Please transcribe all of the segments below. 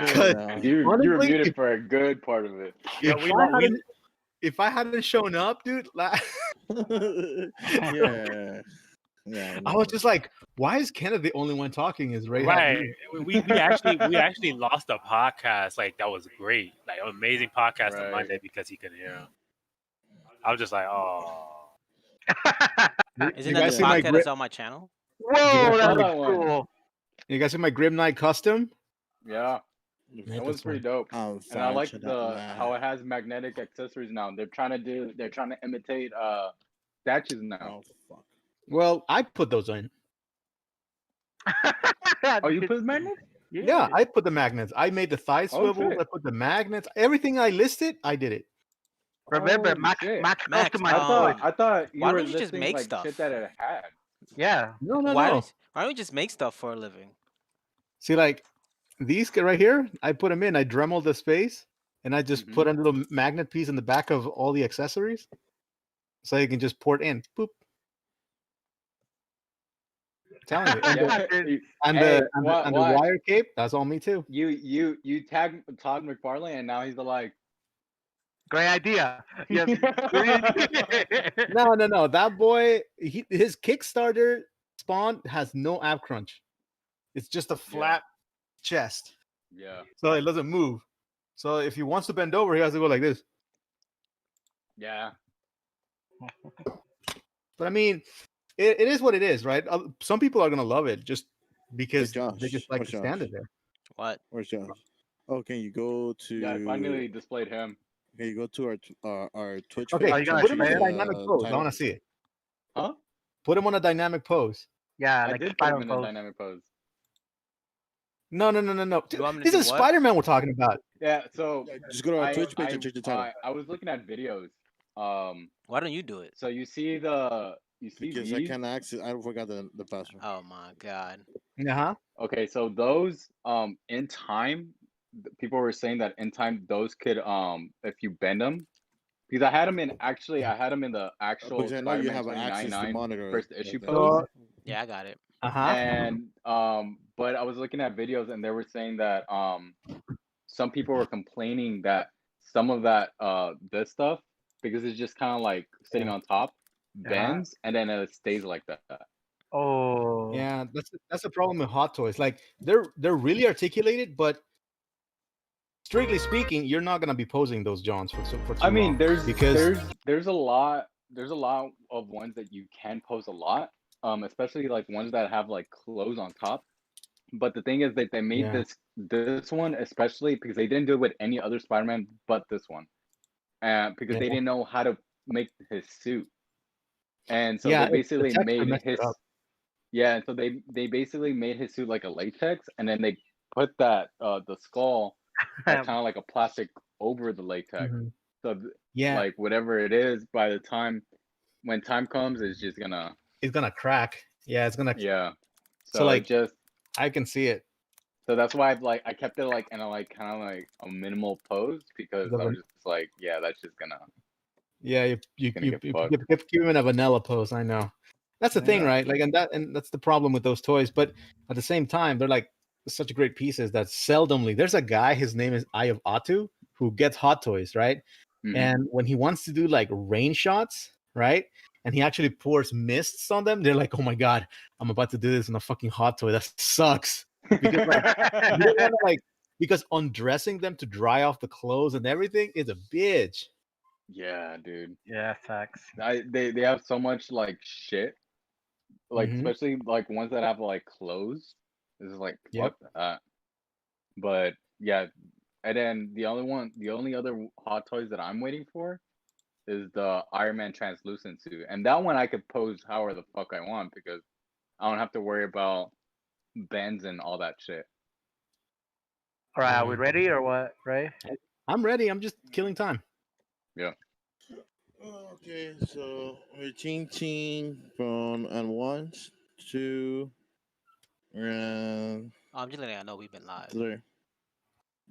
Yeah. You were honestly, muted for a good part of it. Yeah, if I hadn't shown up, dude, Yeah. Yeah. I was just like, why is Kenneth the only one talking? Is Ray right. We actually lost a podcast like that was great, like an amazing podcast on Right. Monday because he couldn't hear him. I was just like, oh. Isn't You that guys the see my podcast that's on my channel? You guys Whoa, saw that that looks one? cool. You guys see my Grim Knight custom? Yeah, Yeah, that was this pretty one. dope. I'm And I like fine, how it has magnetic accessories now. They're trying to imitate statues now. Oh fuck. Well, I put those in. Oh, you put magnets? Yeah, I put the magnets. I made the thigh swivels. shit. I put the magnets. Everything I listed, I did it. Remember, Holy Max shit. Max, customized. I thought you why were don't you just listing make like stuff? shit that it had. Yeah. No. Why don't you just make stuff for a living? See, like these right here, I put them in. I Dremel the space, and I just put a little magnet piece in the back of all the accessories, so you can just port in. Boop. I'm telling you. And, Hey, the wire cape, that's all me too. You tag Todd McFarlane and now he's like Great idea. Yes. No. That boy, his Kickstarter spawn has no ab crunch. It's just a flat chest, yeah. so it doesn't move. So if he wants to bend over, he has to go like this. Yeah. But I mean, it is what it is, right? Some people are gonna love it just because Josh, they just like where's to stand Josh? it there. What? Where's Josh? Oh, can you go to? Yeah, I finally displayed him. Can you go to our Twitch? Okay, Are you gonna put him on a share? dynamic pose. I want to see it. Huh? Put him on a dynamic pose. Yeah, I like did put him in a Spider-Man. dynamic pose. No. You want me to This do is what? Spider-Man we're talking about. Yeah, so Just go to our Twitch page and check the title. I was looking at videos. Why don't you do it? So you see Because these? I can't access. I forgot the password. Oh my god. Uh-huh. Okay, so those in time, people were saying that in time those could if you bend them, because I had them in the actual Because I know you Spider-Man have access to 2099 monitor first it issue like that. pose, Yeah, I got it. Uh-huh. and but I was looking at videos and they were saying that some people were complaining that some of that this stuff, because it's just kind of like sitting on top, bends and then it stays like that. Oh. Yeah, that's the problem with Hot Toys. Like they're really articulated, but strictly speaking, you're not gonna be posing those Johns for too I mean, long, there's a lot of ones that you can pose a lot, especially like ones that have like clothes on top. But the thing is that they made this one especially because they didn't do it with any other Spider-Man but this one, because they didn't know how to make his suit, and so they basically made his and so they basically made his suit like a latex, and then they put that the skull kind of like a plastic over the latex. So like whatever it is, by the time when time comes, it's gonna crack. Yeah, it's gonna So like I can see it. So that's why I kept it like in a like kind of like a minimal pose, because I was just like, yeah, that's just gonna you keep him in a vanilla pose. I know. That's the thing, right? Like, and that's the problem with those toys. But at the same time, they're like such great pieces that seldomly. There's a guy, his name is Eye of Atu, who gets Hot Toys, right? And when he wants to do like rain shots, right? And he actually pours mists on them, they're like, oh my god, I'm about to do this in a fucking Hot Toy. That sucks. Because because undressing them to dry off the clothes and everything is a bitch. Yeah, dude. Yeah, facts. They have so much like shit, like especially like ones that have like clothes. This is like fuck that. But yeah, and then the only other Hot Toys that I'm waiting for is the Iron Man translucent suit, and that one I could pose however the fuck I want because I don't have to worry about bends and all that shit. All right, are we ready or what, Ray? I'm ready. I'm just killing time. Yeah. Okay, so we're changing from once to I'm just letting I know we've been live. 3.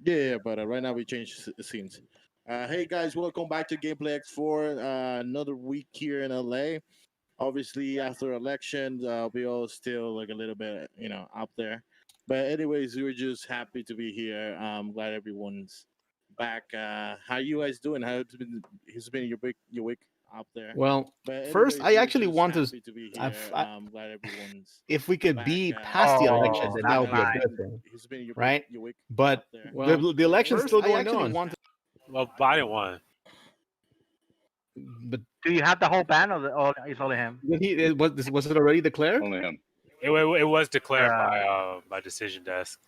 Yeah, but right now we changed scenes. Hey guys, welcome back to GameplayX4. Another week here in LA. Obviously, after elections, we all still like a little bit, up there. But anyways, we were just happy to be here. Glad everyone's back. How you guys doing? It's been your week out there? Well, But first, anyways, I we were actually just want to. happy to be here. Glad everyone's If we could back. be past the election, Oh, then that that's would be a nice. good thing, It's been right? your week But out there. the election's still going on. Well, Biden won. But Do you have the whole band, or it's only him? was it already declared? Only him. It was declared by decision desk.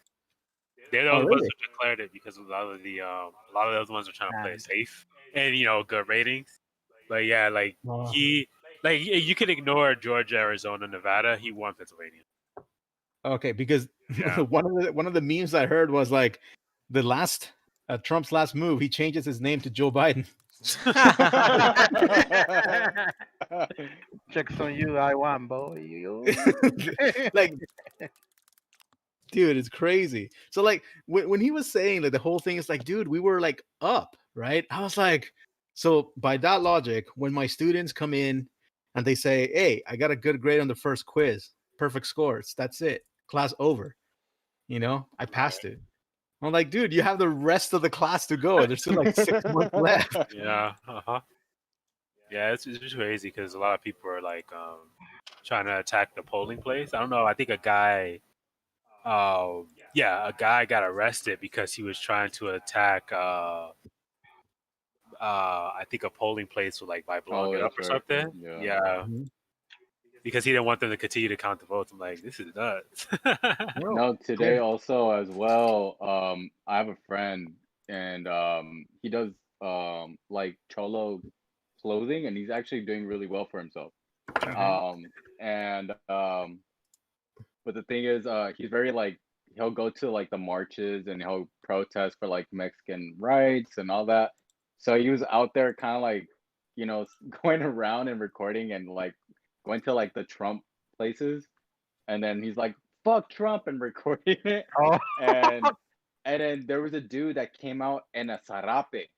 They're the Oh, only ones really? who declared it because a lot of the other ones are trying to play it And- safe and good ratings. But yeah, like Oh. you can ignore Georgia, Arizona, Nevada. He won Pennsylvania. Okay, because Yeah. one of the memes I heard was like the last Trump's last move. He changes his name to Joe Biden. Checks on you, I want, boy. You. Like, dude, it's crazy. So like when he was saying like the whole thing is like, dude, we were like up, right? I was like, so by that logic, when my students come in and they say, hey, I got a good grade on the first quiz, perfect scores, that's it, class over, I passed it. I'm like, dude, you have the rest of the class to go. There's still like 6 months left. Yeah. Yeah, it's crazy because a lot of people are like trying to attack the polling place. I don't know. I think a guy got arrested because he was trying to attack I think a polling place with by blowing it up or something. Yeah. Mhm. Because he didn't want them to continue to count the votes. I'm like, this is nuts. No, today also as well. I have a friend and he does like cholo clothing, and he's actually doing really well for himself. But the thing is, he's very he'll go to the marches and he'll protest for Mexican rights and all that. So he was out there kind of going around and recording and going to the Trump places, and then he's like, fuck Trump, and recording it. Oh. And then there was a dude that came out in a sarape,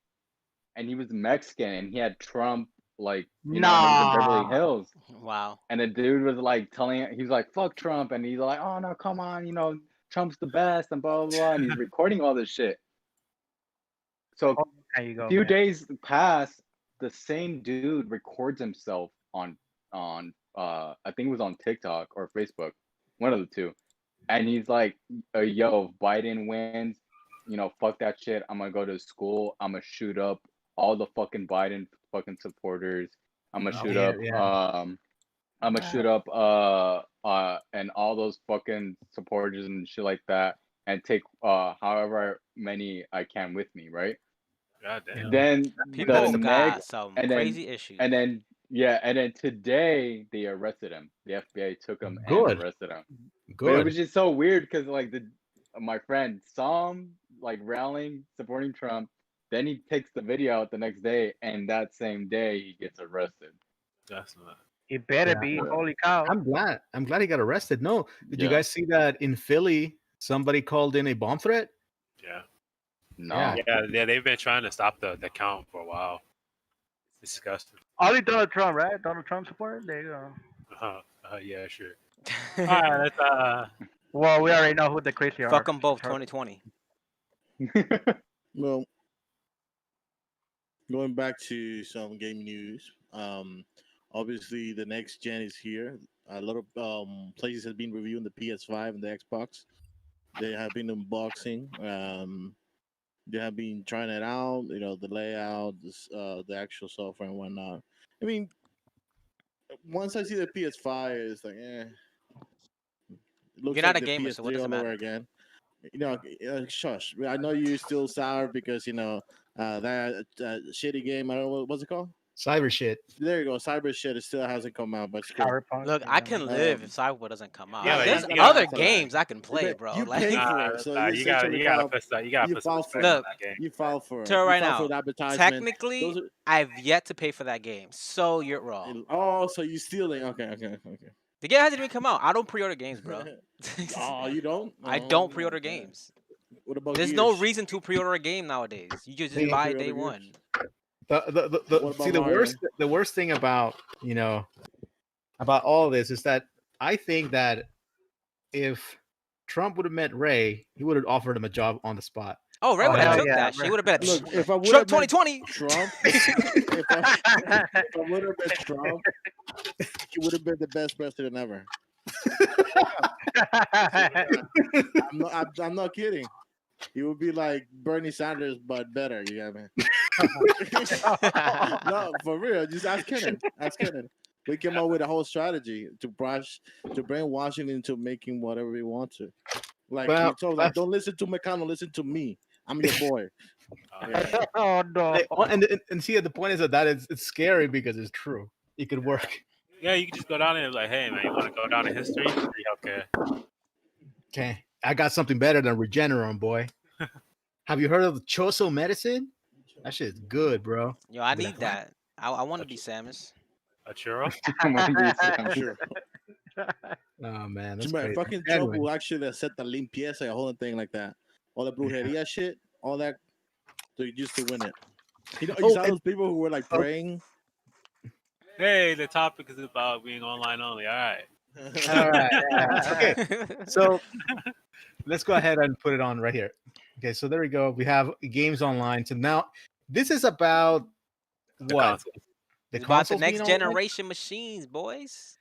and he was Mexican, and he had Trump when he was in Beverly Hills. Wow. And the dude was he was like, fuck Trump, and he's like, oh no, come on, Trump's the best, and blah blah blah, and he's recording all this shit. So There you go, a few man. days pass, the same dude records himself on I think it was on TikTok or Facebook, one of the two, and he's like, yo, if Biden wins, fuck that shit, I'm gonna go to school, I'm gonna shoot up all the fucking Biden fucking supporters, I'm gonna shoot up I'm gonna shoot up and all those fucking supporters and shit like that, and take however many I can with me, right? God damn. Then People the got next some and then crazy issues. and then today they arrested him. The FBI took him Good. and arrested him. But Good. it was just so weird because my friend saw him rallying, supporting Trump. Then he takes the video out the next day, and that same day he gets arrested. That's not. It better Yeah. be. Yeah. Holy cow. I'm glad he got arrested. No, did you Yeah. guys see that in Philly? Somebody called in a bomb threat. Yeah. No. Yeah, they've been trying to stop the count for a while. It's disgusting. Only Donald Trump, right? Donald Trump supporter? There you go. Yeah, sure. All right, let's Well, we already know who the crazy are. Fuck them both. 2020. Well, going back to some game news. Obviously the next gen is here. A lot of places have been reviewing the PS5 and the Xbox. They have been unboxing. They have been trying it out. The layout, the actual software and whatnot. I mean, once I see the PS5, it's like, eh. It looks You're not like a the gamer, so what does it PS3 all over matter? again. Shush. I know you're still sour because that shitty game. I don't know what's it called. Cyber shit. There you go. Cyber shit. It still hasn't come out, but it's cool. Cyberpunk, Look, you I know. can live if Cyberpunk doesn't come out. Yeah, There's you gotta other put games I can play, bro. You Like, pay for it, so you you gotta put some. You gotta you put some fall for respect it. on Look, that game. You fall for it. tell You right fall now, for the advertisement. technically, Those I've yet to pay for that game, so you're wrong. Oh, so you stealing? Okay. The game hasn't even come out. I don't pre-order games, bro. Oh, you don't? I Oh, don't pre-order okay. games. What about There's no Gears? reason to pre-order a game nowadays. You just Hey, buy pre-order day Gears? one. What See, about Mario? the worst thing about about all this is that I think that if Trump would have met Ray, he would have offered him a job on the spot. Oh, Ray would have hell took yeah, that. bro. She would have been Look, if I would Trump have met 2020. Trump, if I would have met Trump, he would have been the best president ever. I'm not kidding. He would be like Bernie Sanders, but better. You get me? No, for real. Just ask Kenan. Ask Kenan. We came up with a whole strategy to bring Washington into making whatever we want to. Like Well, we told, like, don't listen to McConnell, listen to me. I'm your boy. Yeah. Oh no. And see, the point is that it's scary because it's true. It could work. Yeah, you can just go down and be like, hey man, you want to go down in history? Free healthcare. Okay, I got something better than Regeneron, boy. Have you heard of the Choso medicine? That shit's good, bro. Yo, I need that. I want to be Samus. A churro? I'm sure. Oh man, that's Man, crazy. fucking Trump Anyway, will actually set the limpieza, a whole thing like that. All the brujeria shit, all that, so you used to win it. You know, you saw those people who were like praying. Hey, the topic is about being online only. All right. all right. Okay, so let's go ahead and put it on right here. Okay, so there we go. We have games online. So now this is about what? console. It's about the consoles being next online? generation machines, boys.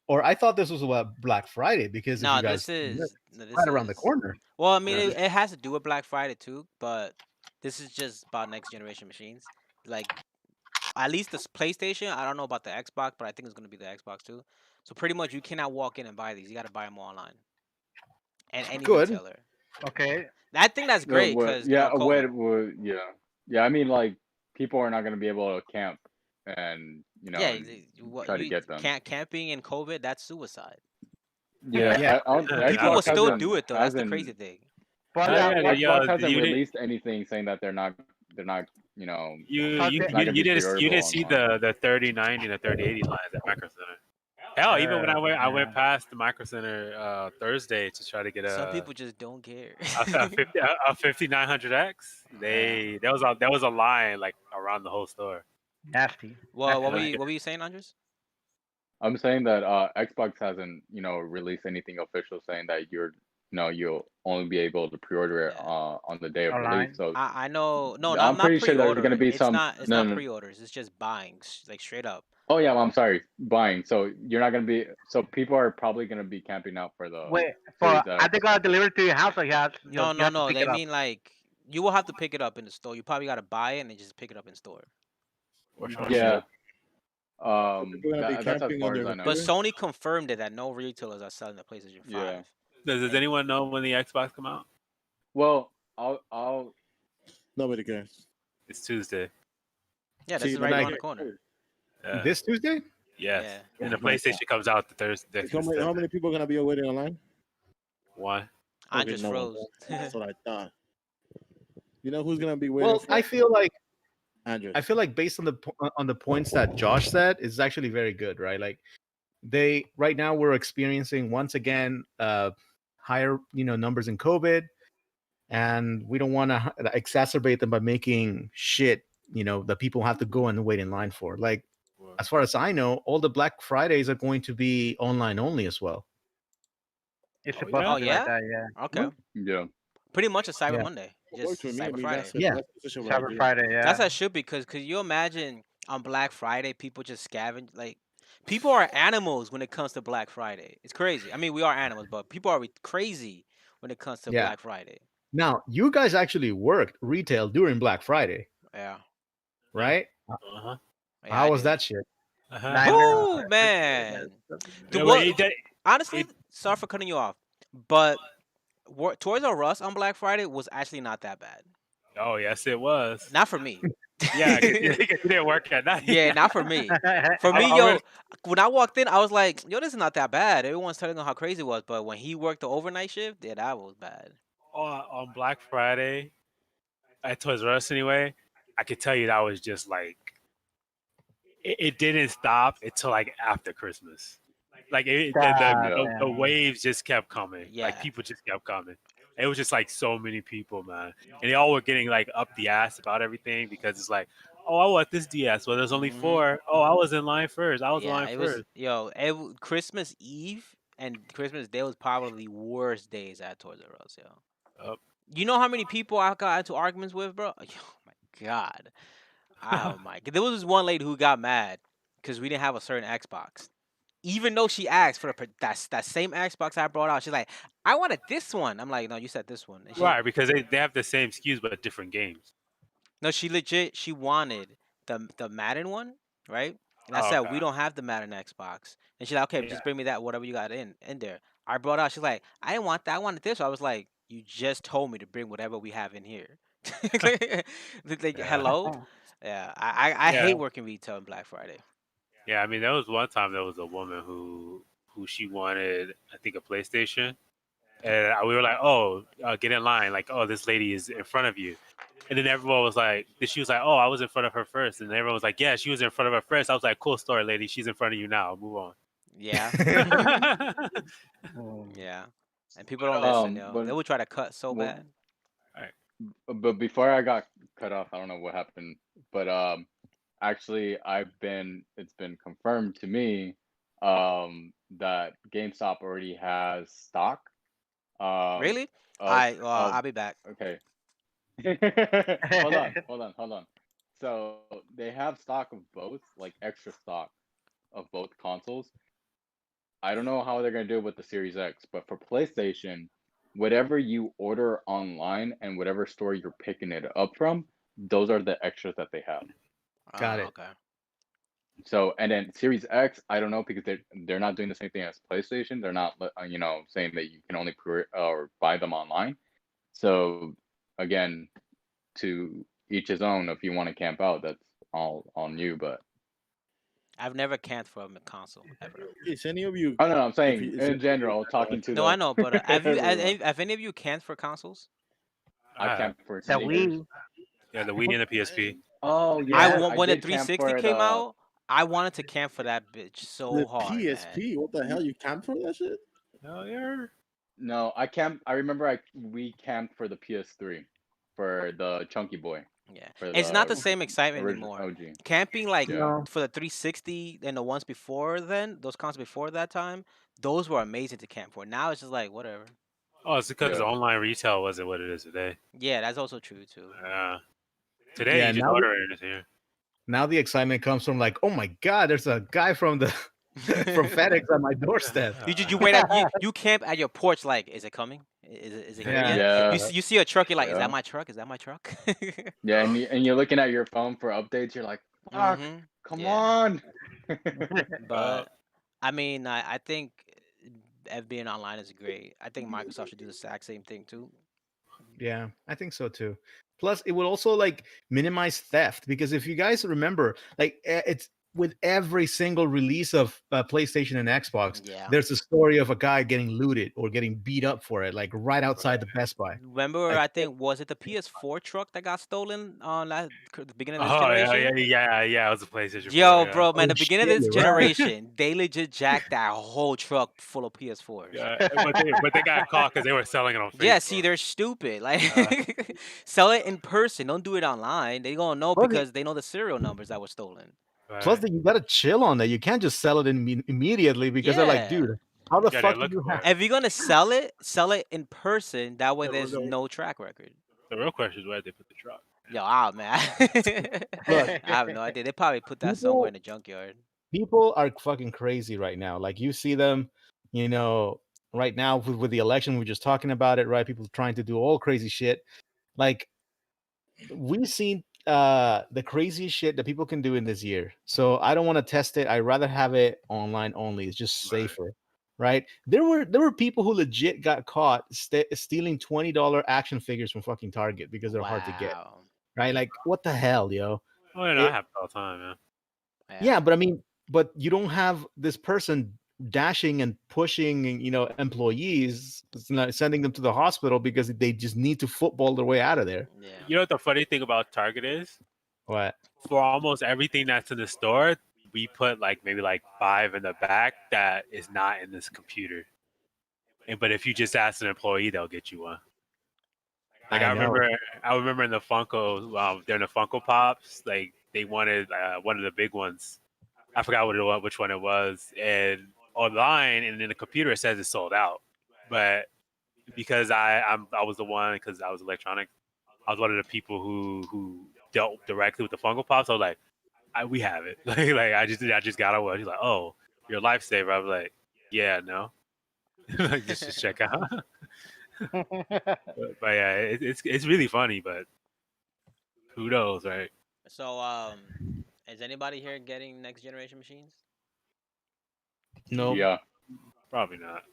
Or I thought this was about Black Friday because if No, you guys this is right around the corner. Well, I mean, it has to do with Black Friday too, but this is just about next generation machines. Like, at least the PlayStation. I don't know about the Xbox, but I think it's gonna be the Xbox too. So pretty much, you cannot walk in and buy these. You got to buy them online. And any Good. retailer. Okay. I think that's great because I mean, like, people are not gonna be able to camp and try to get them. Camping in COVID, that's suicide. Yeah. People will still do it though. That's the crazy thing. But Xbox hasn't released anything saying that they're not You Okay. didn't see the 3090 and the 3080 lines at Micro Center. Hell, even when I went past the Micro Center Thursday to try to get Some people just don't care. a 5900X. There was a line like around the whole store. Nasty. Well, what were you saying, Andres? I'm saying that Xbox hasn't released anything official saying that you'll only be able to pre-order it on the day of Online? release. So I know. No, I'm not pretty sure pre-order. there's gonna be some. It's not pre-orders. It's just buying, like straight up. Oh yeah, well, I'm sorry, buying. So you're not gonna be. So people are probably gonna be camping out for the. Wait, series are they gonna deliver it to your house or you have? No. They mean like you will have to pick it up in the store. You probably gotta buy it and then just pick it up in store. Yeah. People gonna be That's as camping far on as their I know. But Sony confirmed it that no retailers are selling the PlayStation 5. Yeah. Does anyone know when the Xbox come out? Well, I'll. Nobody cares. It's Tuesday. Yeah, See, that's right like- around the corner. This Tuesday? Yes. Yeah. And the PlayStation comes out the Thursday. How many people are gonna be waiting online? One. I Okay, just no one. froze. That's what I thought. You know who's gonna be waiting? Well, for I feel like Andrew. based on the points that Josh said is actually very good, right? Like right now we're experiencing once again higher numbers in COVID, and we don't want to exacerbate them by making shit that people have to go and wait in line for. Like as far as I know, all the Black Fridays are going to be online only as well. It's Oh, supposed yeah? to be like that, yeah. Okay. Yeah. Pretty much a Cyber Yeah. Monday. Works Just for me. I Cyber mean, Friday. Yeah. that's official what I Cyber do. Friday, yeah. That's how it should be, because could you imagine on Black Friday people just scavenge? Like, people are animals when it comes to Black Friday. It's crazy. I mean, we are animals, but people are crazy when it comes to Yeah. Black Friday. Now, you guys actually worked retail during Black Friday, Yeah. right? Uh-huh. Yeah, How I was did. that shit? Oh man. Yeah, What- but Honestly, sorry for cutting you off, but Toys R Us on Black Friday was actually not that bad. oh yes, it was. Not for me. Yeah, 'cause you didn't work at night. Yeah, not for me. For me, I yo, was- when I walked in, I was like, yo, this is not that bad. Everyone's telling me how crazy it was, but when he worked the overnight shift, yeah, that was bad. on Black Friday at Toys R Us anyway, I could tell you that was just like it didn't stop until like after Christmas. Like the waves just kept coming. Yeah. Like people just kept coming. It was just like so many people, man, and they all were getting like up the ass about everything because it's like, oh, I want this DS. Well, there's only 4. Oh, I was in line first. I was in line it first. was Christmas Eve and Christmas Day was probably the worst days at Toys R Us, yo. Yep. You know how many people I got into arguments with, bro? Oh my god. Oh my god. There was this one lady who got mad because we didn't have a certain Xbox. Even though she asked for that same Xbox I brought out, she's like, I wanted this one. I'm like, no, you said this one. And Right, because they have the same SKUs but different games. No, she wanted the Madden one, right? And I Oh, said okay. we don't have the Madden Xbox. And she's like, okay, Yeah. just bring me that whatever you got in there. I brought out. She's like, I didn't want that. I wanted this. So I was like, you just told me to bring whatever we have in here. Like, Yeah. hello. Yeah, I Yeah. hate working retail on Black Friday. Yeah, I mean, there was one time there was a woman who she wanted, I think, a PlayStation, and we were like, "Oh, get in line!" Like, "Oh, this lady is in front of you," and then everyone was like, she was like, "Oh, I was in front of her first," and everyone was like, "Yeah, she was in front of her first." I was like, "Cool story, lady. She's in front of you now. Move on." Yeah, Mm. yeah. And people don't listen, yo. But They would try to cut so well, bad. but before I got cut off, I don't know what happened, but actually it's been confirmed to me that GameStop already has stock um Really? of I'll be back. okay. Hold on. So they have stock of both, like extra stock of both consoles. I don't know how they're gonna do it with the Series X, but for PlayStation, whatever you order online and whatever store you're picking it up from, those are the extras that they have. Got it. Okay. So, and then Series X, I don't know because they're not doing the same thing as PlayStation. They're not, saying that you can only or buy them online. So, again, to each his own. If you want to camp out, that's all on you. But I've never camped for a console ever. Is any of you? oh no, I'm If saying you- is in any of you general, guys talking to No, I the know, but have everyone. any of you camped for consoles? I Ah, camped for That sneakers. Wii. yeah, the Wii and the PSP. Oh yeah, I When the did camp 360 for came the. out, I wanted to camp for that bitch so The hard, man. PSP? What the hell? You camp for that shit? Oh yeah. No, I camped. I remember we camped for the PS3, for the Chunky Boy, Yeah, for it's not the the same excitement original anymore. OG. Camping like Yeah. No. for the 360 and the ones before then, those consoles before that time, those were amazing to camp for. Now it's just like whatever. Oh, it's because Yeah. the online retail wasn't what it is today. Yeah, that's also true too. Today Yeah, you just now order it and it's here. now the excitement comes from like, oh my god, there's a guy from the from FedEx on my doorstep. You wait at you camp at your porch like, is it coming? Is it here Yeah. yet? Yeah. You see a truck, you're like, is Yeah. that my truck? Is that my truck? Yeah, and you're looking at your phone for updates. You're like, fuck, hmm come Yeah. on. But I mean, I think being online is great. I think Microsoft should do the exact same thing too. Yeah, I think so too. Plus, it will also like minimize theft because if you guys remember, like it's with every single release of PlayStation and Xbox, Yeah. there's a story of a guy getting looted or getting beat up for it, like right outside the Best Buy. Remember, Like, I think was it the PS4 truck that got stolen on the beginning of this Oh generation? yeah. It was a PlayStation 4. Yo, Yeah. bro, man, oh the beginning of shit, this you're right. generation, they legit jacked that whole truck full of PS4s. Yeah, but they got caught because they were selling it on Facebook. Yeah, see, they're stupid. Like, sell it in person. Don't do it online. They gonna know Plus, because they know the serial numbers that were stolen. plus you gotta chill on that. You can't just sell it immediately because they're like, Yeah. dude, how the You gotta fuck do look you for have? it. If you're gonna sell it in person. That way, there's no track record. The real question is where they put the truck. Yo, man, Look, I have no idea. They probably put that somewhere in people the junkyard. people are fucking crazy right now. Like you see them, you know, right now with the election, we're just talking about it, right? People trying to do all crazy shit. Like we've seen the craziest shit that people can do in this year. So I don't want to test it. I'd rather have it online only. It's just safer. Right? There were people who legit got caught stealing $20 action figures from fucking Target because they're hard to get. Wow. Right? Like what the hell, yo? Oh yeah, no, I have it all the time, man. Yeah, but I mean, but you don't have this person dashing and pushing, employees, sending them to the hospital because they just need to football their way out of there. Yeah. You know what the funny thing about Target is? What? For almost everything that's in the store, we put maybe 5 in the back that is not in this computer. But if you just ask an employee, they'll get you one. Like I remember in the Funko, during the Funko Pops, like they wanted one of the big ones. I forgot which one it was, and online, and then the computer says it's sold out. But because I was the one, because I was electronic, I was one of the people who dealt directly with the Funko Pops. So like, we have it. like I just got away. He's like, oh, you're a lifesaver. I was like, yeah, no, like just check out. but yeah, it's really funny, but who knows, right? So is anybody here getting next generation machines? No. Yeah. Probably not.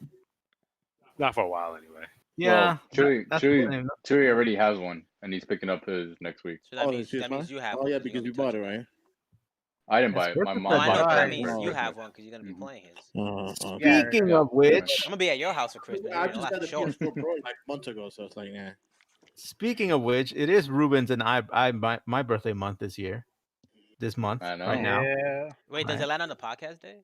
Not for a while, anyway. Yeah. Well, that's the Chewy same. already has one, and he's picking up his next week. So that Oh, means the that means PS5? you have Oh one. yeah, 'cause you're because gonna you be bought it, touching right? I didn't It's buy it. My perfect No, mom I that know, bought but it. that Right. means for you Christmas. have one because you're gonna be playing his. Okay. Yeah. Speaking Yeah, of which, I'm gonna be at your house for Christmas. I You're just gonna got laugh the short. PS4 Pro like months ago, so it's like, nah. it is Ruben's and my birthday month this year. This month, I know. right now. Yeah. Wait, does Right. it land on the podcast day?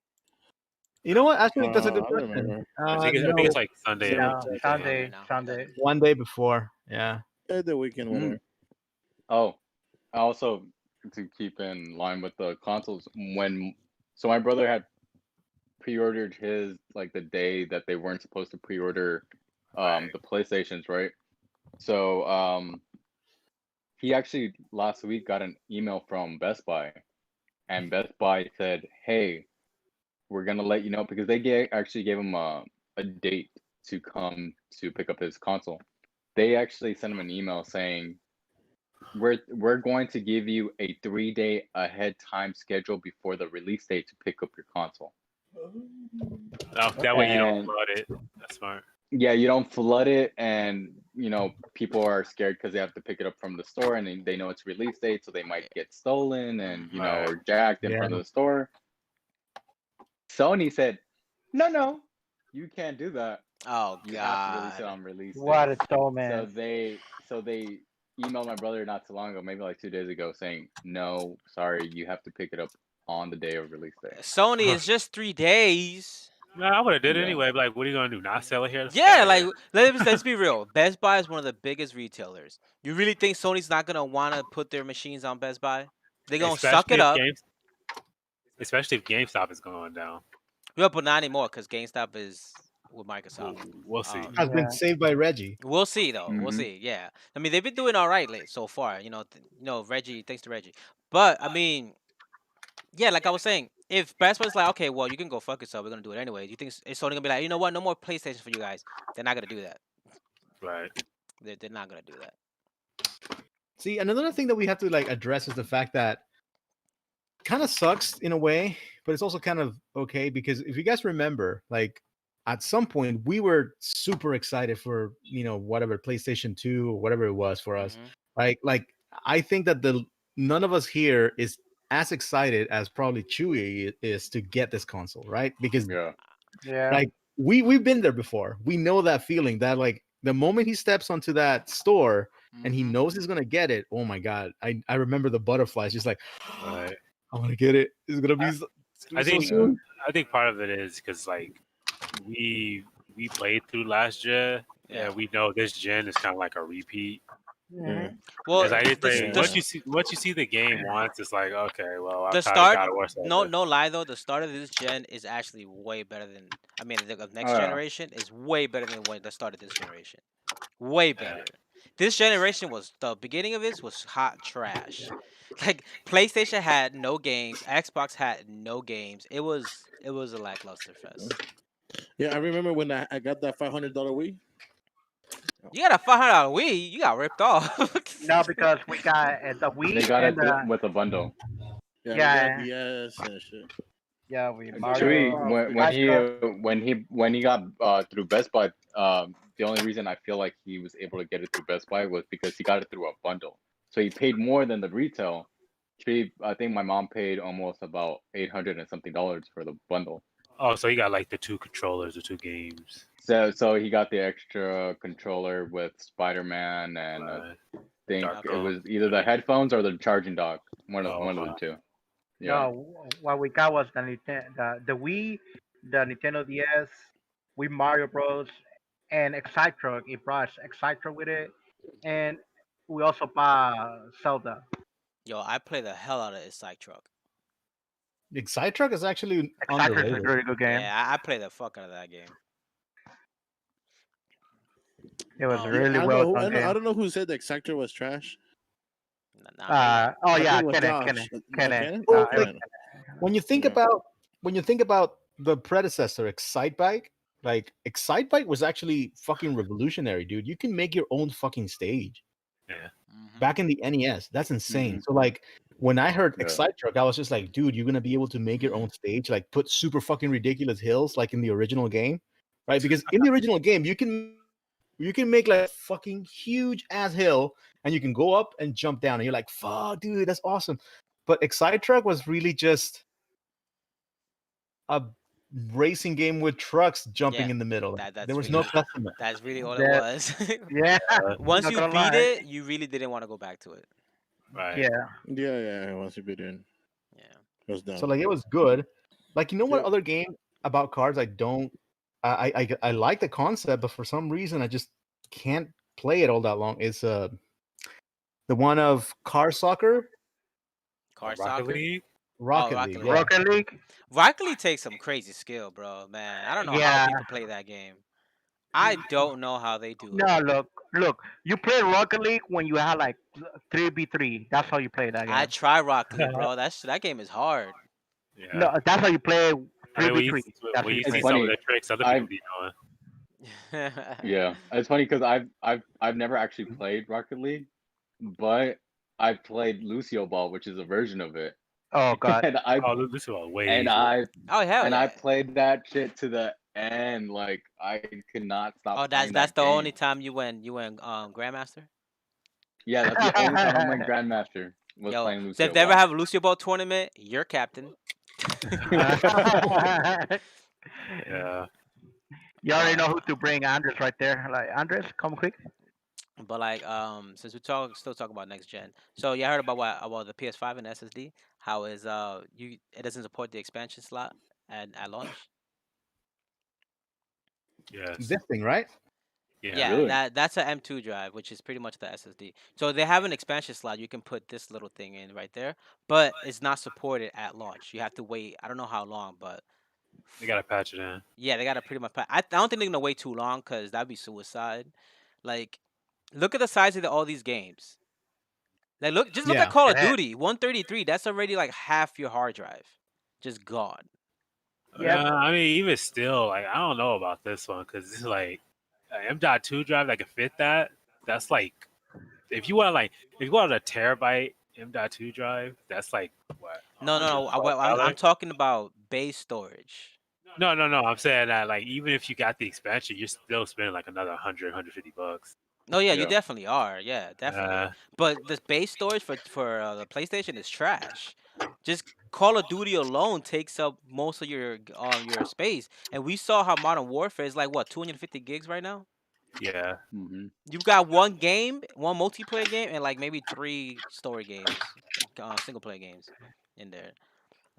You know what? Actually, that's a good I don't question. remember. I think No, it's like Sunday or No, Tuesday. Sunday. No. Sunday. one day before. Yeah. The weekend, whatever. Oh, also to keep in line with the consoles, so my brother had pre-ordered his like the day that they weren't supposed to pre-order Right. the PlayStations, right? So he actually last week got an email from Best Buy, and Best Buy said, "Hey, we're gonna let you know," because they actually gave him a date to come to pick up his console. They actually sent him an email saying, we're going to give you a 3-day ahead time schedule before the release date to pick up your console. Oh, that way you don't And flood it. That's smart. yeah, you don't flood it, and people are scared because they have to pick it up from the store, and they know it's release date, so they might get stolen and Right. or jacked in Yeah. front of the store. Sony said, no, you can't do that. Oh You have to release it God. on release What date. a soul, So man. they emailed my brother not too long ago, maybe like 2 days ago, saying, no, sorry, you have to pick it up on the day of release day. Sony is just 3 days. No, I would have did it Yeah. anyway. But like, what are you gonna do? Not sell it here? Yeah, like let's be real. Best Buy is one of the biggest retailers. You really think Sony's not gonna want to put their machines on Best Buy? They're gonna suck it up. Especially if GameStop is going down. Yeah, but not anymore because GameStop is with Microsoft. We'll see. Has been Yeah. saved by Reggie. We'll see though. We'll Mhm. see. Yeah, I mean they've been doing all right so far. Reggie. Thanks to Reggie. But I mean, yeah, like I was saying, if Best Buy's like, okay, well you can go fuck yourself. We're gonna do it anyway. Do you think is Sony gonna be like, you know what? No more PlayStation for you guys. They're not gonna do that. Right. They're not gonna do that. See, another thing that we have to like address is the fact that kind of sucks in a way, but it's also kind of okay because if you guys remember, like at some point we were super excited for whatever PlayStation 2 or whatever it was for us, Mhm. right? Like I think that none of us here is as excited as probably Chewy is to get this console, right? Because Yeah. like we've been there before. We know that feeling that like the moment he steps onto that store and he Mhm. knows he's gonna get it. Oh my god! I remember the butterflies. Just like Right. I want to get it. It's gonna be. I so think soon. I think part of it is because like we played through last gen, Yeah. and we know this gen is kind of like a repeat. Mhm. Well, Because I did say the once you see the game once, it's like okay, well the I've kind of start. got to watch that. No lie though. The start of this gen is actually way better than. I mean, the next Oh, yeah. generation is way better than what the start of this generation. Way better. This generation the beginning of this was hot trash. Like PlayStation had no games, Xbox had no games. It was a lackluster fest. Yeah, I remember when I got that $500 Wii. You got a $500 Wii, you got ripped off. No, because we got the They Wii got and it with a bundle. Yeah, we Yeah. got DS and shit. yeah, we Chewy, Mario. when he got through Best Buy, the only reason I feel like he was able to get it through Best Buy was because he got it through a bundle. So he paid more than the retail. I think my mom paid almost about $800 and something for the bundle. Oh, so you got like the 2 controllers, the 2 games. So he got the extra controller with Spider-Man and Right. I think Okay. it was either the headphones or the charging dock. One of the two. Yeah. No, what we got was the Nintendo, the Wii, the Nintendo DS, Wii Mario Bros, and Excite Truck. It brought Excite Truck with it, and we also bought Zelda. Yo, I play the hell out of this Psych Truck. Excite Truck is actually Excite Truck is a underrated. really good game. Yeah, I played the fuck out of that game. It was a Yeah, really I don't well know. done I game. don't know who said the Exactor was trash. Not me. Oh I yeah, think it was Kenneth. Josh. Kenneth. Oh, It was like when you think Yeah. about the predecessor, Excitebike, like Excitebike was actually fucking revolutionary, dude. You can make your own fucking stage. Yeah. Back in the NES, that's insane. Mhm. So like when I heard Yeah. Excite Truck, I was just like, dude, you're gonna be able to make your own stage, like put super fucking ridiculous hills, like in the original game, right? Because in the original game, you can make like fucking huge ass hill, and you can go up and jump down, and you're like, fuck, dude, that's awesome. But Excite Truck was really just a racing game with trucks jumping Yeah, in the middle. that's There was no really customer. that's really all it That- was. Yeah. Once Not you gonna beat lie. it, you really didn't want to go back to it. Right. Yeah. Yeah. Once you beat in, Yeah. it was done. So like it was good. Like you know what Yeah. other game about cars I don't I like the concept, but for some reason I just can't play it all that long. Is the one of car soccer, Car Rocket soccer. League. Rocket Rocket League. League. Yeah. Rocket League. Rocket League takes some crazy skill, bro. Man, I don't know how Yeah. people play that game. I don't know how they do it. No, look. You play Rocket League when you have like 3v3. That's how you play that I game. try Rocket League, bro. That game is hard. Yeah. No, that's how you play I mean, 3v3. That's how when you you play. see It's some of funny. the tricks other people I've- be doing. Yeah, it's funny because I've never actually played Rocket League, but I played Lucio Ball, which is a version of it. Oh god. And I Oh, this is way and easier. I Oh hell and yeah. I played that shit to the end. Like I could not stop. Oh, playing that's that the game. only time you went Grandmaster? Yeah, that's the only time I went Grandmaster was Yo, playing so Lucio if they ever Ball. have a Lucio Ball tournament, you're captain. Yeah. You already know who to bring, Andres, right there. Like Andres, come quick. But like since we still talk about next gen. So you heard about the PS5 and SSD? How is it doesn't support the expansion slot at launch? Yes. This thing, right? Yeah, Really? that's an M2 drive, which is pretty much the SSD. So they have an expansion slot. You can put this little thing in right there, but it's not supported at launch. You have to wait. I don't know how long, but They gotta patch it in. yeah, they gotta pretty much. I don't think they're gonna wait too long because that'd be suicide. Like, look at the size of all these games. Like, look at Yeah. Call of It is. Duty 133. That's already like half your hard drive, just gone. Yep. I mean, even still, like I don't know about this one because it's like an M.2 drive that can fit that. That's like if you want a terabyte M.2 drive, that's like what? No. I'm $112? talking about base storage. No. I'm saying that like even if you got the expansion, you're still spending like another 150 bucks. No, yeah, you Yeah. definitely are. Yeah, definitely. Uh, But the base storage for the PlayStation is trash. Just Call of Duty alone takes up most of your space, and we saw how Modern Warfare is like what 250 gigs right now. yeah. Hmm. You've got one game, one multiplayer game, and like maybe 3 story games, single player games in there.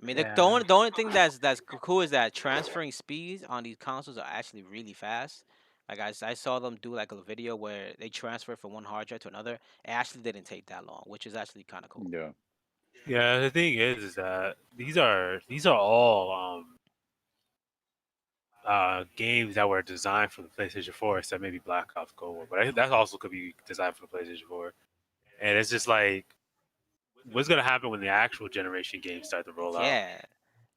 I mean, Yeah. the only thing that's cool is that transferring speeds on these consoles are actually really fast. Like I saw them do like a video where they transfer from one hard drive to another. It actually didn't take that long, which is actually kind of cool. Yeah. Yeah, the thing is that these are all games that were designed for the PlayStation 4, except maybe Black Ops Cold War, but that also could be designed for the PlayStation 4. And it's just like, what's gonna happen when the actual generation games start to roll out? Yeah.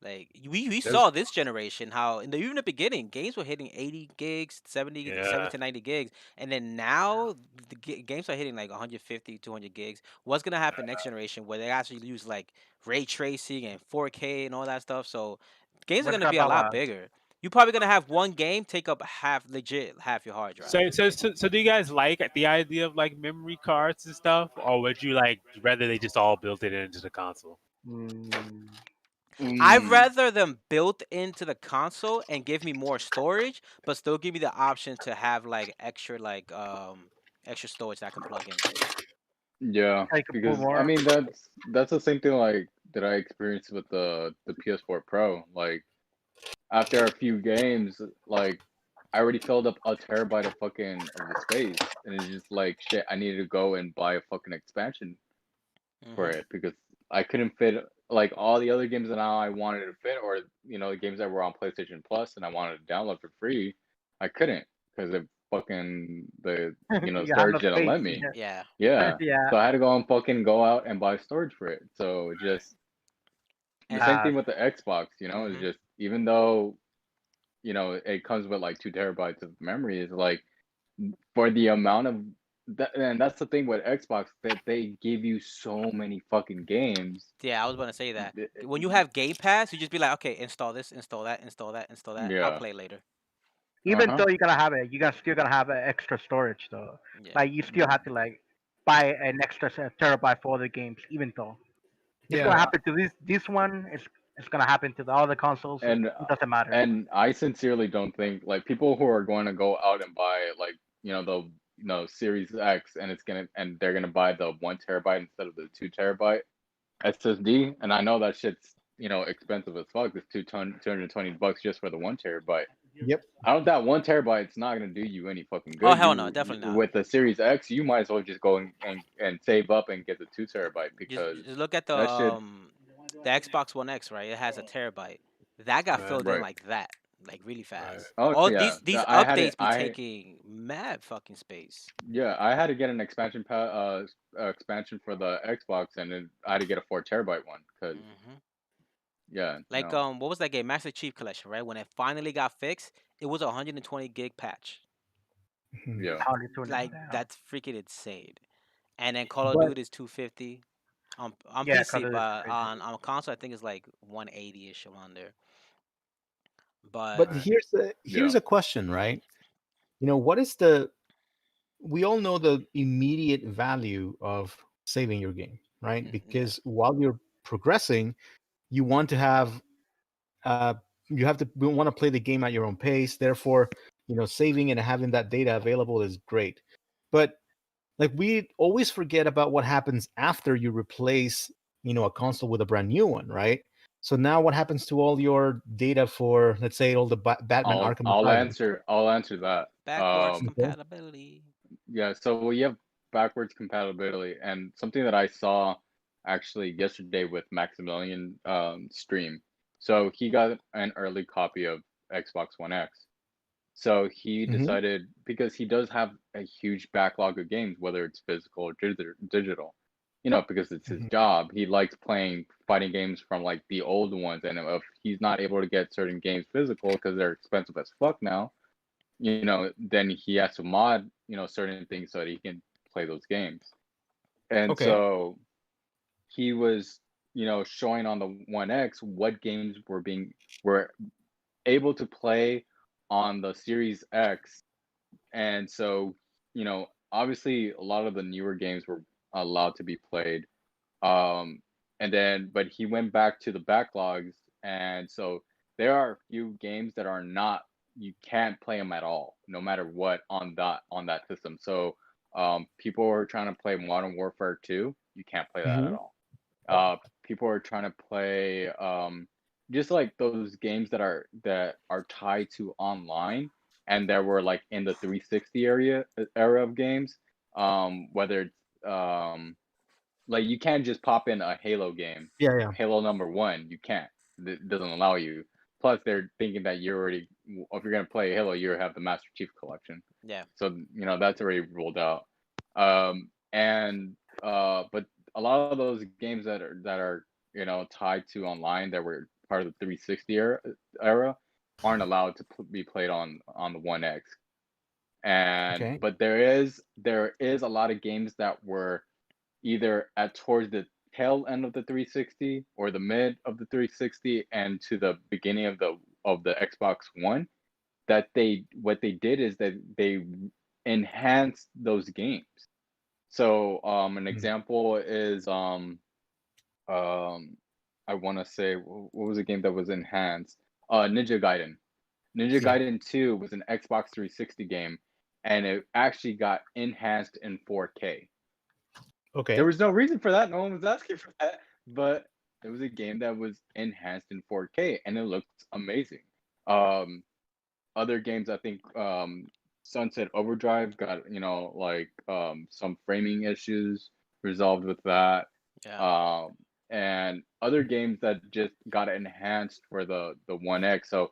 Like we saw this generation how even the beginning games were hitting 80 gigs, 70 Yeah. to 90 gigs, and then now the games are hitting like 150, 200 gigs. What's gonna happen next generation where they actually use like ray tracing and 4K and all that stuff? So games are What's gonna up, be a lot Baba? bigger. You're probably gonna have one game take up half your hard drive. So do you guys like the idea of like memory cards and stuff, or would you like rather they just all built it into the console? I'd Mm. rather them built into the console and give me more storage, but still give me the option to have like extra extra storage that I can plug in. Yeah, I can pull because I more. mean that's the same thing like that I experienced with the PS4 Pro. Like after a few games, like I already filled up a terabyte of the space, and it's just like shit. I needed to go and buy a fucking expansion for Mhm. it because I couldn't fit like all the other games that now I wanted to fit, or the games that were on PlayStation Plus and I wanted to download for free, I couldn't because the You have no storage didn't space. let me. Yeah. Yeah, Yeah. so I had to go out and buy storage for it. So just the And same thing with the Xbox. It's Mhm. just even though it comes with like 2 terabytes of memory, is like for the amount of that, and that's the thing with Xbox, that they give you so many fucking games. yeah, I was gonna say that. Th- When you have Game Pass, you just be like, okay, install this, install that, install that, install that. I'll Yeah. play later. Even though you're gonna have it, you guys still gonna have extra storage though. Yeah. Like you still have to like buy an extra terabyte for other games. Even though it's gonna Yeah. happen to this one, it's gonna happen to the other consoles. And It doesn't matter. and I sincerely don't think, like, people who are going to go out and buy, like, the Series X, and they're gonna buy the 1 terabyte instead of the 2 terabyte SSD, and I know that shit's expensive as fuck. It's $220 just for the 1 terabyte. Yep. I don't that 1 terabyte's not gonna do you any fucking good. Oh hell no, definitely not. With the Series X, you might as well just go and save up and get the 2 terabyte, because Just look at the that shit. the Xbox One X, right? It has a terabyte. That got filled in Right. like that, like really fast. Oh All yeah, these I had it. updates be taking mad fucking space. Yeah, I had to get an expansion expansion for the Xbox, and then I had to get a 4 terabyte one because Hmm. yeah, Like what was that game? Master Chief Collection, right? When it finally got fixed, it was a 120 gig patch. yeah. 120. Like Damn. that's freaking insane. And then Call of But Duty is 250 on Yeah, PC, Call of Duty is but crazy. on console I think it's like 180ish around there. but But here's a question, right? What is we all know the immediate value of saving your game, right? yeah. Because while you're progressing, you want to have want to play the game at your own pace. Therefore, saving and having that data available is great. But like we always forget about what happens after you replace, a console with a brand new one, right? So now what happens to all your data for, let's say, all the Batman Arkham Asylum? I'll answer that. Backwards Okay. compatibility. Yeah, so we have backwards compatibility, and something that I saw actually yesterday with Maximilian stream. So he got an early copy of Xbox One X. So he Mhm. decided, because he does have a huge backlog of games, whether it's physical or digital, because it's his Mhm. job. He likes playing fighting games from like the old ones, and if he's not able to get certain games physical because they're expensive as fuck now, then he has to mod, certain things so that he can play those games. And Okay. so he was, showing on the One X what games were able to play on the Series X. And so, obviously a lot of the newer games were allowed to be played. But he went back to the backlogs, and so there are a few games that are not, you can't play them at all, no matter what, on that system. So people are trying to play Modern Warfare 2, you can't play that at Mhm. all. People are trying to play just like those games that are tied to online, and that were like in the 360 era of games. Whether it's like, you can't just pop in a Halo game, Yeah. Halo #1. You can't. It doesn't allow you. Plus, they're thinking that if you're gonna play Halo, you have the Master Chief Collection. Yeah. So that's already ruled out. But a lot of those games that are tied to online, that were part of the 360 era aren't allowed to be played on the One X. Okay. But there is a lot of games that were either towards the tail end of the 360, or the mid of the 360, and to the beginning of the Xbox One, that what they did is that they enhanced those games. So an example is I want to say, what was a game that was enhanced? Ninja Gaiden. Ninja Yeah. Gaiden 2 was an Xbox 360 game, and it actually got enhanced in 4K. Okay. There was no reason for that. No one was asking for that, but it was a game that was enhanced in 4K, and it looked amazing. Other games, I think Sunset Overdrive got some framing issues resolved with that. Yeah. and other games that just got enhanced for the One X. So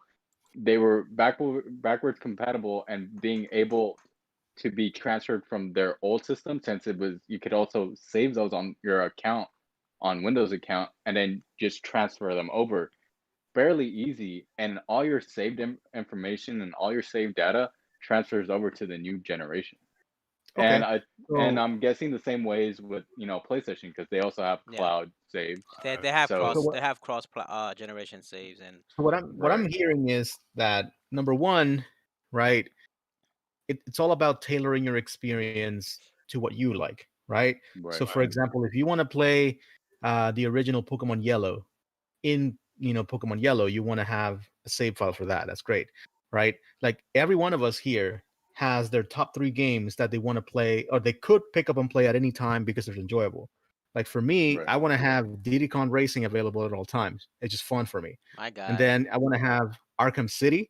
they were backwards compatible and being able to be transferred from their old system, since it was, you could also save those on your account, on Windows account, and then just transfer them over. Fairly easy, and all your saved information and all your saved data transfers over to the new generation. Okay. And I'm guessing the same ways with PlayStation, because they also have Yeah. cloud save. They have So cross generation saves, and So what I'm hearing is that number one, right? It's all about tailoring your experience to what you like, right? So, for example, if you want to play the original Pokemon Yellow in Pokemon Yellow, you want to have a save file for that. That's great, right? Like every one of us here has their top 3 games that they want to play, or they could pick up and play at any time because they're enjoyable. Like for me, I want to have Diddy Kong Racing available at all times. It's just fun for me. My God. And then I want to have Arkham City,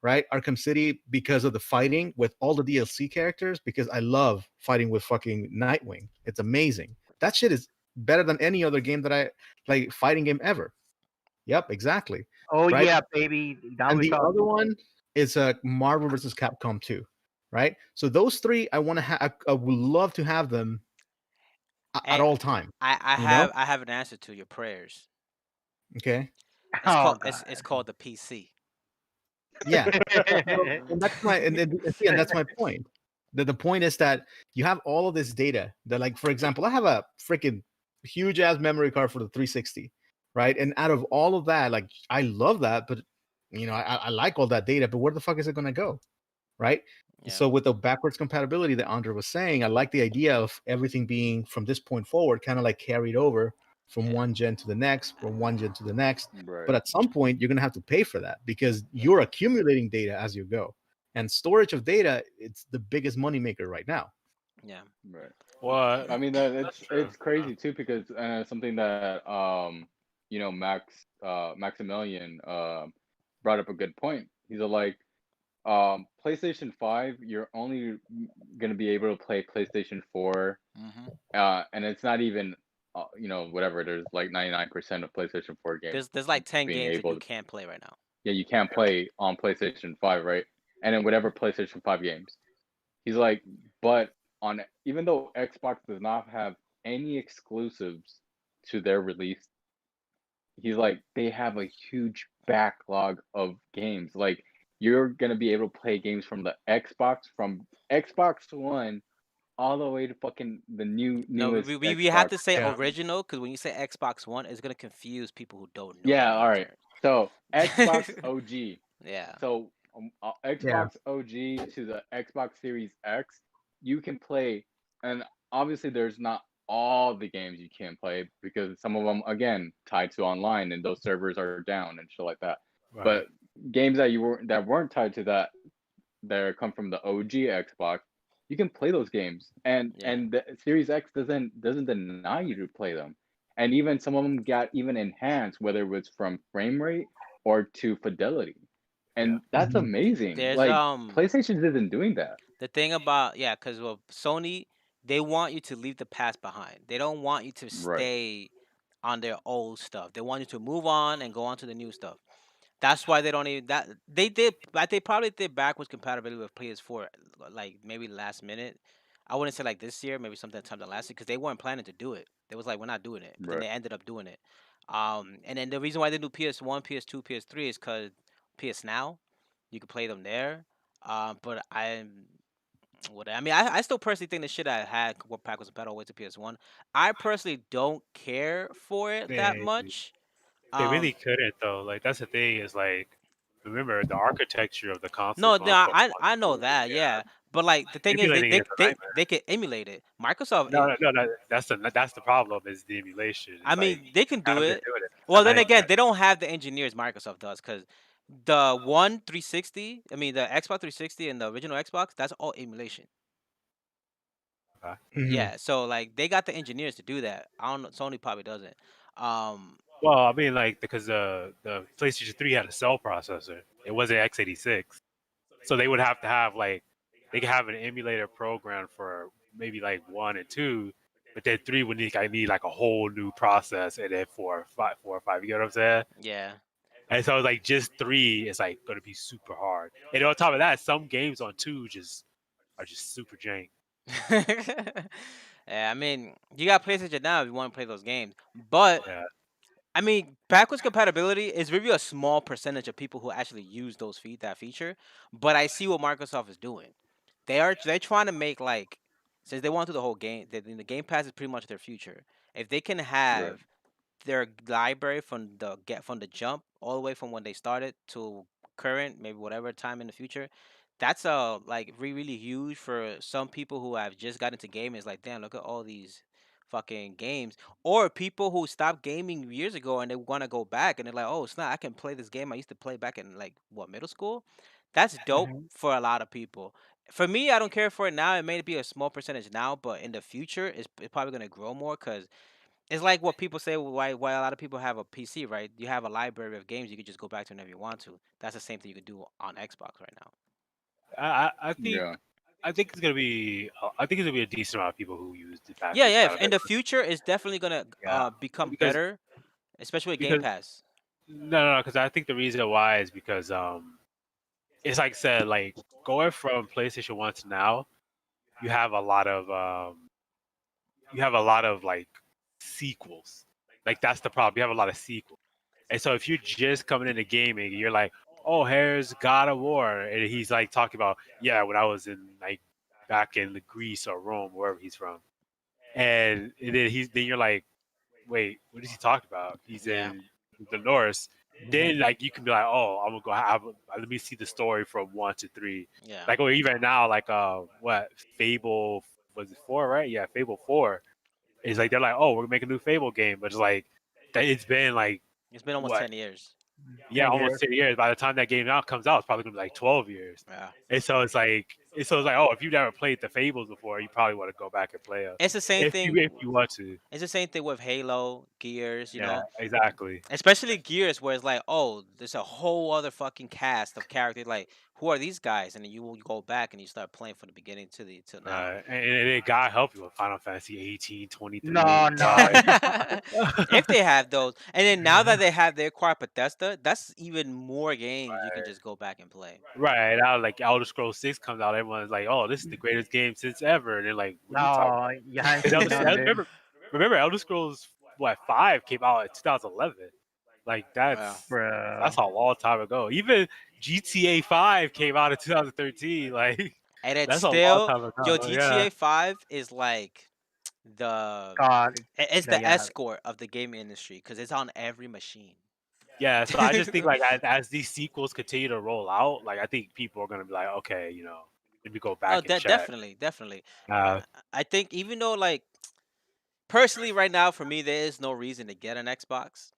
right? Arkham City, because of the fighting with all the DLC characters, because I love fighting with fucking Nightwing. It's amazing. That shit is better than any other game that I like, fighting game ever. Yep, exactly. Oh right? yeah, baby. Now And we the talk. other one is Marvel versus Capcom 2, right? So those 3, I want to have. I would love to have them at all time. I have an answer to your prayers. Okay. It's called the PC. Yeah. and that's my point. The point is that you have all of this data that, like, for example, I have a freaking huge ass memory card for the 360, right? And out of all of that, like, I love that, but I like all that data, but where the fuck is it going to go, right? Yeah. So with the backwards compatibility that Andre was saying, I like the idea of everything being from this point forward kind of like carried over from one gen to the next, from one gen to the next. Right. But at some point, you're going to have to pay for that because you're accumulating data as you go. And storage of data, it's the biggest moneymaker right now. Yeah. Right. Well, I mean, it's crazy too, because something that Maximilian brought up a good point. He's like, PlayStation 5, you're only gonna be able to play PlayStation 4, and it's not even whatever. There's like 99% of PlayStation 4 games. There's like 10 games that you can't play right now. Yeah, you can't play on PlayStation 5, right? And then whatever PlayStation 5 games. He's like, but even though Xbox does not have any exclusives to their release, he's like, they have a huge backlog of games. Like, you're gonna be able to play games from the Xbox, from Xbox One all the way to fucking the newest. No, we have to say original, because when you say Xbox One, it's gonna confuse people who don't know. Yeah, all right. So Xbox OG. Yeah. So Xbox OG to the Xbox Series X, you can play, and obviously there's not all the games you can play because some of them, again, tied to online, and those servers are down and shit like that. Right. But games that weren't tied to that come from the OG Xbox, you can play those games, and the Series X doesn't deny you to play them, and even some of them got even enhanced, whether it was from frame rate or to fidelity. And that's amazing. Like, PlayStation isn't doing that. The thing about because Sony, they want you to leave the past behind. They don't want you to stay on their old stuff. They want you to move on and go on to the new stuff. That's why they don't even that they did. But they probably did backwards compatibility with PS4, like maybe last minute. I wouldn't say like this year, maybe sometime last year, because they weren't planning to do it. They was like, we're not doing it. But then they ended up doing it. And then the reason why they do PS1, PS2, PS3 is because PS Now, you can play them there. But I still personally think the shit I had what backwards compatible way to PS1. I personally don't care for it that much. They really couldn't though. Like, that's the thing, is like, remember the architecture of the console. No, I know that, yeah. But like the thing is, they can emulate it. Microsoft. No. That's the problem, is the emulation. I mean, they can do it. Well, then again, they don't have the engineers Microsoft does, because the 360, I mean the Xbox 360 and the original Xbox, that's all emulation. Yeah, so like they got the engineers to do that. I don't know. Sony probably doesn't. Well, I mean, like, because the PlayStation 3 had a cell processor. It wasn't x86, so they would have to have, like, they could have an emulator program for maybe like 1 and 2, But then 3 would need like a whole new process, and then 4 or 5. You get what I'm saying? Yeah. And so like just 3 is like gonna be super hard. And on top of that, some games on 2 are just super jank. Yeah, I mean, you got PlayStation now if you want to play those games, but Yeah. I mean, backwards compatibility is really a small percentage of people who actually use that feature. But I see what Microsoft is doing. They're trying to make like, since they want to do the whole game, the Game Pass is pretty much their future. If they can Right. have their library from the jump all the way from when they started to current, maybe whatever time in the future, that's like really huge for some people who have just got into gaming. It's like, damn, look at all these fucking games, or people who stopped gaming years ago and they want to go back and they're like, oh snap, I can play this game I used to play back in like what, middle school. That's dope Mhm. for a lot of people. For me, I don't care for it now. It may be a small percentage now, but in the future it's probably going to grow more because it's like what people say why a lot of people have a PC, right? You have a library of games you can just go back to whenever you want to. That's the same thing you could do on Xbox right now. I think Yeah. I think it's gonna be I think it's gonna be a decent amount of people who use the Yeah, backwards yeah. In compatibility. the future, it's definitely gonna Yeah, become because better, especially with Game because Pass. no, because I think the reason why is because it's like I said, like going from PlayStation 1 to now, you have a lot of like sequels. Like that's the problem. You have a lot of sequels. And so if you're just coming into gaming, you're like, oh, here's God of War, and he's like talking about, yeah, when I was in like back in Greece or Rome, wherever he's from, and then you're like, wait, what is he talking about? He's Yeah, in the Norse. Mhm. Then like you can be like, oh, I'm gonna go let me see the story from 1 to 3. yeah. Like or even now, like what Fable was it 4, right? Yeah, Fable 4. It's like they're like, oh, we're gonna make a new Fable game, but it's like it's been like It's been almost what 10 years. yeah, 10 years. almost 10 years. By the time that game now comes out, it's probably gonna be like 12 years. Yeah. And so it's like, oh, if you've never played the Fables before, you probably want to go back and play them It's the same if thing. you want to. It's the same thing with Halo, Gears. Yeah, exactly. Especially Gears, where it's like, oh, there's a whole other fucking cast of characters. Like, who are these guys? And then you will go back and you start playing from the beginning till now. And God help you with Final Fantasy 18, 23, No, no. 85. If they have those, and then now that they have their acquired Bethesda, that's even more games you can just go back and play. Right now, like Elder Scrolls 6 comes out, everyone's like, "Oh, this is the greatest game since ever," and they're like, "What are you talking No, about?" you haven't 'Cause seen none, dude. remember, Elder Scrolls 5 came out in 2011. Like Yeah. Bro. that's a long time ago. Even GTA 5 came out in 2013. Like And it's that's a long still, time yo, ago. Yeah, GTA 5 is like the God. it's the Yeah. escort of the gaming industry because it's on every machine. yeah. So I just think like as these sequels continue to roll out, like I think people are gonna be like, okay, let me go Oh, back and check. definitely. Uh, I think even though like personally right now for me there is no reason to get an Xbox,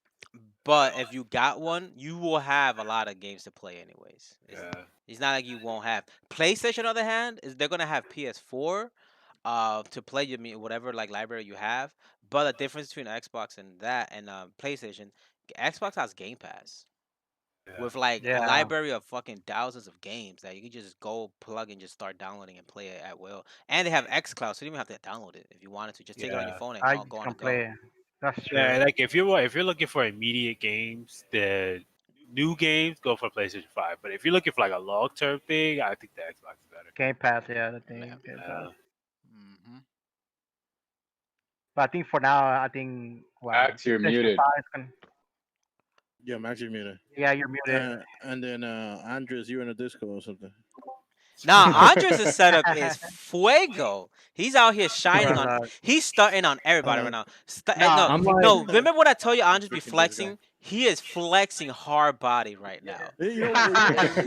but if you got one, you will have a lot of games to play anyways. yeah, It's not like you won't have. PlayStation on the other hand is they're gonna have PS4 to play your whatever like library you have. But the difference between Xbox and that and PlayStation, Xbox has Game Pass yeah. with like a Yeah. library of fucking thousands of games that you can just go plug and just start downloading and play it at will. And they have XCloud, so you don't even have to download it if you wanted to. Just take it on your Yeah. phone and I go just on the can go. play. That's Yeah, true. like if you're looking for immediate games, the new games go for PlayStation 5. But if you're looking for like a long term thing, I think the Xbox is better. Game Pass, yeah, the Yeah. thing. Game Pass. Hmm. But I think for now, I think, well, Max, you're PlayStation muted. 5 is gonna. Yeah, Max, you're muted. Yeah, you're muted. And then Andres, you're in a disco or something. Nah, Andres' setup is fuego. He's out here shining Bro, on. look. He's starting on everybody right Uh, now. No, No, I'm like, no. Remember what I told you? Andres be Freaking disco. flexing. He is flexing hard body right now. You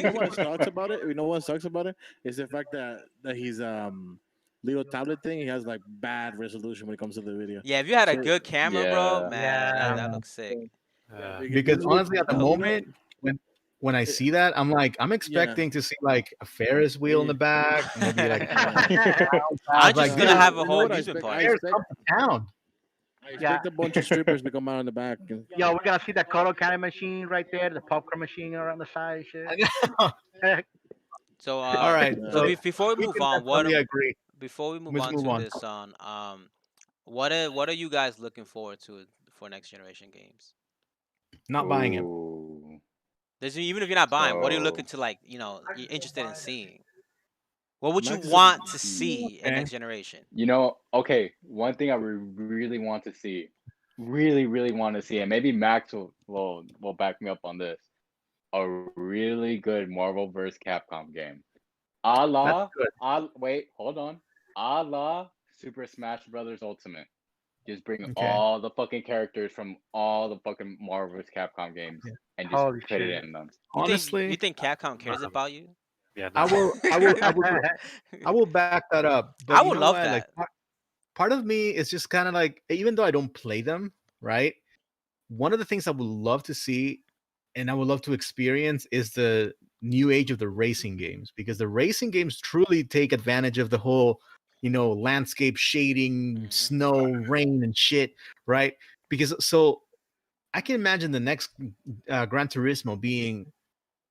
know what sucks about it? You know what sucks about it is the fact that he's little tablet thing. He has like bad resolution when it comes to the video. Yeah, if you had a So good camera, bro, Yeah. man, Yeah. that looks sick. because honestly, at the moment, when I see that, I'm like, I'm Yeah. expecting to see like a Ferris wheel in the back, maybe like Andres like, is gonna dude, have a you know whole what I amusement expect? park. Ferris come to town. I expect a bunch of strippers to come out in the back. Yo, we're gonna see that color candy machine right there, the popcorn machine around the side and I shit. know. So All right, so so before we we move can on, definitely agree. before we move Let's on move to on. this What are you guys looking forward to for next generation games? Not buying him. Ooh. Even if you're not buying, what are you looking So to like? You're interested in seeing. What would you Max is a want to see in Okay. next generation? okay, one thing I really want to see, really want to see, and maybe Max will back me up on this. A really good Marvel vs. Capcom game. A That's la, good. wait, hold on. A la Super Smash Brothers Ultimate. Just bring Okay. all the fucking characters from all the fucking Marvel vs. Capcom games Yeah. and just Holy put it shit. in them. You Honestly, think Capcom cares Nah, about you? yeah, I nah. will. I will. I will. I will back that up. I But you would know love what? Like that. part of me is just kind of like, even though I don't play them, right? One of the things I would love to see and I would love to experience is the new age of the racing games, because the racing games truly take advantage of the whole, landscape shading, Hmm. snow, rain, and shit, right? Because so I can imagine the next Gran Turismo being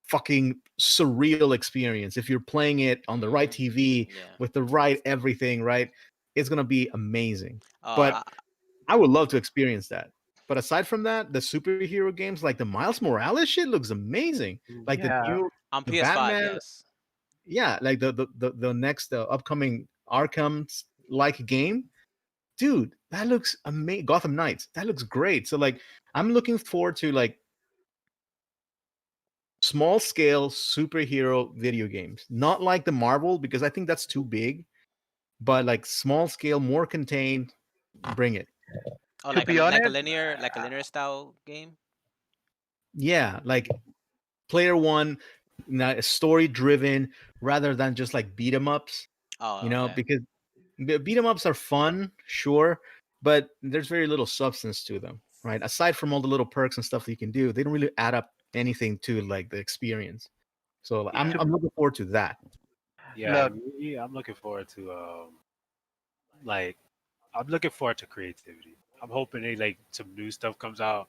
fucking surreal experience if you're playing it on the right TV Yeah. with the right everything, right? It's gonna be amazing. Oh, But I would love to experience that. But aside from that, the superhero games like the Miles Morales shit looks amazing. Like Yeah. on the PS5, Batman, yes. yeah, like the next upcoming Arkham like game, dude, that looks amazing. Gotham Knights, that looks great. So like, I'm looking forward to like small scale superhero video games, not like the Marvel because I think that's too big, but like small scale, more contained. Bring it. Oh, To like be honest, a linear style game. Yeah, like player one, story driven rather than just like beat 'em ups. Oh, okay. Because beat 'em ups are fun, sure, but there's very little substance to them, right? Aside from all the little perks and stuff that you can do, they don't really add up anything to like the experience. So I'm Yeah, to, I'm looking forward to that. yeah, look, I'm looking forward to like I'm looking forward to creativity. I'm hoping they like some new stuff comes out.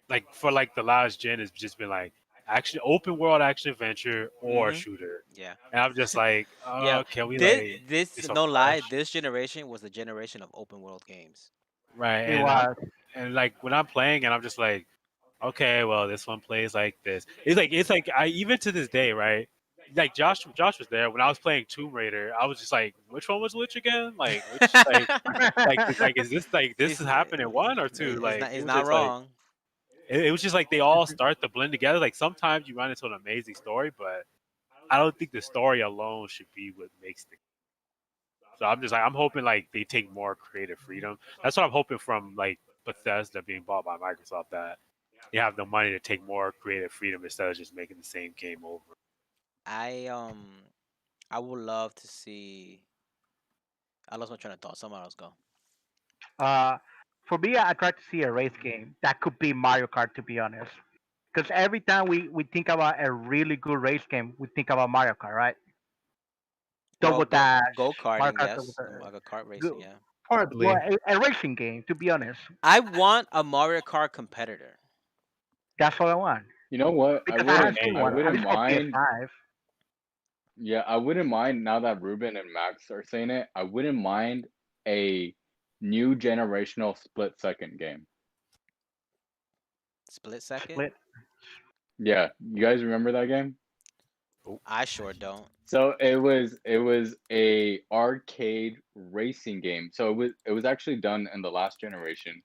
Like for like the last gen, it's just been like action, open world action adventure or Hmm. shooter, Yeah. and I'm just like, Yeah. can we This like this get some no lie, fresh, this generation was the generation of open world games. right? it was. And like when I'm playing, and I'm just like, okay, well this one plays like this. It's like I even to this day, right? Like Josh was there when I was playing Tomb Raider. I was just like, which one was which again? Like which like is this like this It's, is happening one or two? Like it it's was not just like wrong. it was just like they all start to blend together. Like sometimes you run into an amazing story, but I don't think the story alone should be what makes the. So I'm just like I'm hoping like they take more creative freedom. That's what I'm hoping from like Bethesda being bought by Microsoft, that you have the money to take more creative freedom instead of just making the same game over. I um I would love to see. I lost my train of thought. Someone else go. Uh, for me, I tried to see a race game that could be Mario Kart. To be honest, because every time we think about a really good race game, we think about Mario Kart, right? Well, Double Dash, go Mario karting, Kart Double yes. Dash. Like a kart racing, Go, yeah. well, Partly. a racing game. To be honest, I want a Mario Kart competitor. that's all I want. You know what? Because I have seen I one, at wouldn't least for mind. PS5. Yeah, I wouldn't mind now that Ruben and Max are saying it. I wouldn't mind a new generational split second game. Split second? Split. Yeah, you guys remember that game? Oh, I sure don't. So it was a arcade racing game. So it was actually done in the last generation,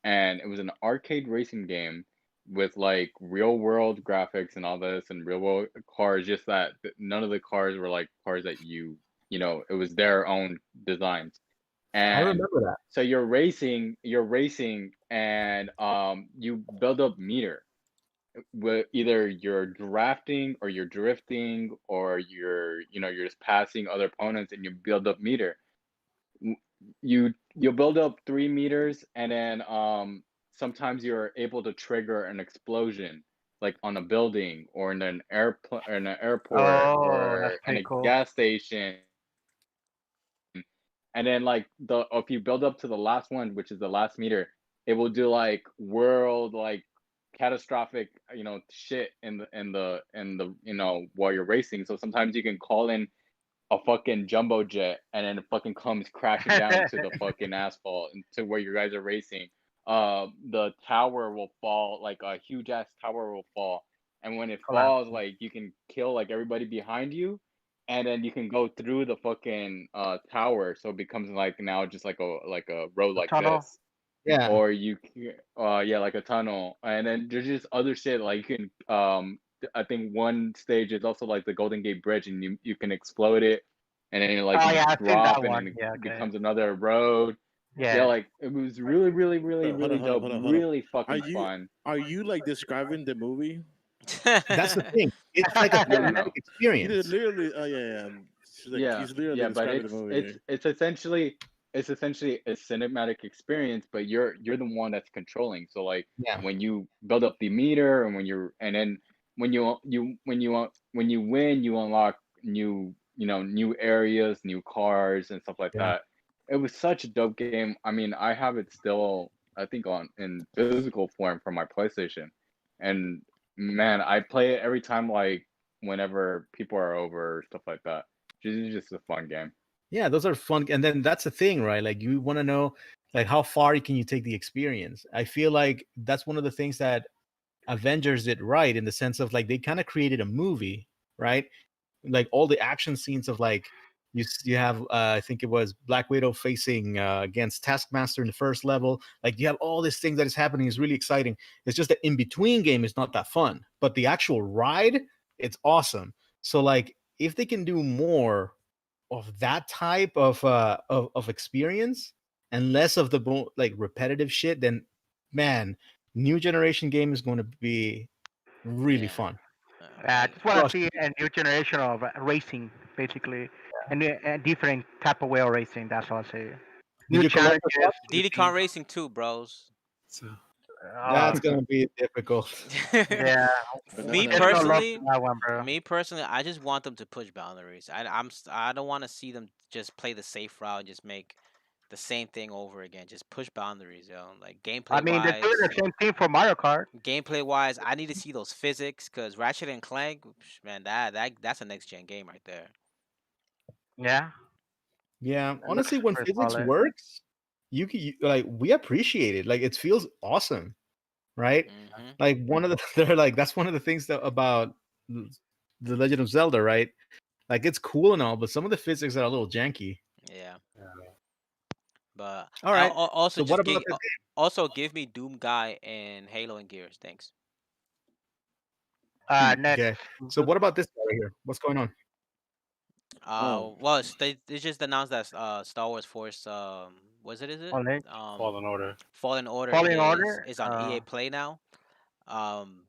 and it was an arcade racing game with like real world graphics and all this and real world cars. Just that none of the cars were like cars that it was their own designs. I And remember that. so you're racing, and you build up meter. Either you're drafting or you're drifting or you're just passing other opponents and you build up meter. You build up 3 meters, and then sometimes you're able to trigger an explosion like on a building or in an airport Oh, that's or in pretty a cool. gas station. And then like the if you build up to the last one, which is the last meter, it will do like world like catastrophic shit in the while you're racing. So sometimes you can call in a fucking jumbo jet, and then it fucking comes crashing down to the fucking asphalt and to where you guys are racing. The tower will fall, like a huge ass tower will fall, and when it falls, like you can kill like everybody behind you, and then you can go through the fucking tower, so it becomes like now just like a road like tunnel. this. Yeah. Or you yeah, like a tunnel, and then there's just other shit like you can I think one stage is also like the Golden Gate Bridge, and you can explode it, and then like Oh you yeah, I've seen drop, that and one. then Yeah, it okay. becomes another road. Yeah, Yeah. like it was really, really, really, Hold really on, hold on, dope, hold on, hold on. really fucking you fun. are you like describing the movie? That's the thing. It's like a No, cinematic no. You experience. literally. Oh yeah. Yeah, He's literally yeah, but describing the movie. it's essentially a cinematic experience, but you're the one that's controlling. So like Yeah. when you build up the meter, and and then when you win, you unlock new areas, new cars, and stuff like Yeah. that. It was such a dope game. I mean, I have it still, I think, on in physical form from my PlayStation, and man, I play it every time, like whenever people are over, stuff like that. It's just a fun game. Yeah, those are fun. And then that's the thing, right? Like you want to know like how far can you take the experience? I feel like that's one of the things that Avengers did right in the sense of like they kind of created a movie, right? Like all the action scenes of like you have I think it was Black Widow facing against Taskmaster in the first level. Like you have all these things that is happening is really exciting. It's just the in between game is not that fun, but the actual ride, it's awesome. So like if they can do more of that type of experience and less of the like repetitive shit, then man, new generation game is going to be really Yeah. fun. I just want to Trust see me. a new generation of racing, basically, and a different type of way of racing. That's all I say. Did New you collect challenges. the stuff? Diddy Kong Racing 2, bros. So, That's gonna be difficult. Yeah, me there's no love personally, for that one, bro. I just want them to push boundaries. I don't want to see them just play the safe route and just make the same thing over again. Just push boundaries, yo. Like I mean, they're doing the same thing for Mario Kart. gameplay wise, I need to see those physics because Ratchet and Clank, man, that's a next gen game right there. Yeah, Yeah, it looks honestly, when pretty physics solid. works, like we appreciate it. Like it feels awesome, right? Hmm. Like one of the they're like that's one of the things that about the Legend of Zelda, right? Like it's cool and all, but some of the physics are a little janky. Yeah, but All right. also So what just about this? also give me Doom Guy and Halo and Gears. Thanks. Next. Okay. So what about this guy right here? What's going on? Oh, Well, they just announced that Star Wars Force, was it? Is it Fallen, Fallen Order. Fallen Order Fallen Order. is on EA Play now.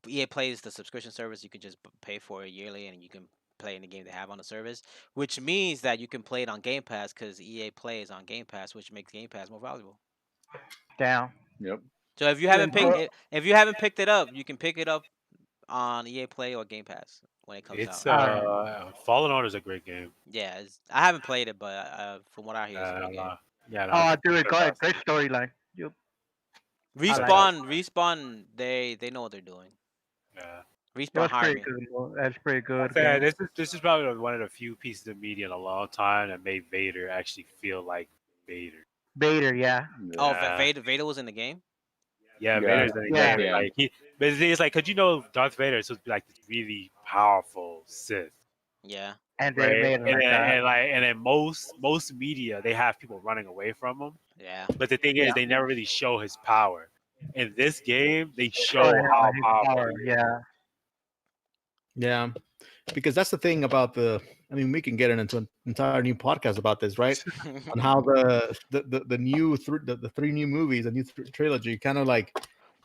EA Play is the subscription service you can just pay for yearly, and you can play any game they have on the service, which means that you can play it on Game Pass because EA Play is on Game Pass, which makes Game Pass more valuable. Down. Yep. So if you haven't picked it up, you can pick it up on EA Play or Game Pass when it comes It's out. Fallen Order is a great game. Yeah, I haven't played it, but from what I hear, it's a great game. Yeah, no, Oh, dude, fantastic. great storyline. Yep. Respawn, they know what they're doing. Yeah. It Respawn was hired pretty me. good. That's pretty good. Yeah, Game. this is probably one of the few pieces of media in a long time that made Vader actually feel like Vader. Vader, yeah. Oh, Yeah. Vader was in the game. Yeah, Yeah. Vader's in the Yeah. game. Like but the thing is, like, cause Darth Vader is supposed to be like this really powerful Sith, Yeah. And they right? made it like that. And then most media they have people running away from him. Yeah. But the thing is, they never really show his power. In this game, they show Show him how his powerful. power, He is. yeah. Yeah, because that's the thing about the. I mean, we can get into an entire new podcast about this, right? On how the new the three new movies, the new trilogy, kind of like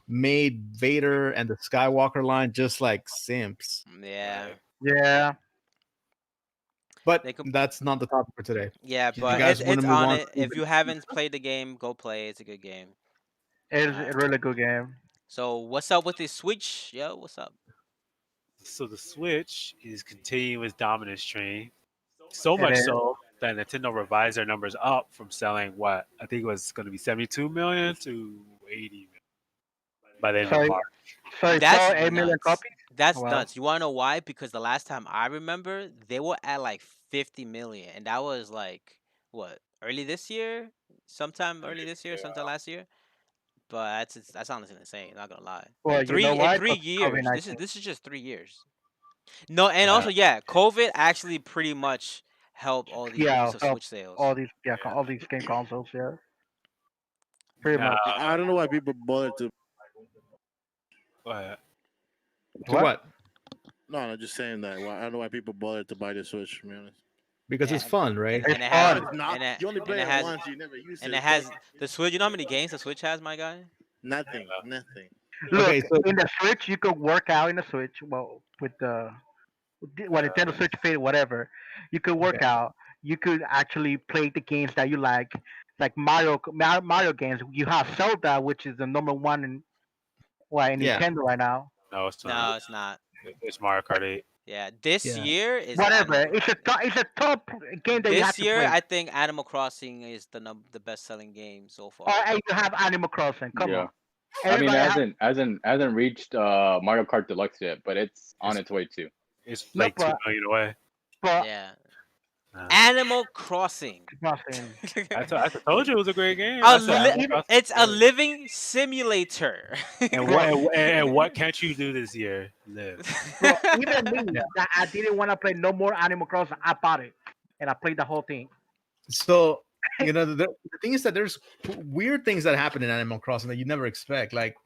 made Vader and the Skywalker line just like simps. Yeah. Right. Yeah. But They could- that's not the topic for today. Yeah, You but guys wanna it's move on on it. to If you haven't played the game, go play. It's a good game. It's a really good game. So what's up with this Switch? Yo, what's up? So the Switch is continuing its dominance train. So It much is. so that Nintendo revised their numbers up from selling what I think it was going to be 72 million to 80 million by the end So, of March. so it That's sold 8 million nuts. copies? That's Wow. nuts. You wanna know why? Because the last time I remember, they were at like 50 million, and that was like what, early this year, sometime early this year, sometime last year. But that's honestly insane. Not gonna lie. Well, you know In why? three Because COVID years, this is 19. just 3 years. No, and also COVID actually pretty much helped all the Yeah, boost of help Switch sales. all these game consoles. Yeah, pretty Nah, much. I don't know why people bother to. but To what? No, just saying that. I don't know why people bother to buy the Switch. To be honest, Because it's And fun, right? It's it has fun. it's not. and it You only and play it it has once. You never use and it. it It's has like the Switch. You know how many games the Switch has, my guy? nothing. Nothing. Look, Okay, so in the Switch, you could work out in the Switch. Well, with the Nintendo Switch Fit, whatever, you could work okay. out. You could actually play the games that you like Mario games. You have Zelda, which is the number one in Yeah, Nintendo right now. no, it's No, not. it's not. It's Mario Kart 8. Yeah, this yeah. year is Whatever. It's a top game that you have this to year play. I think Animal Crossing is the best selling game so Oh, far. and you have Animal Crossing. Come Yeah. on, I mean, everybody it has. hasn't reached Mario Kart Deluxe yet, but it's on its way too. It's No, like 2 million away. but Yeah, Nah. Animal Crossing. Crossing. I told you it was a great game. A I said li- Animal Crossing it's was a great. living simulator. And Bro, what can't you do this year? Live. bro, even me Yeah. that I didn't want to play no more Animal Crossing, I bought it and I played the whole thing. So the thing is that there's weird things that happen in Animal Crossing that you never expect. Like,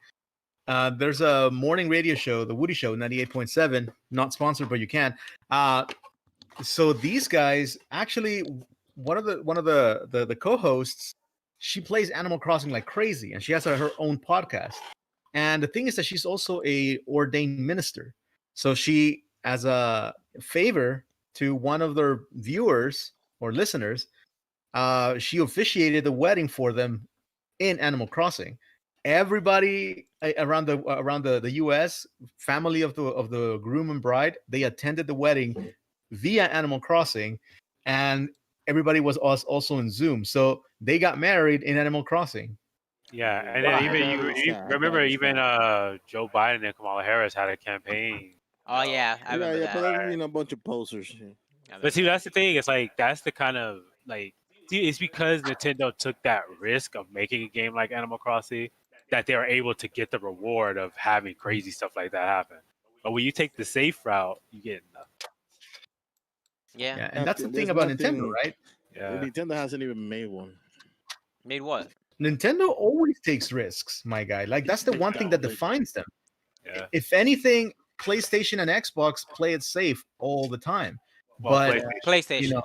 there's a morning radio show, the Woody Show, 98.7, not sponsored, but you can. So these guys actually, one of the co-hosts, she plays Animal Crossing like crazy, and she has her own podcast. And the thing is that she's also a ordained minister. So she, as a favor to one of their viewers or listeners, she officiated the wedding for them in Animal Crossing. Everybody around the U.S. family of the groom and bride, they attended the wedding via Animal Crossing, and everybody was also in Zoom. So they got married in Animal Crossing. Yeah, and Wow. then even you remember even Joe Biden and Kamala Harris had a campaign. Oh yeah, I remember Yeah, but that. that's, a bunch of posters. I But remember see, that. that's the thing. It's like that's the kind of like see, it's because Nintendo took that risk of making a game like Animal Crossing that they were able to get the reward of having crazy stuff like that happen. But when you take the safe route, you get nothing. Yeah. Yeah, and that's the thing There's about nothing- Nintendo, right? Yeah. Nintendo hasn't even made one. Made what? Nintendo always takes risks, my guy. Like that's the one thing that defines them. Yeah. If anything, PlayStation and Xbox play it safe all the time. Well, But PlayStation. you know,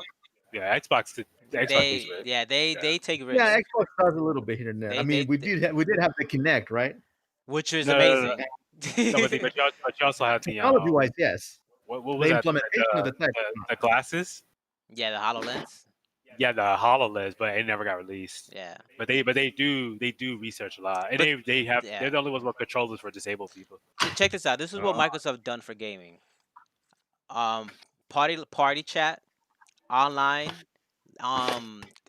yeah, Xbox. The Xbox takes risks. They take risks. yeah, Xbox does a little bit here and there. I mean, we did have the Kinect, right? Which is No, amazing. No, but you also have the Technology-wise, yes. what was The that? implementation of the tech. The glasses. Yeah, the HoloLens. Yeah, the HoloLens, but it never got released. Yeah. But they do research a lot, and they're the only ones with controllers for disabled people. Check this out. This is what Microsoft done for gaming. Party chat, online,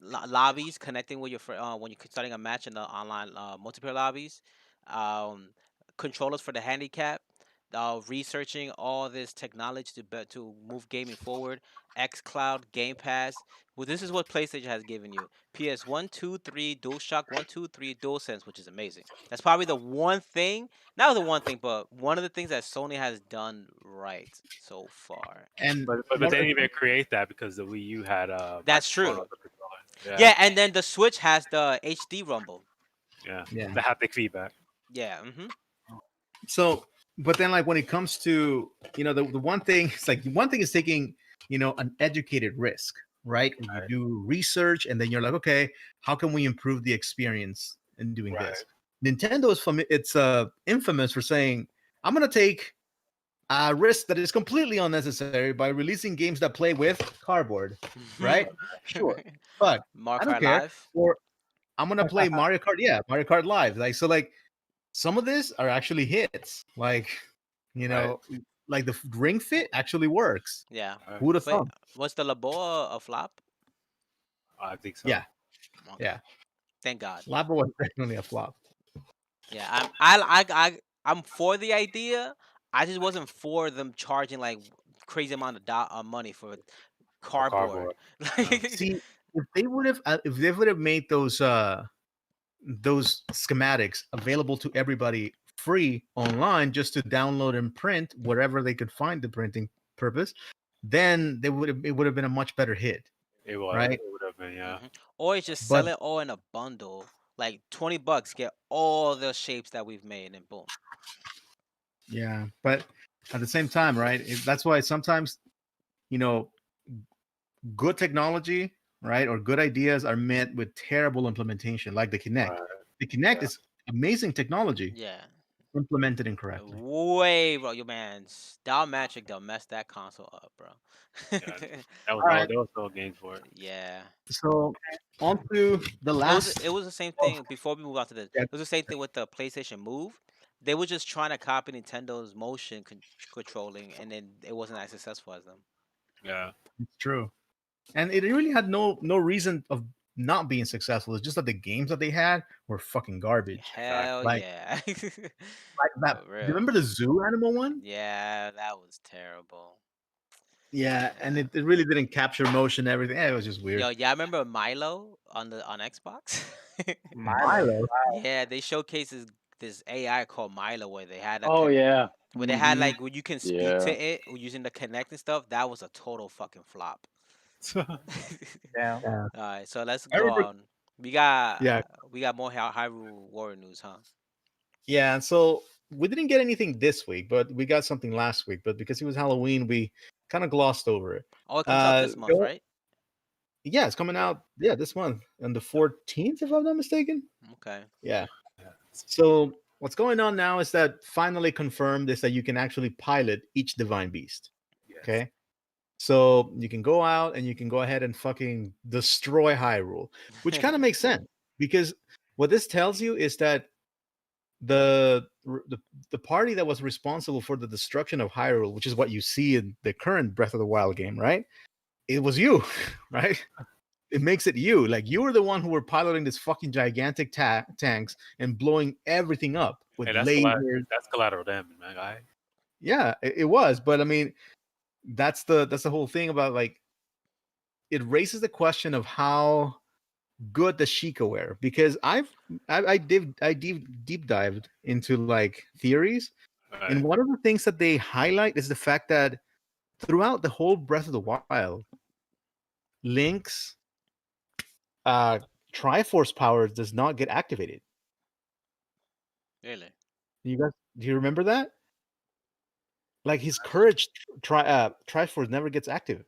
lobbies, connecting with your friend when you're starting a match in the online multiplayer lobbies, um, controllers for the handicap, researching all this technology to move gaming forward. XCloud, Game Pass. Well, this is what PlayStation has given you. PS1, 2, 3, DualShock 1, 2, 3, DualSense, which is amazing. That's probably the one thing, not the one thing, but one of the things that Sony has done right so far. And But they didn't even create that because the Wii U had That's microphone true. on the controller. Yeah, and then the Switch has the HD Rumble. Yeah. Yeah. The haptic feedback. Yeah. So, but then like when it comes to, the one thing, it's like one thing is taking, an educated risk, right? You do research and then you're like, okay, how can we improve the experience in doing this? Nintendo is infamous for saying, I'm going to take a risk that is completely unnecessary by releasing games that play with cardboard, right? Sure. But Mario I don't Kart care. Live. Or I'm going to play Mario Kart. Yeah. Mario Kart Live. Like some of these are actually hits. Like, like the Ring Fit actually works. Yeah. Who would have Wait, thought? was the Laboa a flop? I think so. Yeah. Okay. Yeah. Thank God. Labo was definitely a flop. Yeah, I'm for the idea. I just wasn't for them charging like crazy amount of money for cardboard. See, if they would have made those schematics available to everybody free online just to download and print wherever they could find the printing purpose, then it would have been a much better hit. It was. Right? It would have been, yeah. Or just sell it all in a bundle, like $20, get all the shapes that we've made, and boom. Yeah, but at the same time, right? That's why sometimes, good technology, right, or good ideas are met with terrible implementation, like the Kinect. Right. The Kinect is amazing technology. Yeah. Implemented incorrectly. Way, bro, your man's Down Magic, they'll mess that console up, bro. Yeah, that was there was no game for it. Yeah. So on to the last. It was the same thing before we move on to this. Yeah. It was the same thing with the PlayStation Move. They were just trying to copy Nintendo's motion controlling, and then it wasn't as successful as them. Yeah, it's true, and it really had no reason of not being successful. It's just that the games that they had were fucking garbage. Hell yeah! Like that. Do you remember the zoo animal one? Yeah, that was terrible. Yeah, and it really didn't capture motion. Everything. It was just weird. Yo, yeah, I remember Milo on Xbox. Milo. Yeah, they showcases this AI called Milo where they had where they had like when you can speak to it using the Kinect and stuff. That was a total fucking flop. Yeah. All right, so let's go on. We got more Hyrule Warrior news, huh? Yeah, and so we didn't get anything this week, but we got something last week. But because it was Halloween, we kind of glossed over it. Oh, it comes out this month, right? Yeah, it's coming out. Yeah, this month on the 14th, if I'm not mistaken. Okay. Yeah. So what's going on now is that finally confirmed is that you can actually pilot each divine beast. Yes. Okay. So you can go out and you can go ahead and fucking destroy Hyrule, which kind of makes sense because what this tells you is that the party that was responsible for the destruction of Hyrule, which is what you see in the current Breath of the Wild game, right? It was you, right? It makes it you. Like you were the one who were piloting this fucking gigantic tanks and blowing everything up with lasers. That's collateral damage, man. Guy. Yeah, it was, but I mean, that's the whole thing about like it raises the question of how good the Sheikah were, because I deep dived into like theories, right. And one of the things that they highlight is the fact that throughout the whole Breath of the Wild, Link's Triforce power does not get activated. Really? Do you remember that? Like his courage Triforce never gets active.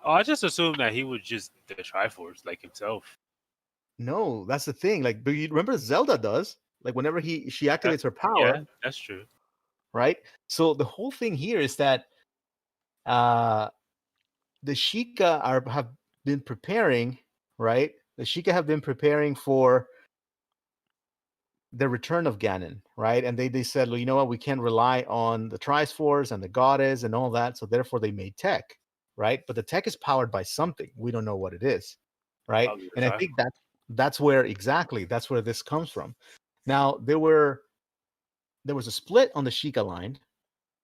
Oh, I just assumed that he was just the Triforce, like himself. No, that's the thing. Like, but you remember Zelda does. Like, whenever she activates her power. Yeah, that's true. Right. So the whole thing here is that the Sheikah have been preparing. Right. The Sheikah have been preparing for the return of Ganon. Right. And they said, well, you know what? We can't rely on the Triforce and the goddess and all that. So therefore, they made tech. Right. But the tech is powered by something. We don't know what it is. Right. And I think that's where this comes from. Now there was a split on the Sheikah line,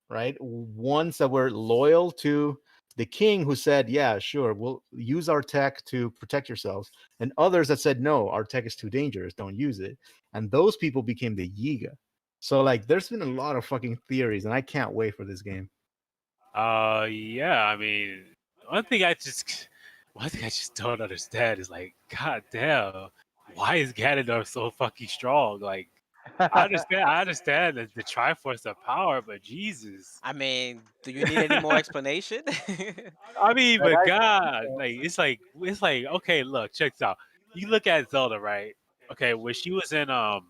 right? Ones that were loyal to the king who said, yeah, sure, we'll use our tech to protect yourselves, and others that said, no, our tech is too dangerous, don't use it. And those people became the Yiga. So like there's been a lot of fucking theories, and I can't wait for this game. Yeah, I mean, one thing I just don't understand is like, god damn, why is Ganondorf so fucking strong? Like, I understand that the Triforce of power, but Jesus. I mean, do you need any more explanation? I mean, but God, like it's like okay, look, check this out. You look at Zelda, right? Okay, when she was in what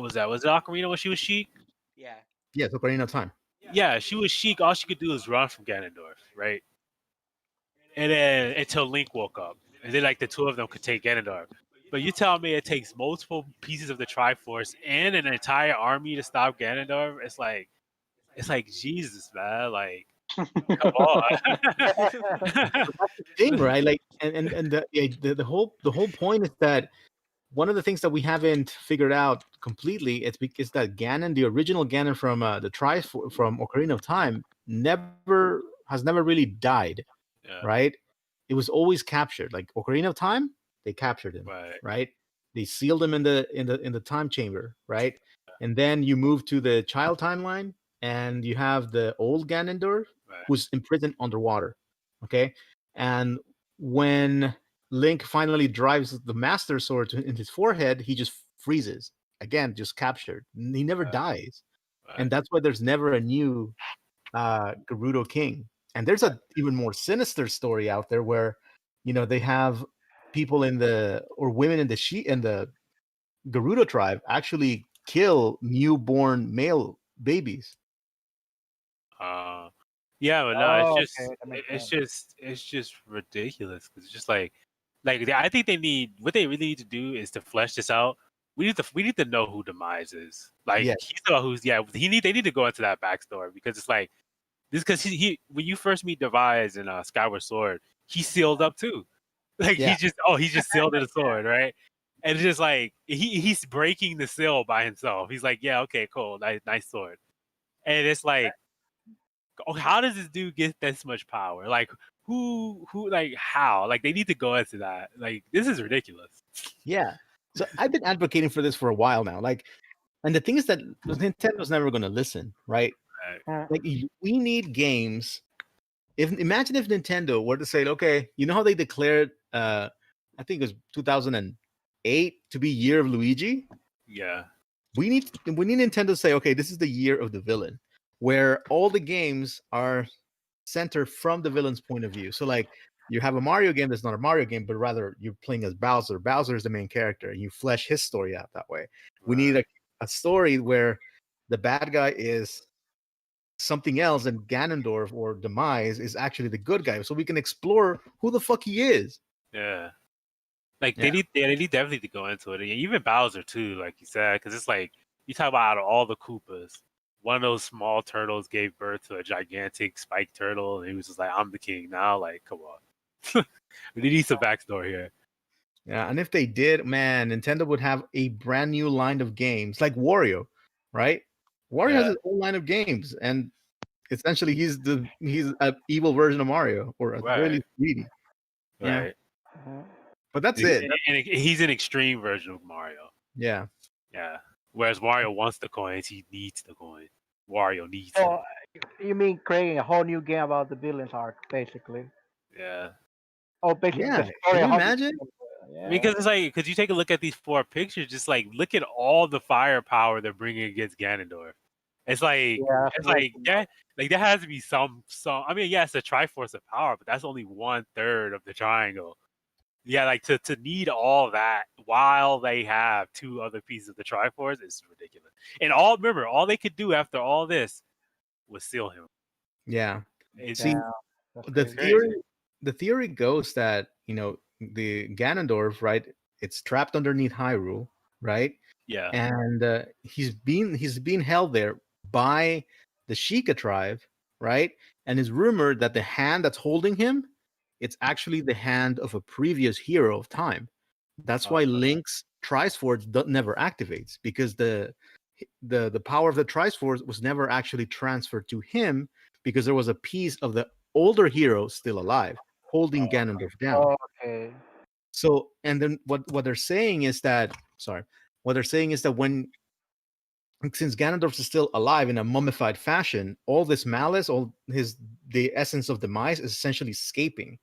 was that? Was it Ocarina when she was Sheik? Yeah. Yeah, it's Ocarina of Time. Yeah, she was Sheik. All she could do was run from Ganondorf, right? And then until Link woke up, and then like the two of them could take Ganondorf. But you tell me it takes multiple pieces of the Triforce and an entire army to stop Ganondorf? It's like Jesus, man. Like, come on. That's the thing, right? Like, and the whole point is that one of the things that we haven't figured out completely is because that Ganon, the original Ganon from the from Ocarina of Time, has never really died. right? It was always captured. Like Ocarina of Time, they captured him, right? They sealed him in the time chamber, right? And then you move to the child timeline, and you have the old Ganondorf who's imprisoned underwater, okay? And when Link finally drives the Master Sword in his forehead, he just freezes again, just captured. He never dies, and that's why there's never a new Gerudo King. And there's a even more sinister story out there where, they have people or women in the Gerudo tribe actually kill newborn male babies. Yeah, but no, it's just ridiculous. It's just like I think what they really need to do is to flesh this out. We need to know who Demise is. Like he's the who's they need to go into that backstory, because it's like this, because he when you first meet Demise in Skyward Sword, he's sealed up too. Like he's just sealed in a sword, right? And it's just like he's breaking the seal by himself. He's like, yeah, okay, cool, nice sword. And it's like, how does this dude get this much power? Like who like how? Like they need to go into that. Like this is ridiculous. Yeah. So I've been advocating for this for a while now. Like, and the thing is that Nintendo's never going to listen, right? Like we need games. Imagine if Nintendo were to say, okay, you know how they declared I think it was 2008 to be Year of Luigi? Yeah. We need Nintendo to say, okay, this is the year of the villain, where all the games are centered from the villain's point of view. So like you have a Mario game that's not a Mario game, but rather you're playing as Bowser. Bowser is the main character, and you flesh his story out that way. We need a story where the bad guy is something else, and Ganondorf or Demise is actually the good guy, so we can explore who the fuck he is. Yeah. Like they need definitely to go into it. And even Bowser too, like you said, because it's like you talk about out of all the Koopas, one of those small turtles gave birth to a gigantic spiked turtle, and he was just like, I'm the king now. Like, come on. We need some backstory here. Yeah, and if they did, man, Nintendo would have a brand new line of games, like Wario, right? Wario has his own line of games, and essentially he's an evil version of Mario, or a really greedy. Yeah. But that's it. And he's an extreme version of Mario. Yeah. Yeah. Whereas Mario wants the coins, he needs the coin. Wario needs So you mean creating a whole new game about the villains arc, basically? Yeah. Oh, basically. Yeah. Can you imagine? Yeah. Because it's like, because you take a look at these 4 pictures, just like look at all the firepower they're bringing against Ganondorf. It's like, there has to be some. I mean, yes, a Triforce of power, but that's only 1/3 of the triangle. Yeah, like to need all that while they have 2 other pieces of the Triforce is ridiculous. And remember, all they could do after all this was seal him. Yeah. See, the theory goes that the Ganondorf, right? It's trapped underneath Hyrule, right? Yeah. And he's being held there by the Sheikah tribe, right? And it's rumored that the hand that's holding him, it's actually the hand of a previous hero of time. That's why Link's Triforce never activates, because the power of the Triforce was never actually transferred to him, because there was a piece of the older hero still alive holding Ganondorf down. Okay. So, and then what they're saying is that when, since Ganondorf is still alive in a mummified fashion, all this malice, the essence of Demise is essentially escaping.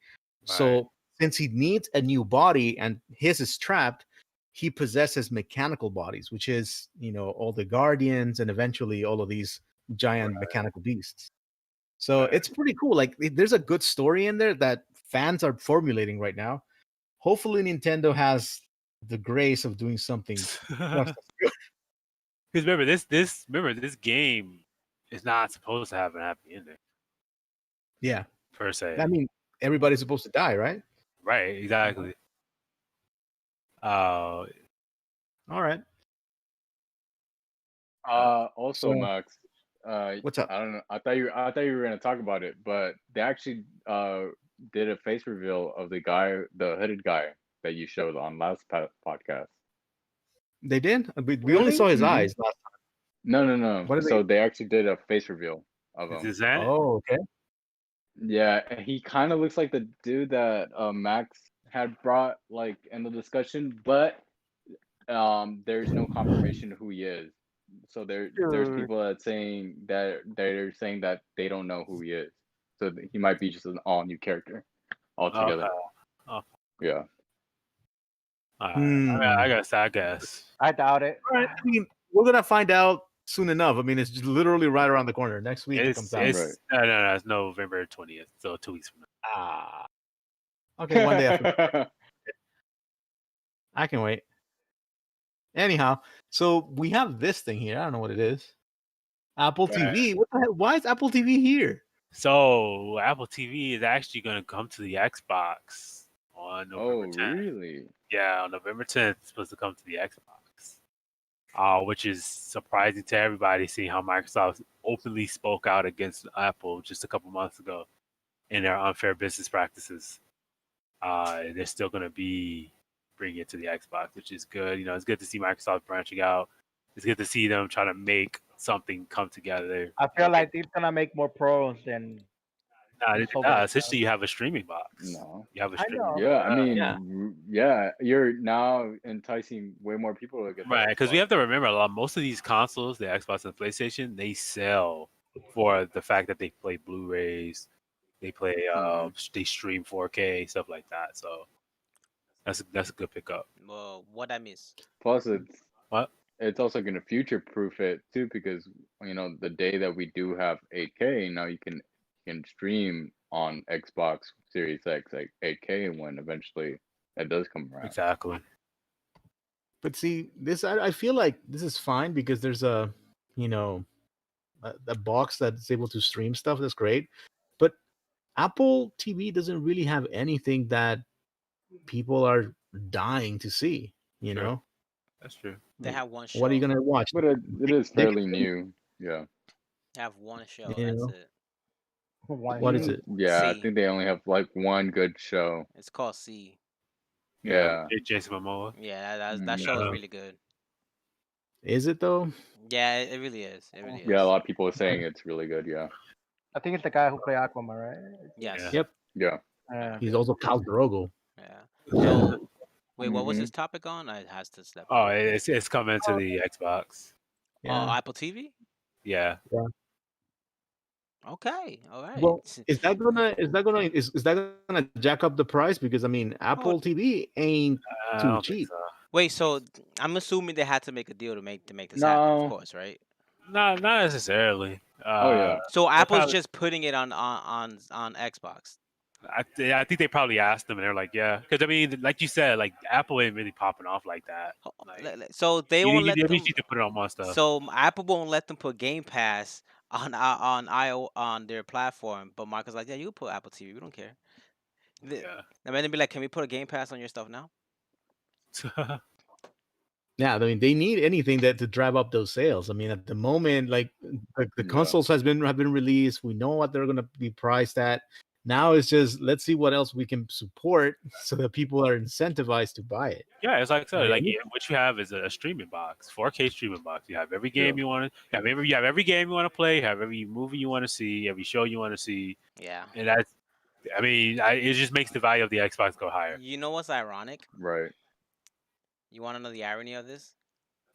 Right. So since he needs a new body and his is trapped, he possesses mechanical bodies, which is, all the guardians and eventually all of these giant mechanical beasts. So it's pretty cool. Like there's a good story in there that fans are formulating right now. Hopefully Nintendo has the grace of doing something. Because remember, this game is not supposed to have an happy ending. Yeah. Per se. I mean, everybody's supposed to die, right? Right, exactly. All right. Also, Max. What's up? I don't know. I thought you were gonna talk about it, but they actually did a face reveal of the hooded guy that you showed on last podcast. They did? We only saw his eyes last time. No. So they actually did a face reveal of him. Is that? Oh, okay. Yeah, he kind of looks like the dude that Max had brought like in the discussion, but there's no confirmation who he is. So there's Dude, people that saying that they're saying that they don't know who he is. So he might be just an all new character altogether. Okay. Yeah. All right. I guess. I doubt it. All right. I mean, we're gonna find out soon enough. I mean, it's just literally right around the corner. Next week it comes out. Right. No, it's November 20th, so 2 weeks from now. Ah. Okay, one day after. I can wait. Anyhow, so we have this thing here. I don't know what it is. Apple TV. What the hell? Why is Apple TV here? So Apple TV is actually going to come to the Xbox on November 10th. Really? Yeah, on November 10th, it's supposed to come to the Xbox. Which is surprising to everybody, seeing how Microsoft openly spoke out against Apple just a couple months ago in their unfair business practices. They're still going to be bringing it to the Xbox, which is good. You know, it's good to see Microsoft branching out. It's good to see them trying to make something come together. I feel like it's gonna make more pros than. Essentially, you have a streaming box. No. You have a I streaming know. box. Yeah, I mean, yeah, you're now enticing way more people to get right, because we have to remember most of these consoles, the Xbox and the PlayStation, they sell for the fact that they play Blu-rays, they play they stream 4K, stuff like that. So that's a good pickup. Well, what I miss? Plus, What? It's also going to future-proof it too, because the day that we do have 8K, now you can stream on Xbox Series X like 8K when eventually that does come around. Exactly. But see, this I feel like this is fine because there's a box that's able to stream stuff. That's great. But Apple TV doesn't really have anything that people are dying to see. You know, that's true. They have one show. What are you gonna watch? But it is fairly new. Yeah. They have one show. You That's know? it. What is it? Yeah, I C. think they only have like one good show. It's called C. Yeah. Jason Momoa. Yeah, that show is really good. Is it though? Yeah, it really is. It really is. Yeah, a lot of people are saying it's really good. Yeah. I think it's the guy who played Aquaman, right? Yes. Yep. Yeah. He's also Khal Drogo. Yeah. So, wait, what was his topic on? I has to step. Oh, it's coming to the Xbox. Yeah. Apple TV. Yeah. Okay. All right. Well, is that gonna jack up the price? Because I mean, Apple TV ain't too cheap. So. Wait, so I'm assuming they had to make a deal to make this No. happen, of course, right? No, not necessarily. Oh yeah. So Apple's just putting it on Xbox. I think they probably asked them, and they're like, "Yeah," because I mean, like you said, like Apple ain't really popping off like that. Like, so they won't let them. At least you can put it on more stuff. So Apple won't let them put Game Pass on their platform, but Microsoft's like, yeah, you can put Apple TV. We don't care. Yeah. And then they'd be like, can we put a Game Pass on your stuff now? Yeah, I mean, they need anything to drive up those sales. I mean, at the moment, like the consoles have been released. We know what they're going to be priced at. Now it's just let's see what else we can support so that people are incentivized to buy it. Yeah, it's like I said, like what you have is a streaming box, 4K streaming box. You have every game you want to have. You have every game you want to play. You have every movie you want to see. Every show you want to see. Yeah. And that's, I mean, it just makes the value of the Xbox go higher. You know what's ironic? Right. You want to know the irony of this?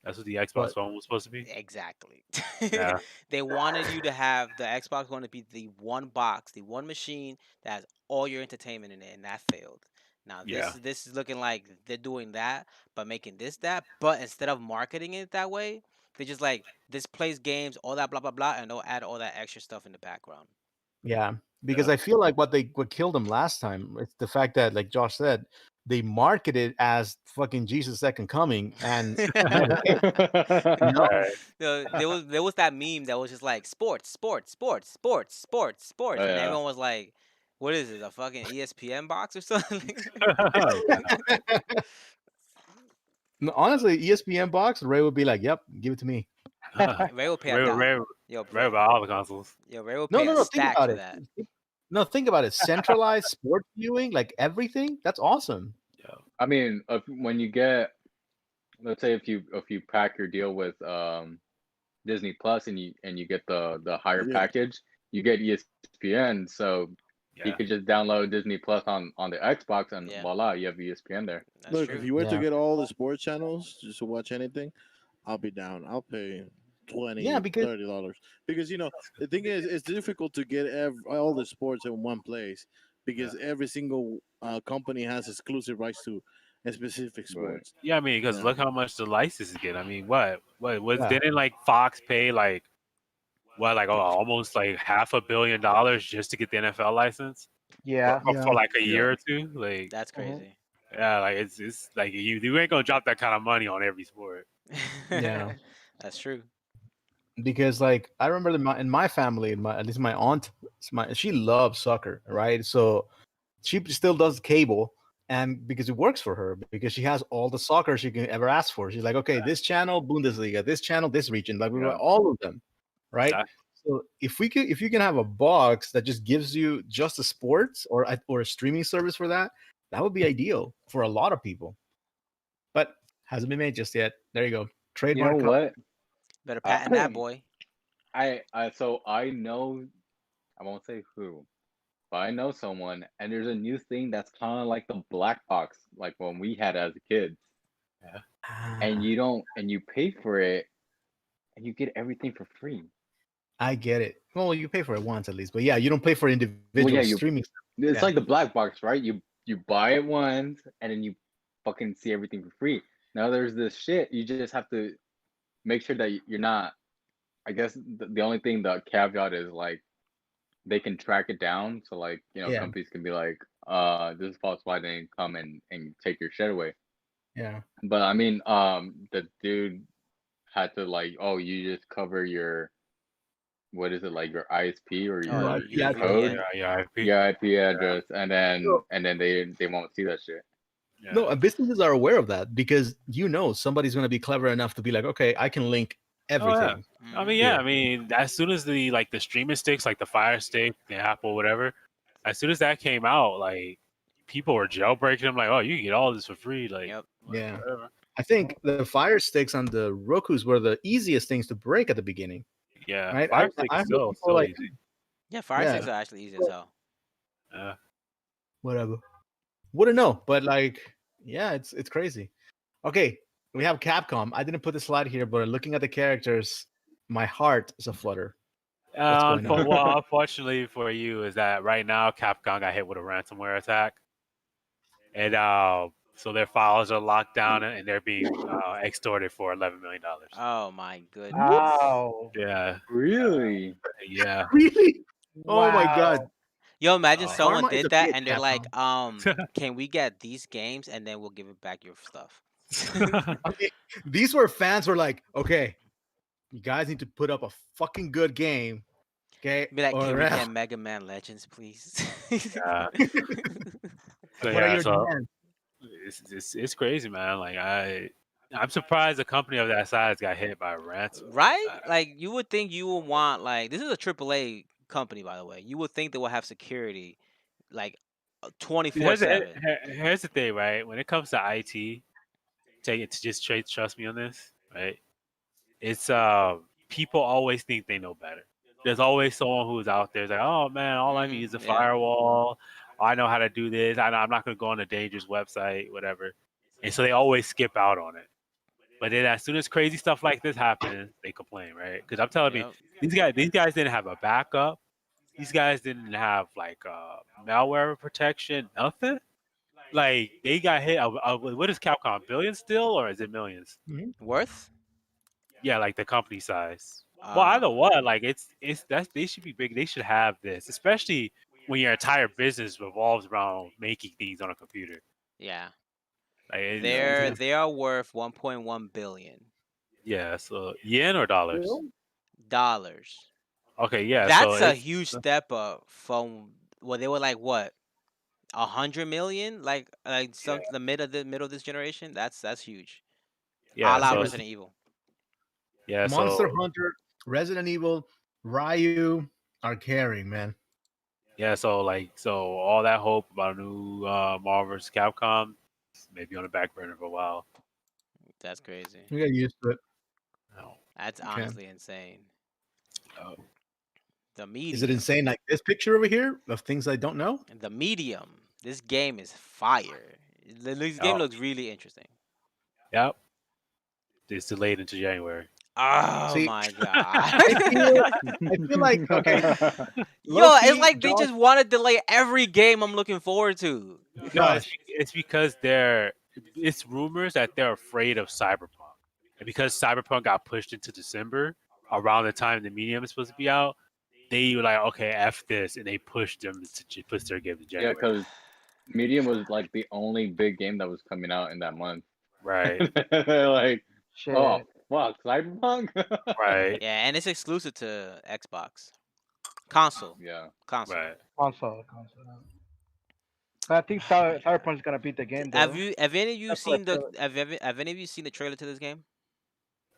That's what the Xbox One was supposed to be. Exactly. Yeah. They wanted you to have the Xbox One to be the one box, the one machine that has all your entertainment in it, and that failed. Now this is looking like they're doing that, but making that. But instead of marketing it that way, they just like this plays games, all that blah blah blah, and they'll add all that extra stuff in the background. Yeah, because I feel like what killed them last time, it's the fact that, like Josh said, they marketed as fucking Jesus' second coming, and there was that meme that was just like sports, and everyone was like, "What is it? A fucking ESPN box or something?" Honestly, ESPN box, Ray would be like, "Yep, give it to me." Ray will pay Ray about all the consoles. Yo, Ray will pay no, a stack think about for it. that. No, think about it. Centralized sports viewing, like everything. That's awesome. Yeah. I mean, when you get, let's say, if you pack your deal with Disney Plus and you get the higher package, you get ESPN. So You could just download Disney Plus on the Xbox, and voila, you have ESPN there. That's Look, true. if you were to get all the sports channels just to watch anything, I'll be down. I'll pay $20, because $30 because the thing is, it's difficult to get all the sports in one place because every single company has exclusive rights to a specific sports. Yeah, I mean, because look how much the licenses get. I mean, what didn't like Fox pay like almost like $500 million just to get the NFL license? Yeah. For like a year or two, like That's crazy. yeah, like it's like you ain't gonna drop that kind of money on every sport. Yeah. That's true. Because like I remember in my family, at least my aunt, she loves soccer, right? So she still does cable, and because it works for her, because she has all the soccer she can ever ask for. She's like, okay, this channel Bundesliga, this channel this region, like all of them, right? So if you can have a box that just gives you just the sports or a streaming service for that, that would be ideal for a lot of people. But hasn't been made just yet. There you go. Trademark. You know what? Better patent that, boy. So I know, I won't say who, but I know someone, and there's a new thing that's kind of like the black box, like when we had as kids. And you pay for it, and you get everything for free. I get it. Well, you pay for it once at least, but yeah, you don't pay for individual streaming. It's like the black box, right? You buy it once, and then you fucking see everything for free. Now there's this shit. You just have to make sure that you're not. I guess the only thing, the caveat is like they can track it down, so like companies can be like, this is false. Why didn't come and take your shit away? Yeah. But I mean, the dude had to like, oh, you just cover your, what is it, like your ISP or your code, your IP address, and then they won't see that shit. Yeah. No, businesses are aware of that because somebody's going to be clever enough to be like, okay, I can link everything. Oh, yeah. I mean, I mean, as soon as the streaming sticks, like the Fire Stick, the Apple, whatever, as soon as that came out, like people were jailbreaking them, like, oh, you can get all this for free, like, yeah. Whatever. I think the Fire Sticks on the Rokus were the easiest things to break at the beginning. Yeah, right? Fire Stick is still like, easy. Yeah, Fire Sticks are actually easy as hell. Whatever. Wouldn't know, but like, yeah, it's crazy. Okay, we have Capcom. I didn't put the slide here, but looking at the characters, my heart is aflutter. What's going on? Well, unfortunately for you, is that right now Capcom got hit with a ransomware attack, and so their files are locked down and they're being extorted for $11 million. Oh my goodness! Oh, yeah, really? Yeah, really? Wow. Oh my god! Yo, imagine someone Karma did that bitch, and they're Capcom. like, can we get these games and then we'll give it back your stuff. Okay, these were fans who were like, okay, you guys need to put up a fucking good game. Okay. Be like, can we get Mega Man Legends, please? So, what are your demands? It's crazy, man. Like I'm surprised a company of that size got hit by a ransom. Right? Like you would think you would want this is a AAA company, by the way. You would think they will have security like 24/7. Here's the thing, right? When it comes to IT, trust me on this, right? It's people always think they know better. There's always someone who's out there like, oh man, all I need is a firewall. I know how to do this. I'm not going to go on a dangerous website, whatever. And so they always skip out on it. But then as soon as crazy stuff like this happens, they complain, right? Because I'm telling you, these guys didn't have a backup. These guys didn't have like malware protection, nothing. Like they got hit. What is Capcom? Billions still, or is it millions? Worth? Yeah, like the company size. Well, either what, like they should be big. They should have this, especially when your entire business revolves around making things on a computer. Yeah. Like, they are worth 1.1 billion. Yeah, so yen or dollars? Dollars. Okay, yeah. That's a huge step up from they were like what, 100 million, like the middle of this generation. That's huge. Yeah, so Resident Evil. Yeah, Monster Hunter, Resident Evil, Ryu are carrying, man. Yeah, so all that hope about a new Marvel vs. Capcom maybe on the back burner for a while. That's crazy. You get used to it. That's honestly insane. The medium. Is it insane like this picture over here of things I don't know? The medium. This game is fire. This game looks really interesting. Yep. It's delayed into January. Oh See, my I feel like okay. Yo, it's like they just want to delay every game I'm looking forward to. No, it's because it's rumors that they're afraid of Cyberpunk. And because Cyberpunk got pushed into December, around the time the medium is supposed to be out, they were like, okay, F this, and they pushed them to push their game to January. Yeah, because medium was like the only big game that was coming out in that month. Right. Like, Shit. oh fuck, Cyberpunk. Right. Yeah, and it's exclusive to Xbox. Console. Yeah. Console. Right. Console. I think Cyberpunk's gonna beat the game. Though. Have any of you That's seen what I have any of you seen the trailer to this game?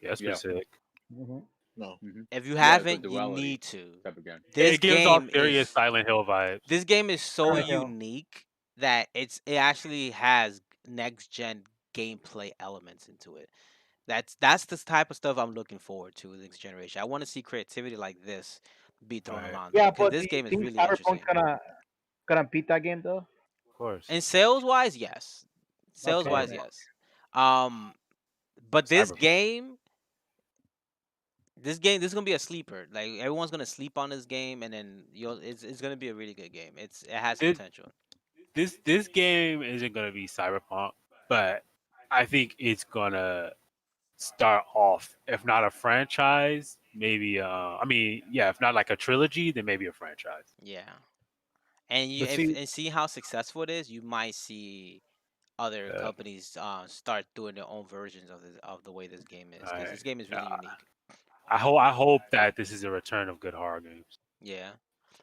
Yeah, that's pretty sick. Mm-hmm. No. If you Yeah, it's a haven't, you duality need to. type of game. This It gives off game serious is Silent Hill vibes. this game is so Silent Hill. unique that it actually has next gen gameplay elements into it. That's the type of stuff I'm looking forward to with next generation. I want to see creativity like this be thrown Right. around. Yeah, because but this do you game is think really Cyberpunk's interesting. gonna beat that game though? Of course. And sales wise, yes. Sales wise, Okay. yes. But this Cyberpunk. game, this is gonna be a sleeper. Like everyone's gonna sleep on this game, and then it's gonna be a really good game. It has potential. This game isn't gonna be Cyberpunk, but I think it's gonna start off, if not a franchise, maybe if not like a trilogy, then maybe a franchise. Yeah, and and see how successful it is, you might see other companies start doing their own versions of the way this game is, because this game is really unique. I hope that this is a return of good horror games. Yeah,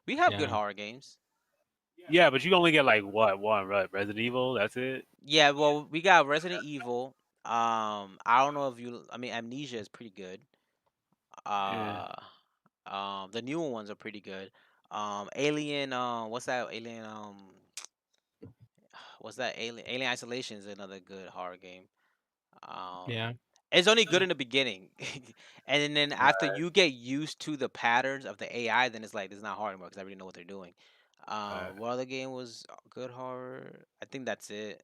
we have good horror games. Yeah, but you only get like one Resident Evil. That's it. Yeah, well, we got Resident Evil. I don't know if you. I mean, Amnesia is pretty good. The newer ones are pretty good. Alien. What's that? Alien. What's that? Alien Isolation is another good horror game. Yeah. It's only good in the beginning, and then after you get used to the patterns of the AI, then it's like it's not hard anymore because I already know what they're doing. What other game was good horror? I think that's it.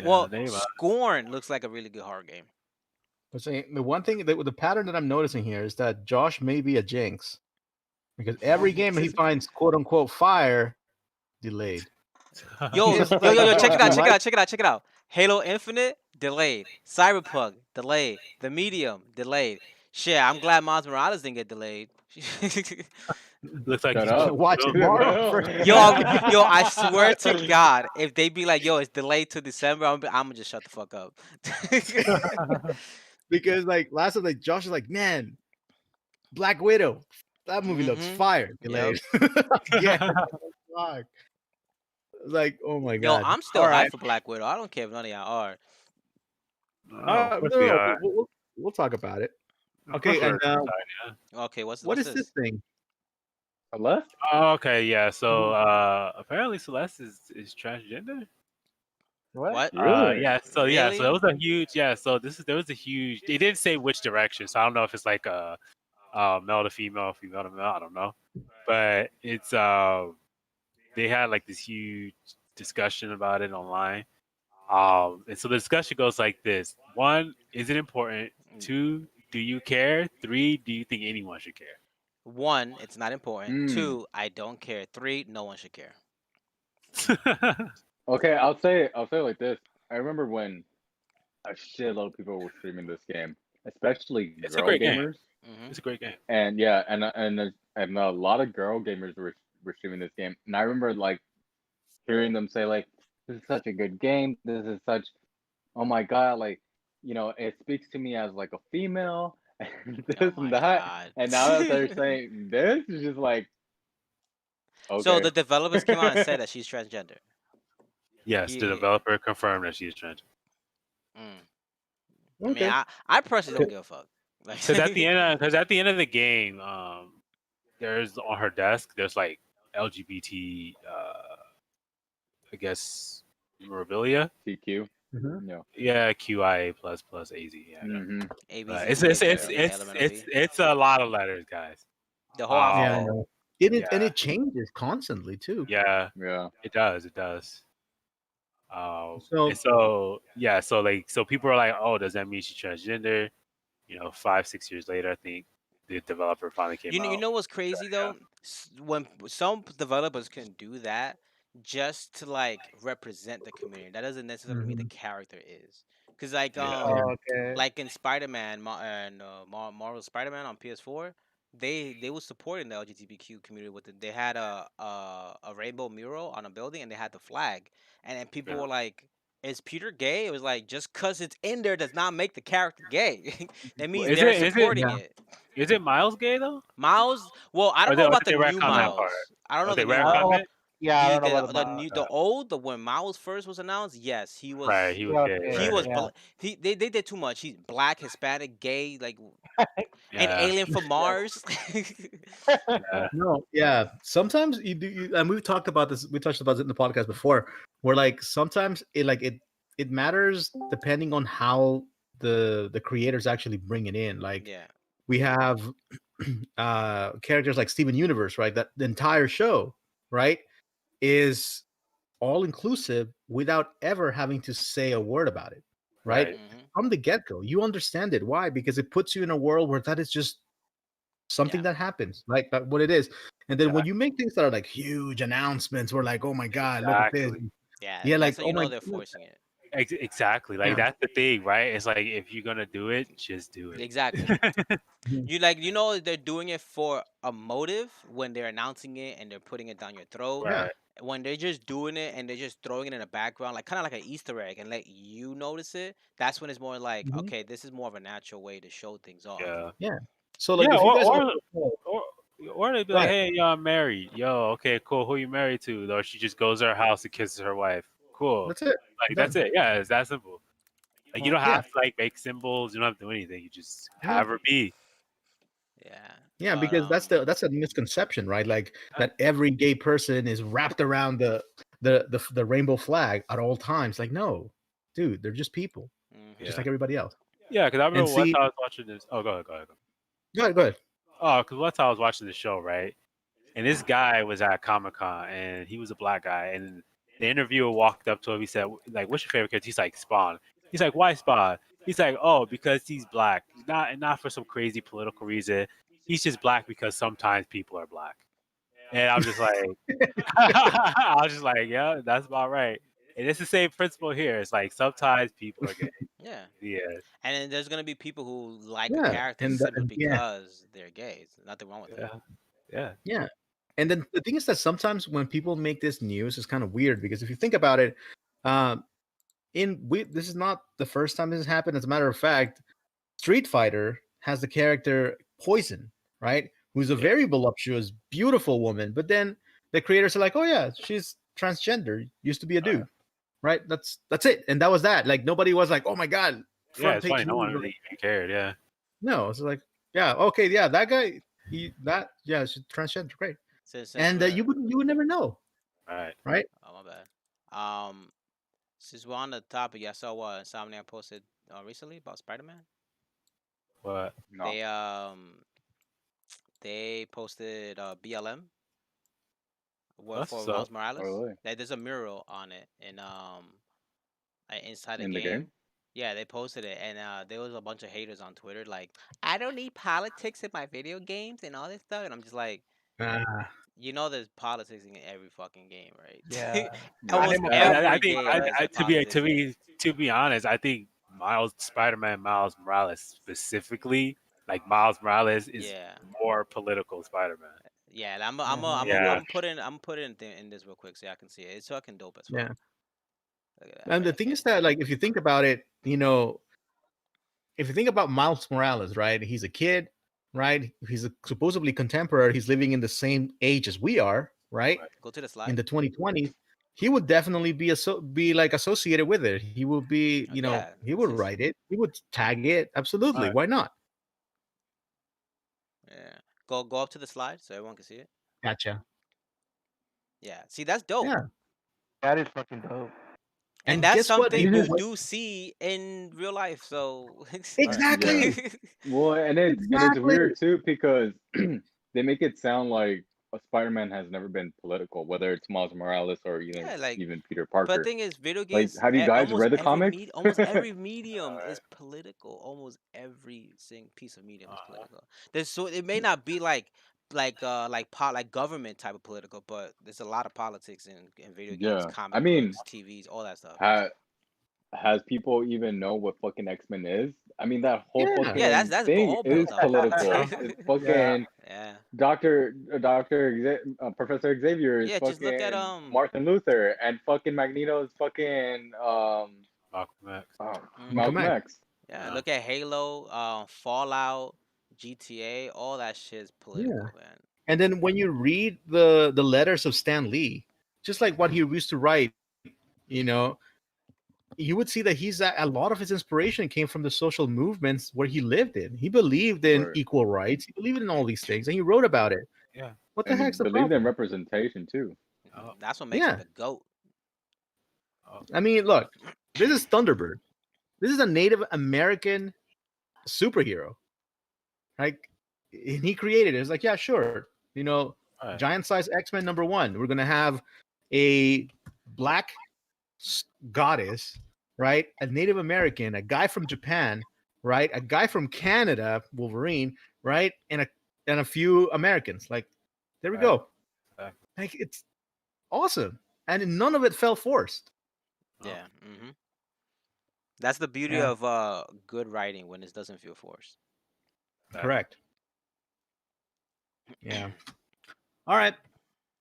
Well, Scorn looks like a really good horror game. But the one thing that the pattern that I'm noticing here is that Josh may be a jinx, because every game he finds quote unquote fire delayed. Yo, check it out. Halo Infinite delayed. Cyberpunk delayed. The Medium delayed. Shit, I'm glad Miles Morales didn't get delayed. Looks like watch it tomorrow. Yo, I swear to God, if they be like, yo, it's delayed to December, I'm gonna just shut the fuck up. Because like last time, like Josh is like, man, Black Widow, that movie looks fire. Delayed. Yeah. Like, oh my god. Yo, I'm still hyped for Black Widow. I don't care if none of y'all are. We'll talk about it. Okay, and okay, what's what is this thing? Celeste? Oh, okay, yeah. So apparently Celeste is transgender. What? Really? Yeah. So there was a huge there was a huge. They didn't say which direction, so I don't know if it's like a male to female, female to male. I don't know, but it's they had like this huge discussion about it online. And so the discussion goes like this: 1, is it important? 2, do you care? 3, do you think anyone should care? 1, it's not important. 2, I don't care. 3, no one should care. Okay, I'll say it like this. I remember when a shitload of people were streaming this game, especially girl gamers. It's a great game. And yeah, and a lot of girl gamers were streaming this game. And I remember like hearing them say like, this is such a good game. This is such, oh my god, like, you know, it speaks to me as like a female and this and that. God. And now that they're saying this is just like, okay. So the developers came out and said that she's transgender. Yes, the developer confirmed that she's transgender. I mean, I personally don't give a fuck. Because at the end of the game, there's on her desk, there's like LGBT, I guess, memorabilia. CQ. No. Yeah, QIA plus AZ. Yeah. ABC, it's a lot of letters, guys. The whole alphabet. it changes constantly too. Yeah, Yeah. it does. So And so people are like, oh, does that mean she's transgender? 5-6 years later, I think the developer finally came You out. know what's crazy though? When some developers can do that just to like represent the community, that doesn't necessarily mean the character is. Cause Yeah. Okay. like in Spider-Man and Marvel Spider-Man on PS4, they were supporting the LGBTQ community with it. They had a rainbow mural on a building and they had the flag, and then people Yeah. were like, "Is Peter gay?" It was like, just cause it's in there does not make the character gay. That means Is they're it? Is it? supporting it. Is it Miles gay though? Miles, well, I Or don't know did about the they new retcon that part? Miles. I don't Oh, know they the new I don't know retconned Miles. about, it. yeah, I don't know about the The old, the when Miles first was announced, yes, Right, he was gay. he okay, Right. was yeah. they did too much. He's black, Hispanic, gay, like an Yeah. alien from Mars. Yeah. no, yeah. Sometimes and we've talked about this. We touched about it in the podcast before. Where like sometimes it matters depending on how the creators actually bring it in. Like Yeah, we have characters like Steven Universe, right? That the entire show, right, is all inclusive without ever having to say a word about it, right? Right. From the get go, you understand it. Why? Because it puts you in a world where that is just something yeah, that happens, like what it is. And then Yeah. when you make things that are like huge announcements, we're like, oh my god, look at this. Exactly. yeah. Yeah, That's like how oh you my know they're goodness. forcing it. Exactly. Like Yeah. that's the thing, right? It's like if you're gonna do it, just do it. Exactly. Mhm. You know they're doing it for a motive when they're announcing it and they're putting it down your throat. Yeah. Right. When they're just doing it and they're just throwing it in the background, like kind of like an Easter egg, and let you notice it, that's when it's more like, Mhm. okay, this is more of a natural way to show things off. Yeah. Yeah. So like Yeah. if you guys are Or or they'd be go like, ahead. hey, yo, I'm married. Yo, okay, cool. Who you married to? Or she just goes to her house and kisses her wife. Cool. That's it. Like that's Done. it. Yeah, it's that simple. Like you don't Yeah. have to like make symbols. You don't have to do anything. You just Yeah. have her be. Yeah, Yeah, but because that's a misconception, right? Like that every gay person is wrapped around the rainbow flag at all times. Like, no, dude, they're just people, just Yeah. like everybody else. Yeah, because I And remember one see, time I was watching this. Oh, go ahead. go ahead, go ahead. Oh, because one time I was watching the show, right? And this guy was at Comic Con, and he was a black guy. And the interviewer walked up to him. He said, "Like, what's your favorite character?" He's like, "Spawn." He's like, "Why Spawn?" He's like, "Oh, because he's black. Not for some crazy political reason. He's just black because sometimes people are black." And I'm just like, I was just like, yeah, that's about right. And it's the same principle here. It's like sometimes people are gay. yeah, Yeah, and then there's gonna be people who like a Yeah, character and, simply yeah, because they're gay. There's nothing wrong with that. yeah, yeah. yeah. And then the thing is that sometimes when people make this news, it's kind of weird because if you think about it, um, this is not the first time this has happened. As a matter of fact, Street Fighter has the character Poison, right? Who's a Yeah. very voluptuous, beautiful woman. But then the creators are like, oh yeah, she's transgender, used to be a dude, right? That's it, and that was that. Like nobody was like, oh my god, Yeah, front it's page funny. No one news. really even cared. Yeah. No, it's like, yeah, okay, yeah, that guy, yeah, she's transgender, great, Since and we're you would never know, All right. right? oh my bad. Since we're on the topic, I saw what Insomniac posted recently about Spider-Man. What? No. They posted BLM That's for what's up. Miles Morales. Really? Like, there's a mural on it in inside the In the game. game? Yeah, they posted it, and there was a bunch of haters on Twitter like, I don't need politics in my video games and all this stuff, and I'm just like, Ah, you know, there's politics in every fucking game, right? Yeah. Almost Animal Yeah, I every think game has I, politics in it. to be honest, I think Spider-Man Miles Morales specifically, like Miles Morales is Yeah, more political Spider-Man. yeah. And Yeah. I'm putting in this real quick so I can see it. It's fucking dope as fuck. yeah. Look at that. And the Right thing is there. that, like, if you think about it, if you think about Miles Morales, right? He's a kid, right? He's supposedly contemporary. He's living in the same age as we are, right? Go to the In slide. the 2020s, he would definitely be like associated with it. He would be, Yeah, he would this is- write it. He would tag it. Absolutely. Alright. Why not? Yeah. Go up to the slide so everyone can see it. Gotcha. Yeah. See, that's dope. Yeah. That is fucking dope. And And that's guess what? something People you went- do see in real life. So Exactly. Well, and it's Exactly. weird too because they make it sound like Spider-Man has never been political, whether it's Miles Morales or Yeah, even Peter but the Parker. thing is, video Like, games. have you guys Almost read the every comics? almost every medium is political. Almost every single piece of medium is political. There's so it may not be like government type of political, but there's a lot of politics in video games, Yeah, I comic mean, books, TVs, all that stuff. has people even know what fucking X-Men is? I mean, that whole Yeah. Yeah, fucking that's thing all is built off political. politics. It's Yeah. fucking Yeah. Professor Xavier is Yeah, just look at fucking Martin Luther, and fucking Magneto is fucking Malcolm X. Malcolm X. X. Yeah, look at Halo, Fallout, GTA, all that shit's political, man. And then when you read the letters of Stan Lee, just like what he used to write, you know, you would see that a lot of his inspiration came from the social movements where he lived in. He believed in Right. equal rights. He believed in all these things, and he wrote about it. Yeah. What the And he heck's the believed in problem? representation too. Oh. That's what makes him Yeah. the GOAT. I mean, look, this is Thunderbird. This is a Native American superhero, like, and he created it. It's like, yeah, sure, you know, Right. giant size X-Men #1. We're gonna have a black goddess, right? A Native American, a guy from Japan, right? A guy from Canada, Wolverine, right? And a few Americans. Like, there we go. Exactly. Like, it's awesome, and none of it felt forced. Yeah. Mm-hmm. That's the beauty Yeah. of good writing when it doesn't feel forced. Correct. Yeah. All right.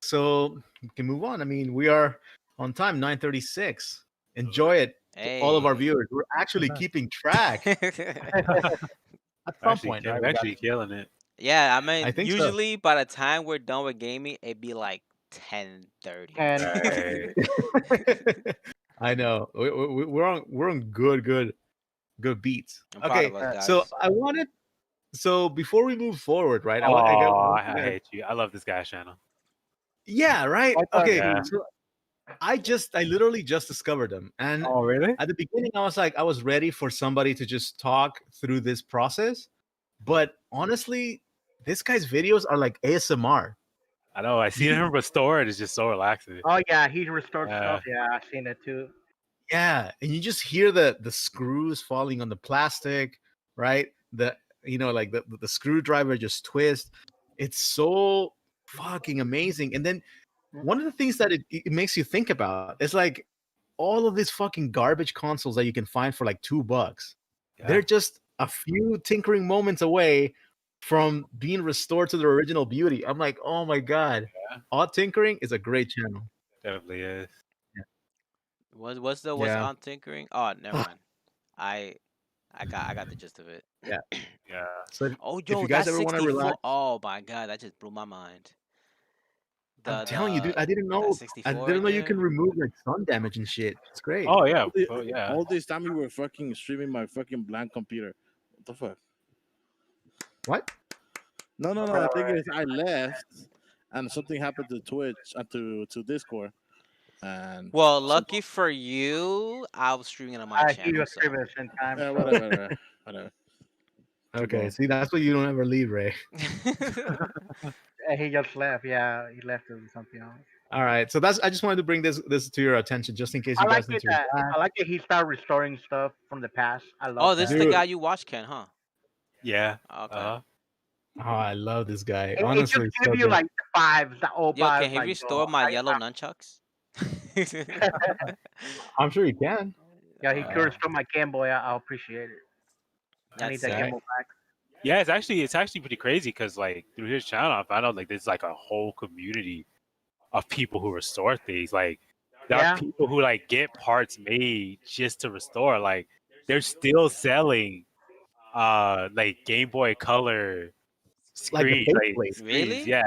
So we can move on. I mean, we are on time, 9:36. Enjoy it, to all of our Hey. viewers. We're actually keeping track at some point. Right? We're actually killing it. Yeah, I mean, I think so. usually by the time we're done with gaming, it'd be like 10:30. Right. I know. We're on good beats. I'm proud Okay, of us, guys. so before we move forward, right? I hate you. I love this guy's channel. Yeah, right. Okay, Yeah. so I literally just discovered them, and Oh, really? at the beginning, I was ready for somebody to just talk through this process, but honestly, this guy's videos are like ASMR. I know. I seen him restore it. It's just so relaxing. Oh yeah, he restored Yeah. stuff. Yeah, I've seen it too. Yeah, and you just hear the screws falling on the plastic, right? Like the screwdriver just twist. It's so fucking amazing. And then one of the things that it makes you think about is like all of these fucking garbage consoles that you can find for like $2. Yeah. They're just a few tinkering moments away from being restored to their original beauty. I'm like, oh my god, Odd Tinkering is a great channel. Definitely is. What's Yeah. on tinkering? Oh, never mind. I got the gist of it. Yeah. Yeah. So Oh, if yo, you guys that's ever want to 64. relax, Oh my god, that just blew my mind. I'm telling you, dude, I didn't that know. 64 I didn't know right you there. can remove like sun damage and shit. It's great. Oh yeah. Oh yeah. All this time you were fucking streaming my fucking blank computer. What the fuck? What? No. I think it's I left, and something happened to Twitch, to Discord, and Well, lucky for you, I was streaming on my He channel. was So. streaming at the same time. so- whatever. Okay, see, that's why you don't ever leave, Ray. He just left. Yeah, he left to do something else. All right, so I just wanted to bring this to your attention, just in case I you like guys need it to. that he started restoring stuff from the past. I love. Oh, this is that. the Dude. guy you watch, Ken, huh? Yeah. Okay. Oh, I love this guy. It Honestly, just so give you good. like the fives, the old Yo, vibes. can he like, restore bro, my yellow nunchucks? I'm sure you can. Yeah, he could restore my Game Boy. I'll appreciate it. I need that That's Game Boy back. Yeah, it's actually pretty crazy because like through his channel, I found out like there's like a whole community of people who restore things. Like there Yeah. are people who like get parts made just to restore. Like they're still selling like Game Boy Color Like the screens. faceplate. Really? Yeah.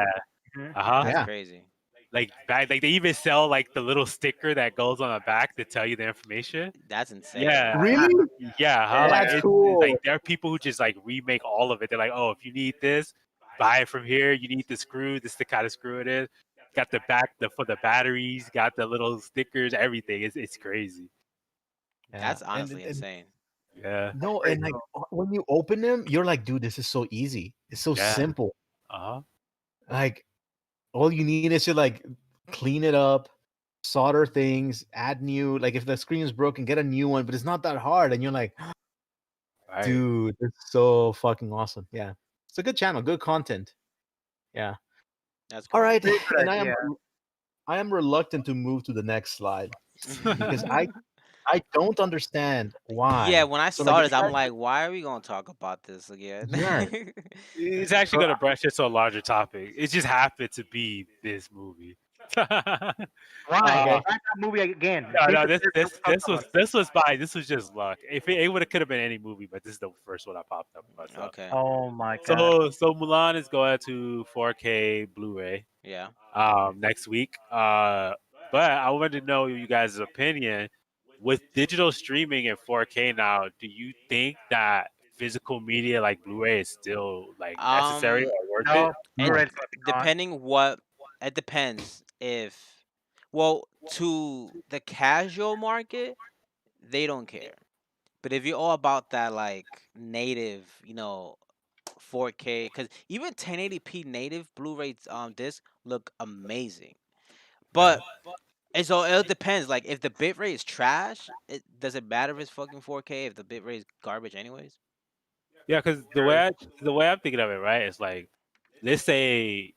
Mhm. That's Yeah. crazy. Like they even sell like the little sticker that goes on the back to tell you the information. That's insane. Yeah. Really? Yeah, like, That's it's cool. like there are people who just like remake all of it. They're like, oh, if you need this, buy it from here. You need the screw. This is the kind of screw it is. Got the back for the batteries. Got the little stickers. Everything. It's crazy. That's Yeah. honestly And- insane. Yeah. No, and like when you open them, you're like, dude, this is so easy. It's so Yeah. simple. Uh huh. Like, all you need is to like clean it up, solder things, add new. Like if the screen is broken, get a new one. But it's not that hard, and you're like, Right. dude, it's so fucking awesome. Yeah, it's a good channel, good content. Yeah. That's All cool. right, Pretty good and idea. I am reluctant to move to the next slide because I don't understand Yeah, why. when I So like saw if this, you I'm guys, like, why are we gonna talk about this again? yeah, It's actually so gonna brush it to a larger topic. It just happened to be this movie. Why? okay, Why that movie again? No, This no, is this the first this we talked this about was it. this was just luck. If it would have could have been any movie, but this is the first one I popped up about. Okay. Oh my god. So Mulan is going to 4K Blu-ray Yeah. next week. But I wanted to know you guys' opinion with digital streaming in 4K now. Do you think that physical media like Blu-ray is still like necessary Um, or worth it? No, it Blu-ray's gonna be gone. depending what it depends if well to the casual market they don't care, but if you're all about that like native, 4K, because even 1080p native Blu-ray disc look amazing, Yeah, but it depends. Like if the bitrate is trash, it does it matter if it's fucking 4K if the bitrate is garbage anyways? yeah. Because the way I'm thinking of it, right, is like, let's say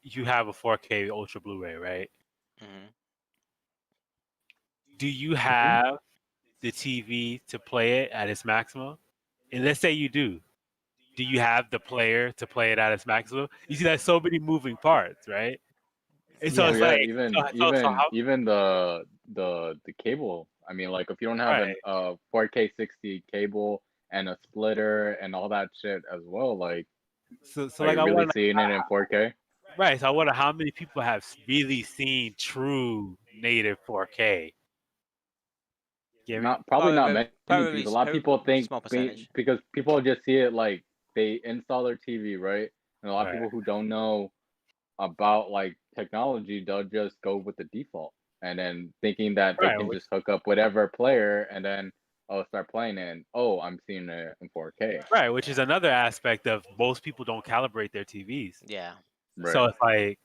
you have a 4K Ultra Blu-ray, right? Hmm. Do you Mhm. have the TV to play it at its maximum? And let's say you do. Do you have the player to play it at its maximum? You see, there's so many moving parts, right? And so Oh yeah, it's yeah, like, so how? even the cable. I mean, like if you don't have Right. an 4K 60 cable and a splitter and all that shit as well, like, So are like you I really want seeing it in 4K? right. So I wonder how many people have really seen true native 4K. Get me? Not probably not many Probably people. A lot of people think small percentage. because people just see it like they install their TV, right? And a lot of Right. people who don't know about like technology, they'll just go with the default and then thinking that they Right. can just hook up whatever player and then start playing it and I'm seeing it in 4K. Right. Which is another aspect of most people don't calibrate their TVs. Yeah. So Right. it's like,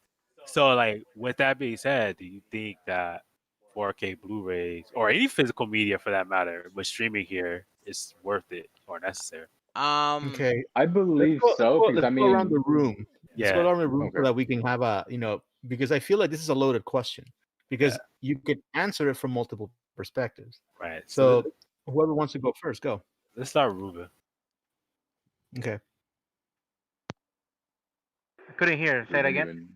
so like with that being said, do you think that 4K Blu-rays or any physical media for that matter, with streaming here, is worth it or necessary? Um. okay. I believe so because Let's I go around mean, the room. Let's go Yeah. around the room so okay. that we can have a, because I feel like this is a loaded question Yeah. because you can answer it from multiple perspectives. Right. So So whoever wants to go first, go. let's start Ruben. Okay. I couldn't hear. Say it Ruben again. even.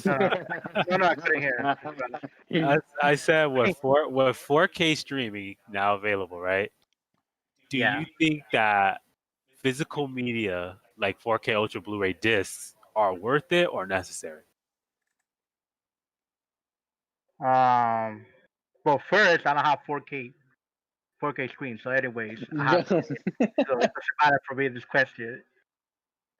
No, no, no, I couldn't hear. I said with 4K streaming now available, right? Do Yeah. you think that physical media like 4K Ultra Blu-ray discs are worth it or necessary? Um. Well, first I don't have 4K screen. So, anyways, I have. So it doesn't matter for me this question.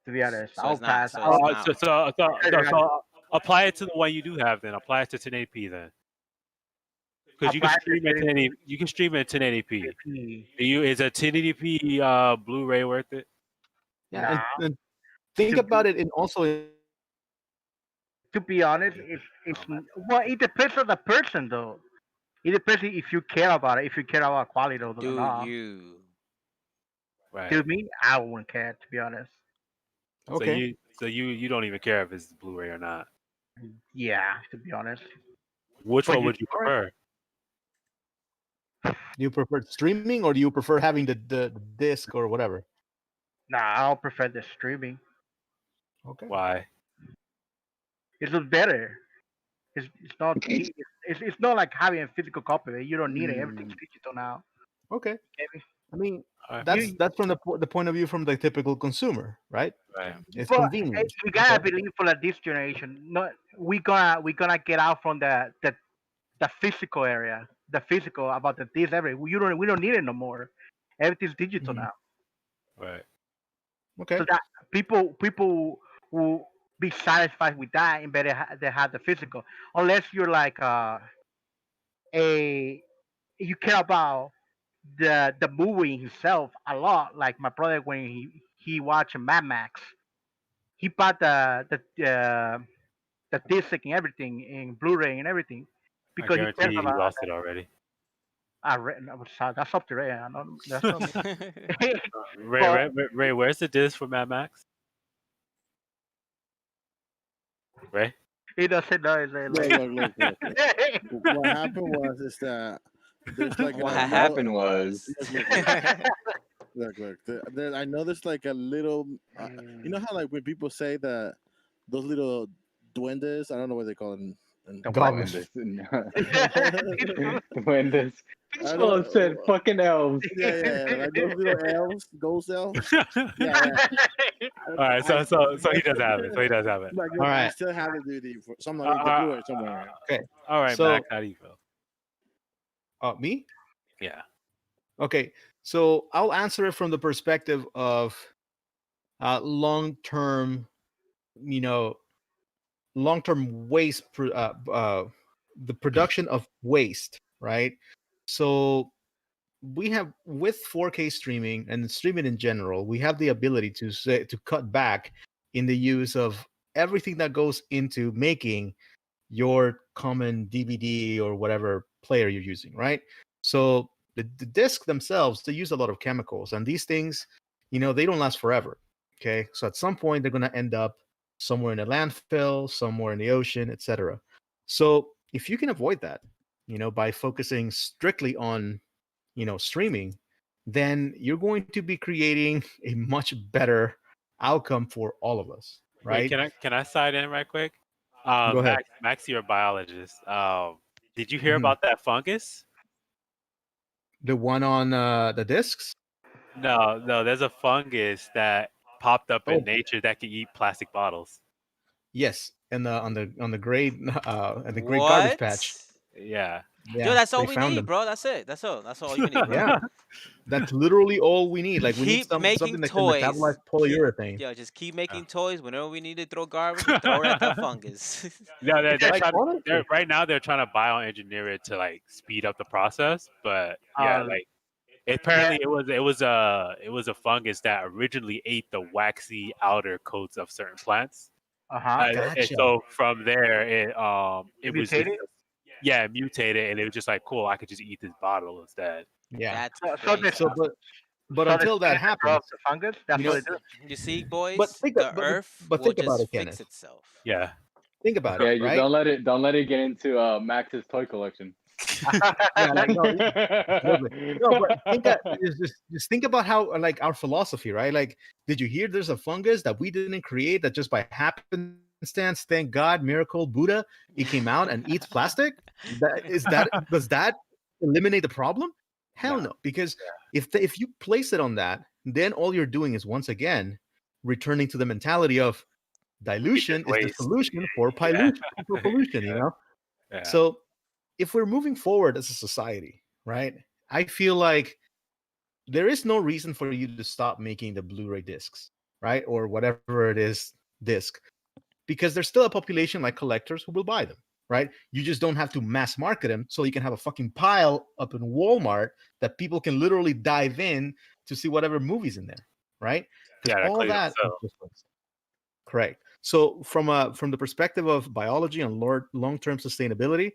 To be honest, So I'll it's not. pass. So it's not. So apply it to the one you do have then. Apply it to 1080p then. Because you can Apply stream it to 1080, you can stream it 1080p. Is a 1080p Blu-ray worth it? Yeah, Nah. and think To, about it, and also to be honest, it's well, it depends on the person though. It depends if you care about it, if you care about quality or Do not. you? To Right. me, I wouldn't care to be honest. okay. So you don't even care if it's Blu-ray or not. Yeah, to be honest. Which But one you, would you All right. prefer? Do you prefer streaming or do you prefer having the disc or whatever? nah, I'll prefer the streaming. Okay. Why? It's just better. It's not it's not like having a physical copy. You don't need it. Everything's Mm, digital now. Okay. Maybe. I mean, All right. You, that's from the point of view from the typical consumer, right? Right. It's but convenient. we gotta Okay. believe for like this generation. Not we gonna get out from the physical area, the physical about the this everything. We don't need it no more. Everything's digital Mhm. now. Right. Okay. So that people will be satisfied with that and better they have the physical. Unless you're like a you care about the movie himself a lot. Like my brother when he watched Mad Max, he bought the disc and everything in Blu-ray and everything I because he guarantee cares you, he about lost that. it already. That's up to Ray. I don't, that's not me. Ray, But Ray, Ray, Ray, where's the disc for Mad Max? Ray? he doesn't know. It's Look, like, look, look, look. What happened was is that there's like What a little. happened was Look. I know there's like a little. You know how like when people say that those little duendes, I don't know what they call them. the what? Goblins. Duendes. I Oh, it said don't. fucking elves. Yeah, like those little elves, ghost elves. Yeah. All right, I, so he does have it. So he does have it. like, All look, I right. still have the DVD for some Uh, like the uh, Blu-ray somewhere. Okay. all right, So, Max, how do you feel? Me? Yeah. Okay. So I'll answer it from the perspective of long-term, you know, long-term the production of waste, right? So we have with 4K streaming and streaming in general, we have the ability to cut back in the use of everything that goes into making your common DVD or whatever player you're using, right? So the discs themselves, they use a lot of chemicals, and these things, they don't last forever. Okay, so at some point they're going to end up somewhere in a landfill, somewhere in the ocean, etc. So if you can avoid that, by focusing strictly on streaming, then you're going to be creating a much better outcome for all of us, Wait, right? can I side in right quick? Go ahead. Max, you're a biologist. Did you hear Mhm. about that fungus? The one on the discs? No, there's a fungus that popped up in Oh, nature that can eat plastic bottles. yes, and on the great and the great garbage What? patch. Yeah. Yo, Yeah, that's all they we found need, them. bro. That's it. That's all. That's all you need, bro. Yeah, that's literally all we need. Like we need Keep making something that can metabolize toys. polyurethane. Just keep making toys. Whenever we need to throw garbage, we throw it at that fungus. Yeah, they're Like trying. honestly, Right now they're trying to bioengineer it to like speed up the process. But yeah, um, like yeah, apparently it was a fungus that originally ate the waxy outer coats of certain plants. uh-huh. And gotcha. so from there it was just Mutated. yeah, it mutated, and it was just like cool, I could just eat this bottle instead. Yeah. That's So crazy. this, So, but so the until that skin that happens, grows the fungus. That's you what know, it is. You see, but boys, think, the but Earth but will think about just it, fix Kenneth. itself. Yeah. Think about Yeah, it, you right? don't let it get into Max's toy collection. Yeah, like no, absolutely. No, but just think about how like our philosophy, right? Like, did you hear there's a fungus that we didn't create that just by happenstance, thank God, miracle, Buddha, it came out and eats plastic? Does that eliminate the problem? Hell No. no, because if you place it on that, then all you're doing is once again returning to the mentality of We just dilution is the waste. solution for Yeah. pollution, Yeah. So if we're moving forward as a society, right? I feel like there is no reason for you to stop making the Blu-ray discs, right? Or whatever it is, disc, because there's still a population like collectors who will buy them, right? You just don't have to mass market them so you can have a fucking pile up in Walmart that people can literally dive in to see whatever movies in there, right? Because Yeah, that all clearly that is so. just waste. Correct. So from the perspective of biology and long-term sustainability,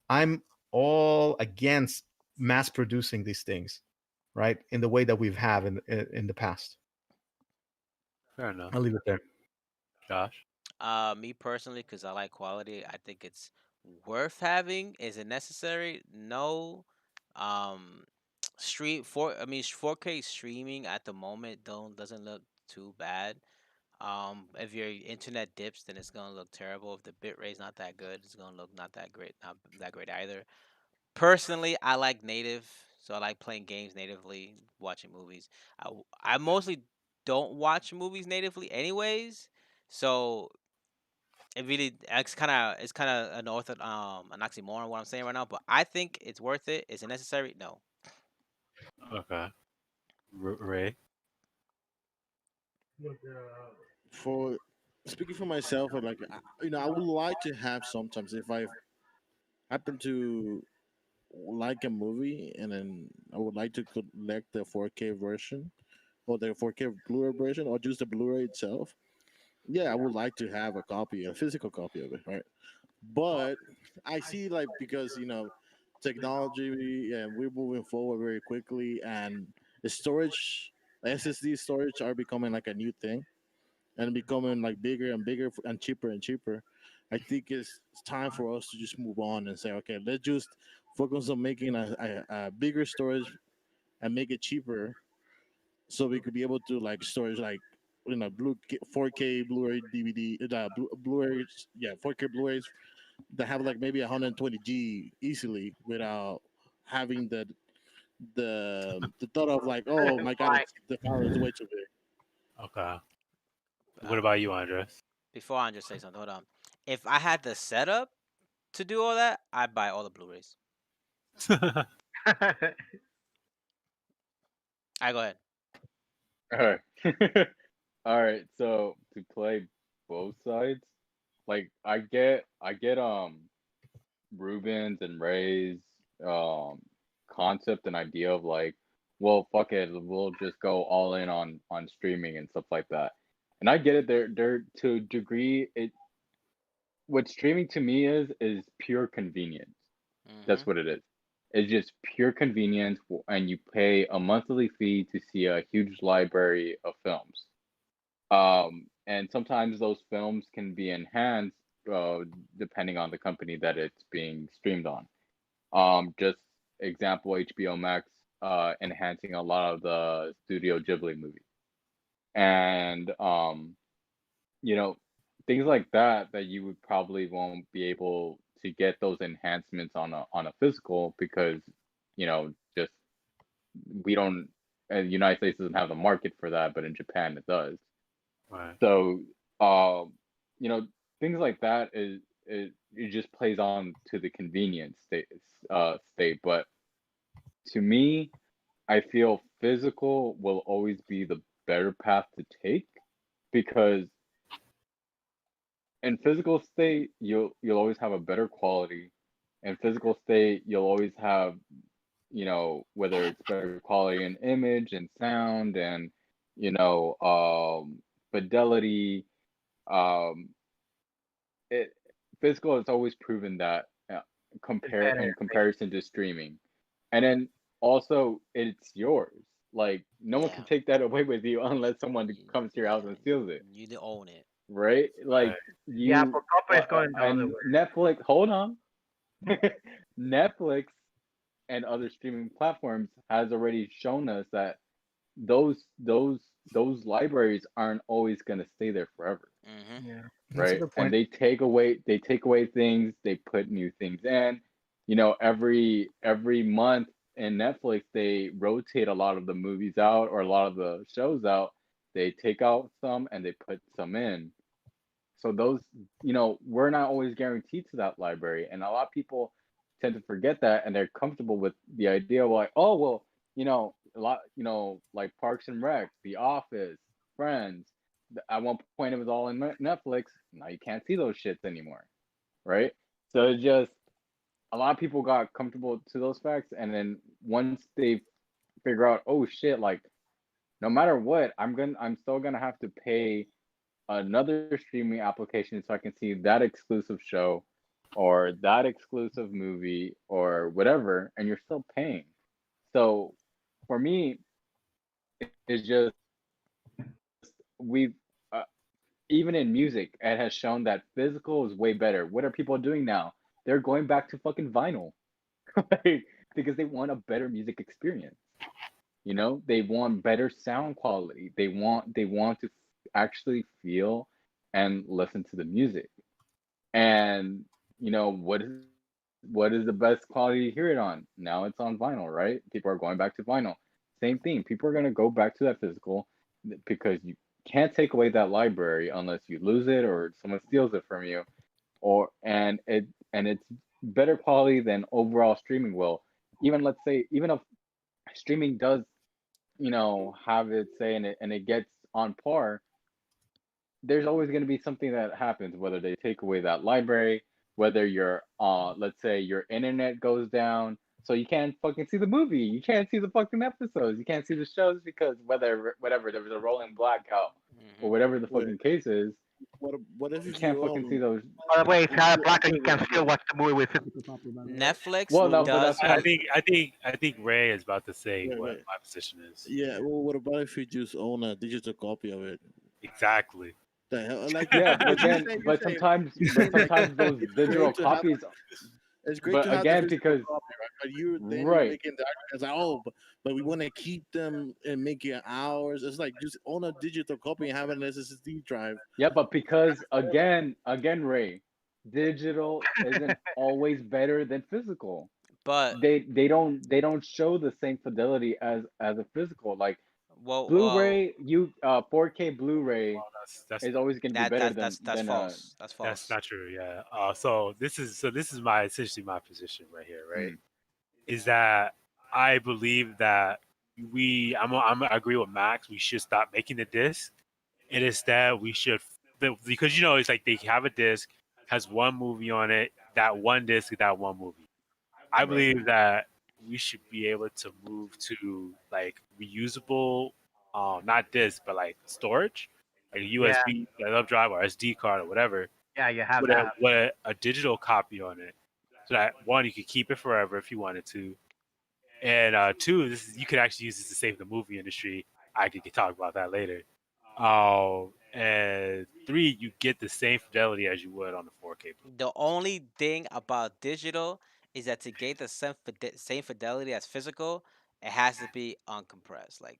I'm all against mass producing these things, right? In the way that we've have in the past. Fair enough. I'll leave it there. Josh. Me personally, because I like quality, I think it's worth having. Is it necessary? No. Um, stream four. I mean, 4K streaming at the moment doesn't look too bad. If your internet dips, then it's gonna look terrible. If the bit rate's not that good, it's gonna look not that great. Not that great either. Personally, I like native, so I like playing games natively, watching movies. I mostly don't watch movies natively, anyways. So it really it's kind of an oxymoron what I'm saying right now. But I think it's worth it. Is it necessary? No. Okay. Ray. For speaking for myself, like I would like to have sometimes if I happen to like a movie and then I would like to collect the 4K version or the 4K Blu-ray version or just the Blu-ray itself. yeah, I would like to have a copy, a physical copy of it, right? But I see like because technology and we're moving forward very quickly, and the storage, SSD storage are becoming like a new thing and becoming like bigger and bigger and cheaper and cheaper. I think it's time for us to just move on and say, okay, let's just focus on making a bigger storage and make it cheaper, so we could be able to like storage like 4K Blu-ray DVD, Blu-rays, yeah, 4K Blu-rays that have like maybe 120G easily without having the thought of like, oh my god, Like, it's the file is way too big. Okay. What about you, Andres? Before I just say something, hold on. If I had the setup to do all that, I'd buy all the Blu-rays. I go ahead. All right. All right. So to play both sides, like I get Ruben's and Ray's um concept and idea of like, well, fuck it, we'll just go all in on streaming and stuff like that. And I get it. They're to a degree. What streaming to me is pure convenience. Mm-hmm. That's what it is. It's just pure convenience, and you pay a monthly fee to see a huge library of films. And sometimes those films can be enhanced depending on the company that it's being streamed on. Just example, HBO Max enhancing a lot of the Studio Ghibli movies, and you know, things like that you would probably won't be able to get those enhancements on a physical because just we don't. The United States doesn't have the market for that, but in Japan it does. Right. So, um, you know, things like that it just plays on to the convenience state. But to me, I feel physical will always be the better path to take because in physical state you'll always have a better quality. In physical state, you'll always have whether it's better quality in image and sound and you know fidelity. um it Physical has always proven that it's compare better. in comparison to streaming. And then also it's yours. Like no one can Yeah. take that away with you unless someone comes to your house Yeah. and steals it, You own it. right? Like Right. Yeah, you for companies going the other and way. Netflix, hold on. Netflix and other streaming platforms has already shown us that those those those libraries aren't always going to stay there forever, Mm-hmm. Yeah, that's a right? good And point. they take away things, they put new things in. Every month in Netflix they rotate a lot of the movies out or a lot of the shows out. They take out some and they put some in. So those, we're not always guaranteed to that library, and a lot of people tend to forget that, and they're comfortable with the idea of like, oh well, a lot, like Parks and Rec, The Office, Friends. At one point, it was all in Netflix. Now you can't see those shits anymore, right? So it's just a lot of people got comfortable to those facts, and then once they figure out, oh shit, like no matter what, I'm still gonna have to pay another streaming application so I can see that exclusive show or that exclusive movie or whatever, and you're still paying. So for me, it's just we've even in music, it has shown that physical is way better. What are people doing now? They're going back to fucking vinyl, like, because they want a better music experience. They want better sound quality. They want to actually feel and listen to the music. And what is the best quality to hear it on? Now it's on vinyl, right? People are going back to vinyl. Same thing. People are gonna go back to that physical because you can't take away that library unless you lose it or someone steals it from you. Or and it's better quality than overall streaming will. Even let's say even if streaming does, have its say in it and it gets on par, there's always going to be something that happens, whether they take away that library, whether your let's say your internet goes down, so you can't fucking see the movie, you can't see the fucking episodes, you can't see the shows because whatever there was a rolling blackout or Mm-hmm. whatever the Wait, fucking case is, what if You you can't fucking see own? those. By the way, if you have a I'll black, put you it can like still this. watch the movie with physical copy. By the way. Netflix Well, no, but does that's I have. think I think I think Ray is about to say Wait, what wait. my position is. Yeah. Well, what about if you just own a digital copy of it? Exactly. The hell, like, Yeah, because you say but like sometimes those it's digital great to have copies. it's great But to have the again, physical because copy, right? But you're right, making the argument like, oh, but we want to keep them and make it ours. It's like just own a digital copy and have an SSD drive. yeah, but because again, Ray, digital isn't always better than physical. But They don't show the same fidelity as a physical. Like well, Blu-ray, 4K Blu-ray Well, that's is always going to be better that's than a. false. That's that's false. not true. Yeah. So this is my essentially my position right here. Right. Mm, Is that I believe that I'm I agree with Max. We should stop making the disc, and instead we should because it's like they have a disc has one movie on it. That one disc is that one movie. I right. believe that we should be able to move to like reusable, not disc, but like storage, like a Yeah, USB, a thumb drive or SD card or whatever, yeah, you have with that. a digital copy on it, so that one you could keep it forever if you wanted to, and two, you could actually use this to save the movie industry. I could talk about that later. And three, you get the same fidelity as you would on the 4K. The only thing about digital is that to get the same fidelity as physical, it has to be uncompressed, like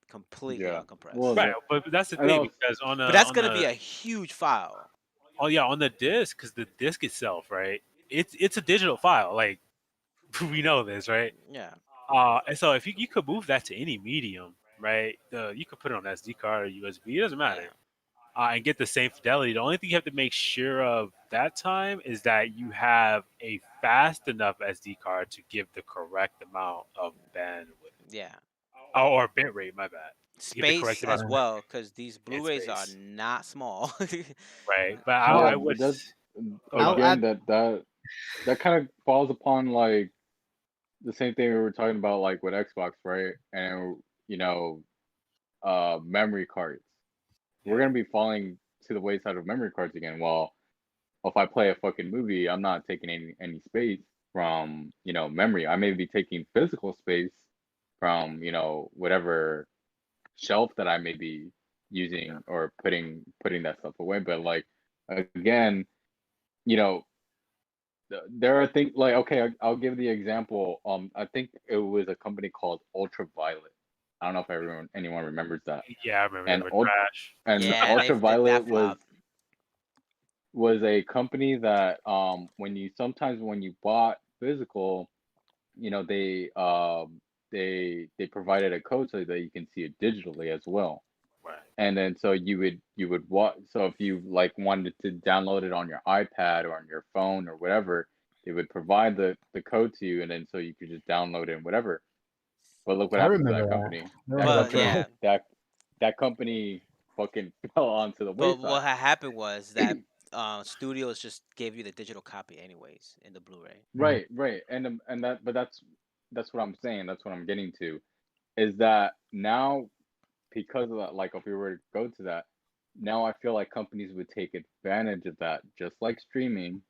completely Yeah. uncompressed. Well, Right, but that's the I thing know. because But that's gonna be a huge file. oh yeah, on the disc, because the disc itself, right? It's a digital file. Like we know this, right? Yeah. And so if you could move that to any medium, right? You could put it on SD card or USB. It doesn't Yeah. matter. And get the same fidelity. The only thing you have to make sure of that time is that you have a fast enough SD card to give the correct amount of bandwidth. Yeah. Or bit rate, my bad. To get the correct Space amount as of well, because these and Blu-rays are space. not small. Right. But Yeah, I would. but that's Oh, go I'll ahead. again add. that kind of falls upon like the same thing we were talking about like with Xbox, right? And memory cards. We're Yeah. gonna be falling to the wayside of memory cards again. Well, if I play a fucking movie, I'm not taking any space from memory. I may be taking physical space from whatever shelf that I may be using or putting that stuff away. But like again, you know, there are things like okay, I'll give the example. I think it was a company called Ultraviolet. I don't know if anyone remembers that. Yeah, I remember they And were trash. Yeah, Ultraviolet that flopped. was a company that sometimes when you bought physical, they provided a code so that you can see it digitally as well. Right. And then so you would watch. So if you like wanted to download it on your iPad or on your phone or whatever, they would provide the code to you, and then so you could just download it and whatever. But look what I happened to remember that that. company. I That remember But company yeah, that company fucking fell onto the but wayside. what had happened was that studios just gave you the digital copy anyways in the Blu-ray. Mhm. Right, and that's what I'm saying. That's what I'm getting to, is that now because of that, like if we were to go to that, now I feel like companies would take advantage of that, just like streaming,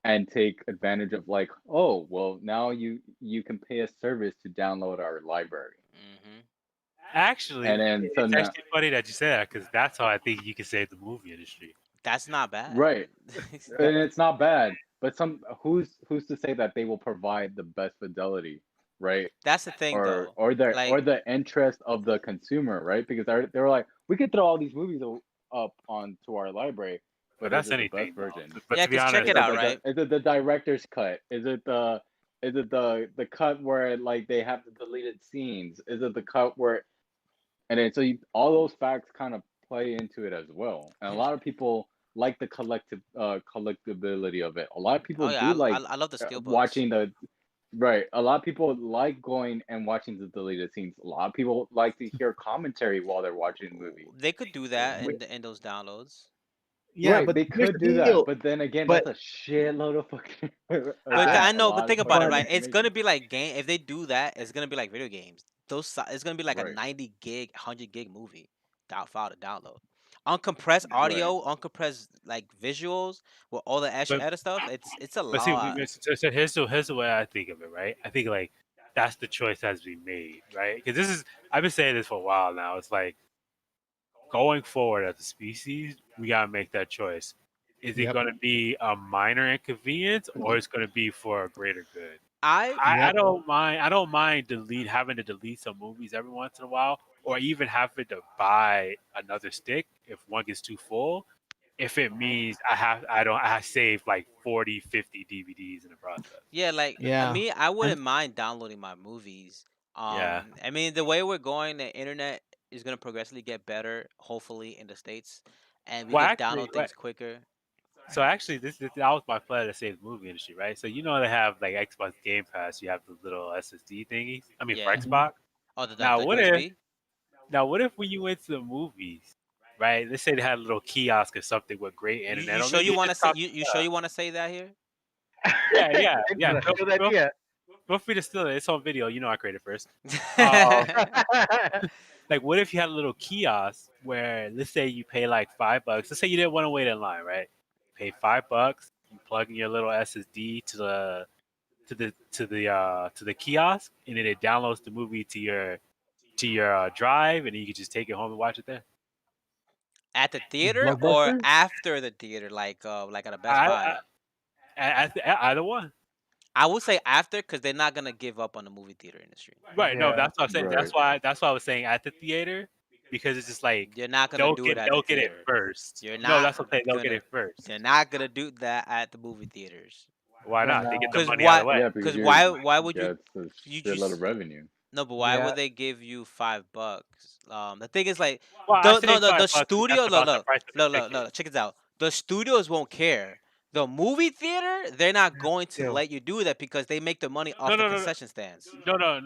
and take advantage of like, oh, well, now you can pay a service to download our library, Hmm. and Actually, then so it's now, actually funny that you say that because that's how I think you can save the movie industry. That's not bad. right, and it's not bad, but who's to say that they will provide the best fidelity, right? That's the thing, or though. or the Like, or the interest of the consumer, right? Because they were like, we could throw all these movies up onto our library, But but is that's it the best anything, though. version? But yeah, to be cause check honest, Is it it out, right? the director's cut? Is it the cut where like they have the deleted scenes? Is it the cut where and then so all those facts kind of play into it as well. And a And lot of people like the collectability of it. A lot of oh people yeah, do like I love the steelbooks. watching the right. A lot of people like going and watching the deleted scenes. A lot of people like to hear commentary while they're watching the movie. They could do that Wait, in those downloads. Yeah, right, but they here's the could do that, deal. but then again, But that's a shitload of fucking But again, I, I a know, but lot of think about it, fucking but right? It's gonna information. be like game. If they do that, it's gonna be like video games. It's gonna be like a Right. 90 gig, 100 gig movie file to download. uncompressed audio, Right. uncompressed like visuals with all the extra But edit stuff. It's a but see, lot. so here's the way I think of it, right? I think like that's the choice that has to be made, right? Because I've been saying this for a while now. It's like going forward as a species, we gotta make that choice. Is it Yep. going to be a minor inconvenience or it's going to be for a greater good? I I Yep. don't mind. I don't mind having to delete some movies every once in a while, or even having to buy another stick if one gets too full. If it means I save like 40, 50 DVDs in the process. Yeah, like Yeah. I And wouldn't mind downloading my movies. Yeah. I mean, the way we're going, the internet is gonna progressively get better, hopefully in the states, and we Well, could actually, download things quicker. so actually, this that was my plan to save the movie industry, right? So they have like Xbox Game Pass. You have the little SSD thingies. I mean, for Yeah. Mhm. Xbox. Oh, Now, the what if USB. when you went to the movies, right? Let's say they had a little kiosk or something with great internet, You or sure maybe you you want to just say talk. you sure you want to say that here? Yeah, yeah, yeah. That's a good idea. Feel free to steal it. It's on video. You know I created it first. Um, like, what if you had a little kiosk where, let's say, you pay like $5. Let's say you didn't want to wait in line, right? Pay $5. You plug in your little SSD to the kiosk, and then it downloads the movie to your drive, and then you can just take it home and watch it there. At the theater or Blockbuster? after the theater, like at a Best I, Buy. either one. I would say after because they're not gonna give up on the movie theater industry. Right. No, Yeah. that's what I'm saying. Right. That's why I was saying at the theater, because it's just like You're not gonna do it at the they'll get it theater. first. You're No, not that's what I'm saying. They'll get gonna it first. They're not gonna do that at the movie theaters. Why Yeah, not? They get no. the Cause money out of why? the way. Yeah, because Cause you're why would you yeah, it's a you shitload of revenue. no? But why Yeah. would they give you $5? The thing is like Well, I the say no the $5 because studio that's about the price of the ticket. look check this out. The studios won't care. The movie theater, they're not going to Still. let you do that because they make the money No, off the no, no, concession stands. no. I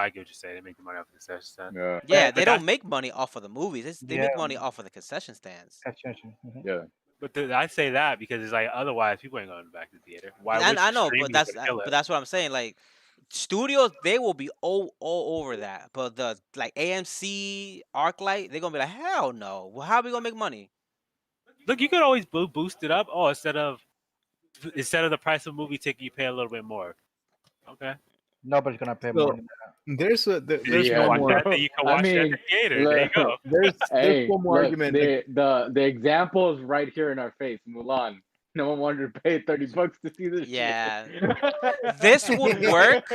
get what you're saying. They make the money off the concession stand. Yeah, Yeah, they But don't that's make money off of the movies. They Yeah. make money off of the concession stands. Gotcha. Mhm. yeah. I say that because it's like otherwise people ain't going back to the theater. Why And would I you? know, but Streaming is gonna kill it. that's what I'm saying. Like studios, they will be all over that. But the like AMC, ArcLight, they're gonna be like, hell no. Well, how are we gonna make money? Look, you could always boost it up. Oh, instead of the price of a movie ticket, you pay a little bit more. Okay. Nobody's gonna pay more so than that. there's Yeah, one more. You can I watch it at the mean, theater. There you look, go. There's hey, one more look, argument. Like, the example is right here in our face. Mulan. No one wanted to pay $30 to see this Yeah. shit. This would work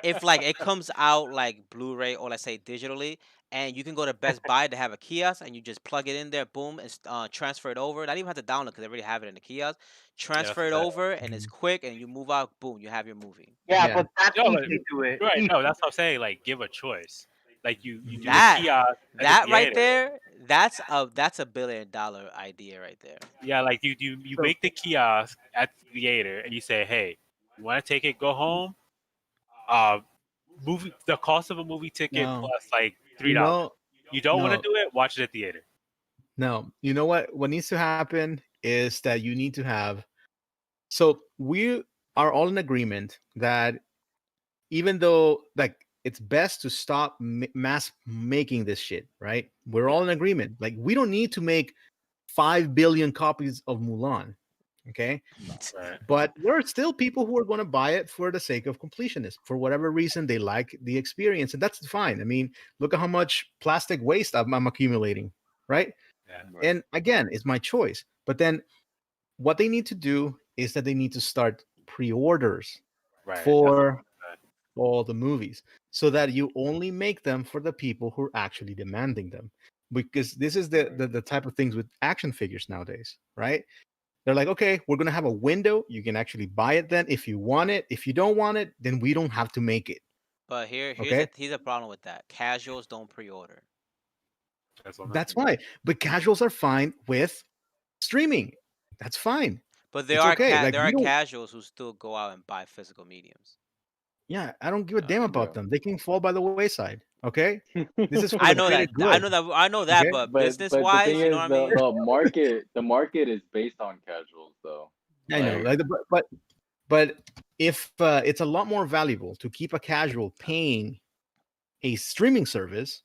if like it comes out like Blu-ray or let's say digitally, and you can go to Best Buy to have a kiosk and you just plug it in there, boom, and transfer it over. Not even have to download because they already have it in the kiosk. Yeah, that's Transfer what it I'm saying. over and it's quick, and you move out, boom, you have your movie. Yeah, Yeah. but that's No, easy but- to do it. Right. Easy. No, that's what I'm saying. Like, give a choice. Like you do the That kiosk at the that right theater. there, that's a $1 billion idea right there. Yeah, like you So- make the kiosk at the theater and you say, hey, you want to take it, go home. Movie the cost of a movie ticket No. plus like $3. you know, You don't want to no. do it, watch it at theater. No, you know what needs to happen is that you need to have. So we are all in agreement that even though like it's best to stop mass making this shit, right? We're all in agreement. Like we don't need to make 5 billion copies of Mulan, okay? Right. But there are still people who are going to buy it for the sake of completionist. For whatever reason, they like the experience, and that's fine. I mean, look at how much plastic waste I'm accumulating, right? Yeah. And again, it's my choice. But then what they need to do is that they need to start pre-orders Right. for all the movies so that you only make them for the people who are actually demanding them. Because this is the type of things with action figures nowadays, right? They're like, okay, we're going to have a window. You can actually buy it then if you want it. If you don't want it, then we don't have to make it. But here's Okay. here's a problem with that. Casuals don't pre-order. That's why. But casuals are fine with streaming. That's fine. But there It's are okay. Like, there we are don't- casuals who still go out and buy physical mediums. Yeah, I don't give a damn about them. They can fall by the wayside. Okay. This is for I the know greater that. good. I know that. Okay? But But business the wise, thing you is, know what I mean? the market is based on casuals, though. I know, Like, like, but if it's a lot more valuable to keep a casual paying a streaming service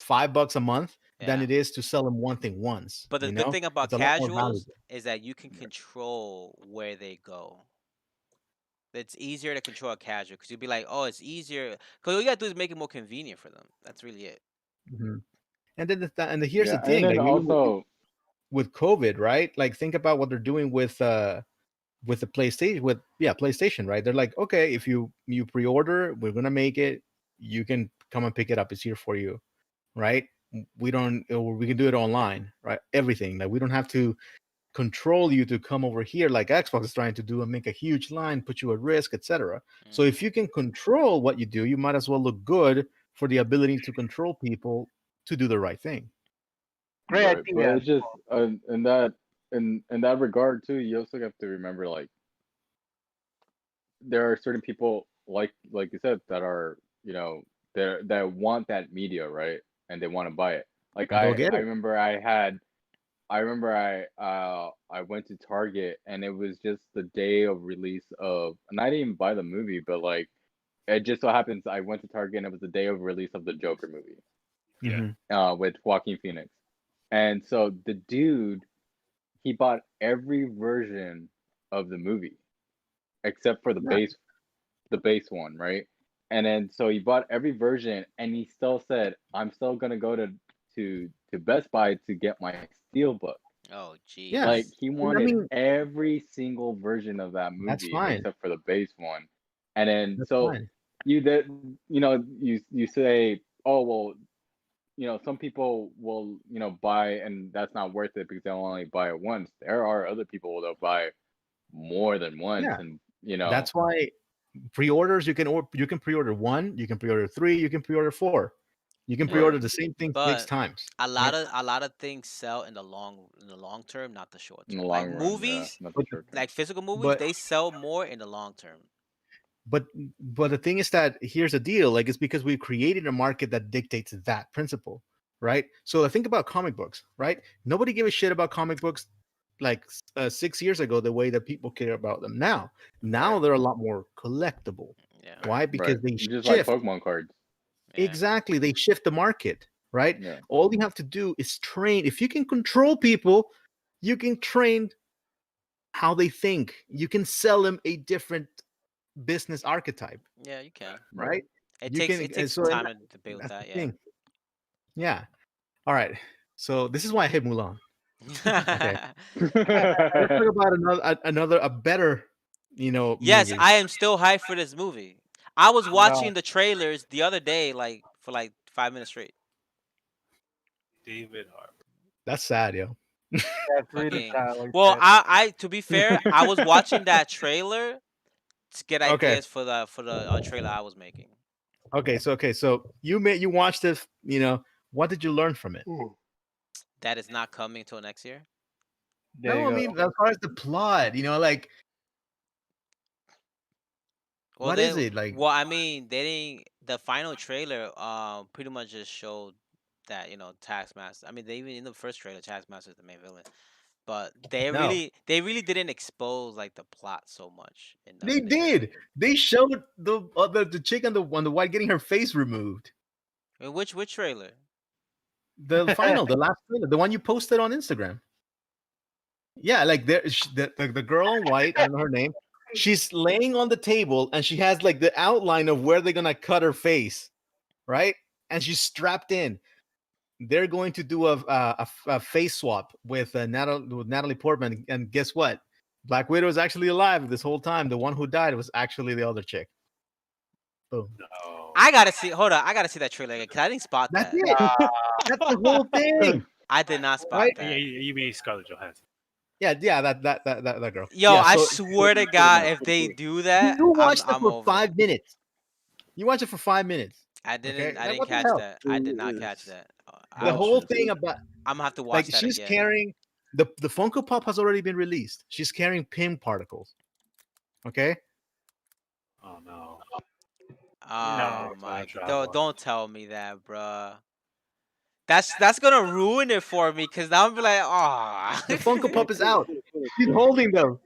$5 a month than it is to sell them one thing once. But the good thing about it's a lot more casuals valuable. is that you can control where they go. It's easier to control a casual because you'll be like, oh, it's easier. Because all you gotta do is make it more convenient for them. That's really it. And then here's the and thing, then like also with COVID, right? Like think about what they're doing with the PlayStation, PlayStation, right? They're like, okay, if you pre-order, we're gonna make it. You can come and pick it up. It's here for you, right? We can do it online, right? Everything, like we don't have to control you to come over here like Xbox is trying to do and make a huge line, put you at risk, etc. So if you can control what you do, you might as well look good for the ability to control people to do the right thing. Great right, idea. but it's just in that regard too, you also have to remember, like, there are certain people like you said that are, that want that media, right? And they want to buy it. Like And they'll get I it. remember I went to Target and it was just the day of release of, and I didn't even buy the movie, but like it just so happens I went to Target and it was the day of release of the Joker movie. Yeah. With Joaquin Phoenix. And so the dude, he bought every version of the movie except for the base one, right? And then so he bought every version and he still said, I'm still gonna go to Best Buy to get my Steelbook. Oh, geez. Yeah. Like he wanted mean, every single version of that That's movie fine. except for the base one. And then That's so fine. you say, oh well, some people will, buy and that's not worth it because they'll only buy it once. There are other people that'll buy more than once, Yeah. and That's why pre-orders, you can pre-order 1, you can pre-order 3, you can pre-order 4. You can pre-order the same thing 6 times. A lot of things sell in the long term, not the short in term. the Like long run, movies, not the short term. like physical movies, But- they sell more in the long term. But the thing is that here's the deal, like it's because we created a market that dictates that principle, right? So think about comic books, right? Nobody gave a shit about comic books like 6 years ago the way that people care about them now. Now they're a lot more collectible. Yeah. Why? Because Right. they Just shift. like Pokemon cards. Yeah. Exactly, they shift the market, right? Yeah. All you have to do is train. If you can control people, you can train how they think. You can sell them a different business archetype, Yeah, you can. right? It You takes can- so time to build that's that. the Yeah. thing. Yeah. All right. So this is why I hate Mulan. Okay. Let's talk about a better, Yes, movie. I am still hyped for this movie. I was watching the trailers the other day, like for like 5 minutes straight. David Harbour. That's sad, yo. That's really Fucking- sad. Like Well, that. I to be fair, I was watching that trailer to get Okay. ideas for the trailer I was making. Okay, so you watched this, what did you learn from it? That is not coming until next year. There No, you I go. mean, as far as the plot, like Well, what is it? Like, well, I mean, they didn't. The final trailer, pretty much just showed that Taskmaster. I mean, they even in the first trailer, Taskmaster is the main villain, but they No. really didn't expose like the plot so much. they did. They showed the chick on the white getting her face removed. Which trailer? The last trailer, the one you posted on Instagram. Yeah, like the girl in white, I don't know her name. She's laying on the table and she has like the outline of where they're gonna cut her face, right? And she's strapped in. They're going to do a face swap with Natalie Portman, and guess what? Black Widow is actually alive this whole time. The one who died was actually the other chick. Boom. No. I gotta see. Hold on, I gotta see that trailer again because I didn't spot That's that. it. That's the whole thing. I did not spot Right? that. You mean Scarlett Johansson? Yeah, that girl. Yo, Yeah, I so swear to God, if they do that, you watched it I'm for over 5 it. minutes. You watch it for 5 minutes. I didn't. Okay? I Like, didn't what the catch hell? that. I did not catch that. The whole thing about I'm gonna have to watch like that she's again. carrying the Funko Pop has already been released. She's carrying pim particles. Okay. Oh no. Oh No, my! time travel. Don't tell me that, bruh. That's gonna ruin it for me because now I'm be like, oh. The Funko Pop is out. She's holding them.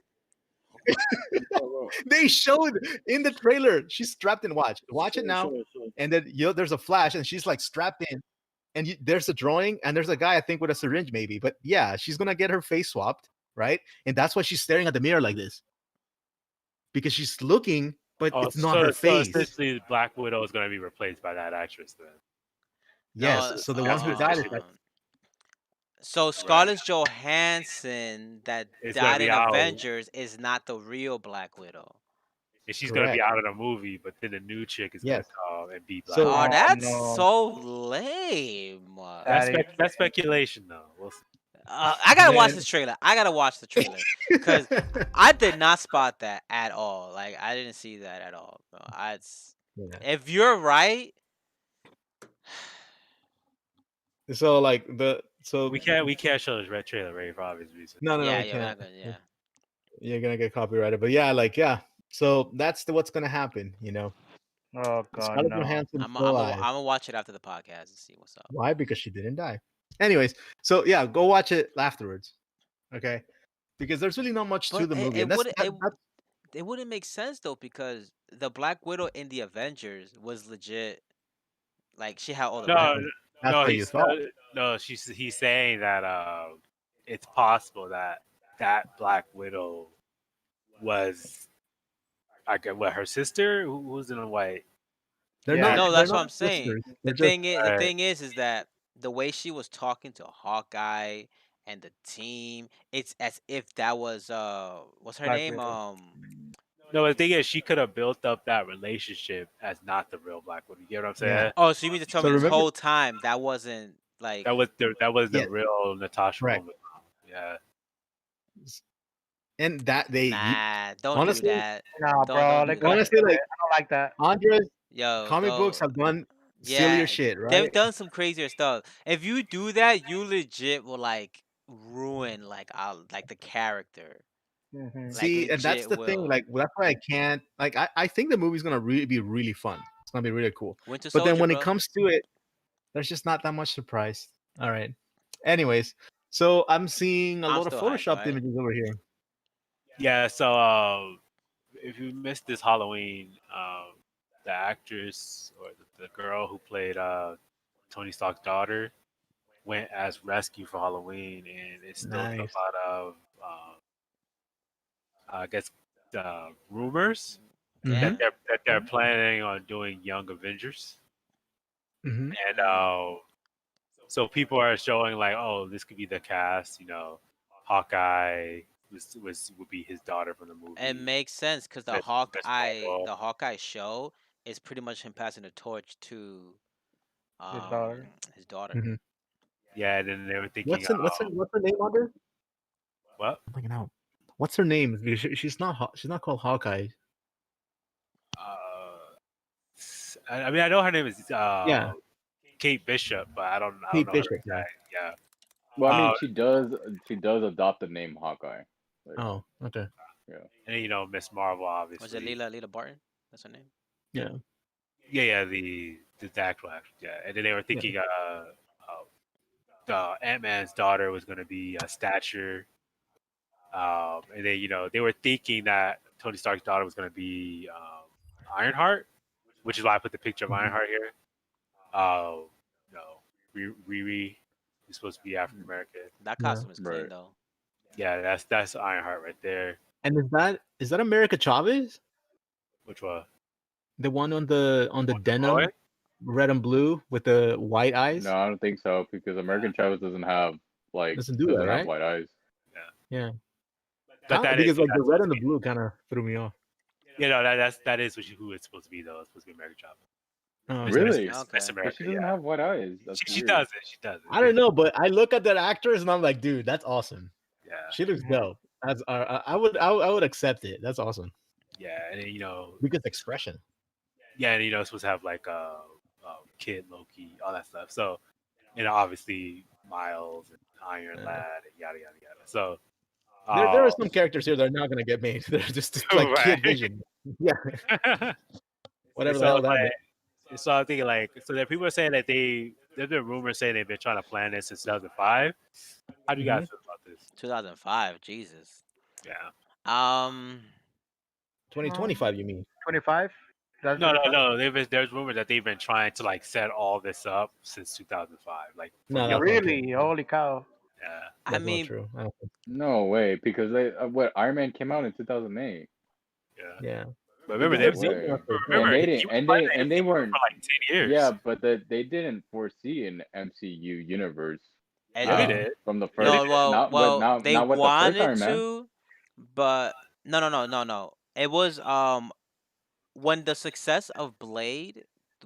They showed in the trailer. She's strapped in. Watch it now. And then there's a flash, and she's like strapped in. and there's a drawing, and there's a guy I think with a syringe maybe, but yeah, she's gonna get her face swapped, right? And that's why she's staring at the mirror like this because she's looking, but it's not her so face. essentially, Black Widow is going to be replaced by that actress then. Yes. No, So the one who died is like, so Scarlett Johansson that It's going to died be in out, Avengers is not the real Black Widow. and she's going to be correct. out of the movie. But then the new chick is going Yes. to come and be Black. So- Oh, Oh, that's no. so lame. That's speculation, though. We'll see. I gotta watch Man. this trailer. I gotta watch the trailer because I did not spot that at all. Like I didn't see that at all. Bro. Yeah. If you're right, So like so We can't show this red trailer, right? For obvious reasons. no, yeah, we yeah, we're can't. not gonna, yeah. You're gonna get copyrighted, but yeah. So that's what's gonna happen, you know. Oh God, Scarlett no. Johansson I'm still alive. gonna watch it after the podcast and see what's up. Why? Because she didn't die. Anyways, so yeah, go watch it afterwards. Okay, because there's really not much to But the movie. it And that's, wouldn't it wouldn't make sense though because the Black Widow in the Avengers was legit. Like she had all the No, weapons. that's no, what you he's thought. no. He's saying that it's possible that Black Widow was, I get what, her sister who's in white. They're Yeah. not. No, they're that's what not I'm saying. sisters. The They're just- thing is, Right. the thing is that the way she was talking to Hawkeye and the team, it's as if that was what's her Black name? Widow. No, the thing is, she could have built up that relationship as not the real Black Widow. You get what I'm saying? Yeah. Oh, so you mean to tell So me this remember- whole time that wasn't like That was the Yeah. real Natasha Correct. Romanoff. Yeah. and that they nah, don't honestly- do that. Nah, Don't bro. do Like, that. honestly, like I don't like that. Andres, Yo, comic books don't- have done yeah, sillier shit, right? They've done some crazier stuff. If you do that, you legit will like ruin like the character. Mhm. Like, See, and that's legit the thing. will. Like that's why I can't. Like I think the movie's gonna be really fun. It's gonna be really cool. Winter But then Soldier, when bro. it comes to it, there's just not that much surprise. All right. Anyways, so I'm seeing a I'm lot of still hyped, Photoshop alright? images over here. Yeah. So if you missed this Halloween, the actress or the girl who played Tony Stark's daughter went as rescue for Halloween, and it's still a Nice. lot of I guess rumors Yeah. Mhm. that they're planning on doing Young Avengers, Mhm. and so people are showing like, oh, this could be the cast. You know, Hawkeye would be his daughter from the movie. It makes sense because the Miss Marvel. Hawkeye show is pretty much him passing the torch to daughter. his daughter. Mhm. Yeah, and then they were thinking, What's her name, Andre? what? I'm blanking out. What's her name? Because she's not called Hawkeye. I mean, I know her name is Yeah. Kate Bishop, but I don't Kate know Bishop, her yeah. exact. Yeah. Well, I mean, Uh, she does adopt the name Hawkeye. Like, Oh, okay. And you know, Miss Marvel, obviously. Was it Lila Barton? That's her name. Yeah. Yeah, the actual actress. Yeah, and then they were thinking, Ant-Man's daughter was going to be Stature. And then they were thinking that Tony Stark's daughter was going to be Ironheart, which is why I put the picture of Mhm. Ironheart here. No, Riri is supposed to be African American. That Yeah. costume is clean Right. though. Yeah, that's Ironheart right there. And is that America Chavez? Which one? The one on the denim, Boy? red and blue with the white eyes? No, I don't think so because American Chavez doesn't have Doesn't do that, have right? white eyes. Yeah. But that because is like the that's red supposed and to the be- blue kind of threw me off. that is who it's supposed to be though. It's supposed to be American Chavez. Oh, Miss- Really? Miss Okay. America, But she doesn't yeah. have white eyes. That's She weird. does it. She does it. I don't know, but I look at that actress and I'm like, dude, that's awesome. Yeah, She looks dope. That's I would accept it. That's awesome. yeah, and then, Because expression. yeah, and it's supposed to have like Kid, Loki, all that stuff. So, obviously Miles and Iron Yeah. Lad, and yada yada yada. So, There are some characters here that are not gonna get made. They're just like Right. Kid Vision. Yeah. Whatever the so, hell that like, is. so I'm thinking like, so there people are saying that there's been rumors saying they've been trying to plan this since 2005. How do you guys feel about this? 2005. Jesus. Yeah. 2025, you mean? 25. No. There's rumors that they've been trying to like set all this up since 2005. Like, No, that's Really? Holy cow! yeah. I That's not mean, true. I don't think- No way, because what Iron Man came out in 2008. Yeah. Yeah. But But remember, they're the building MCU. up for And Remember, they he didn't, was and playing they the and they MCU for weren't. like 10 years. Yeah, but they didn't foresee an MCU universe Yeah, they and did. from the Yeah, they first. no, did. they Not with the first wanted Iron Man. to, but no. It was when the success of Blade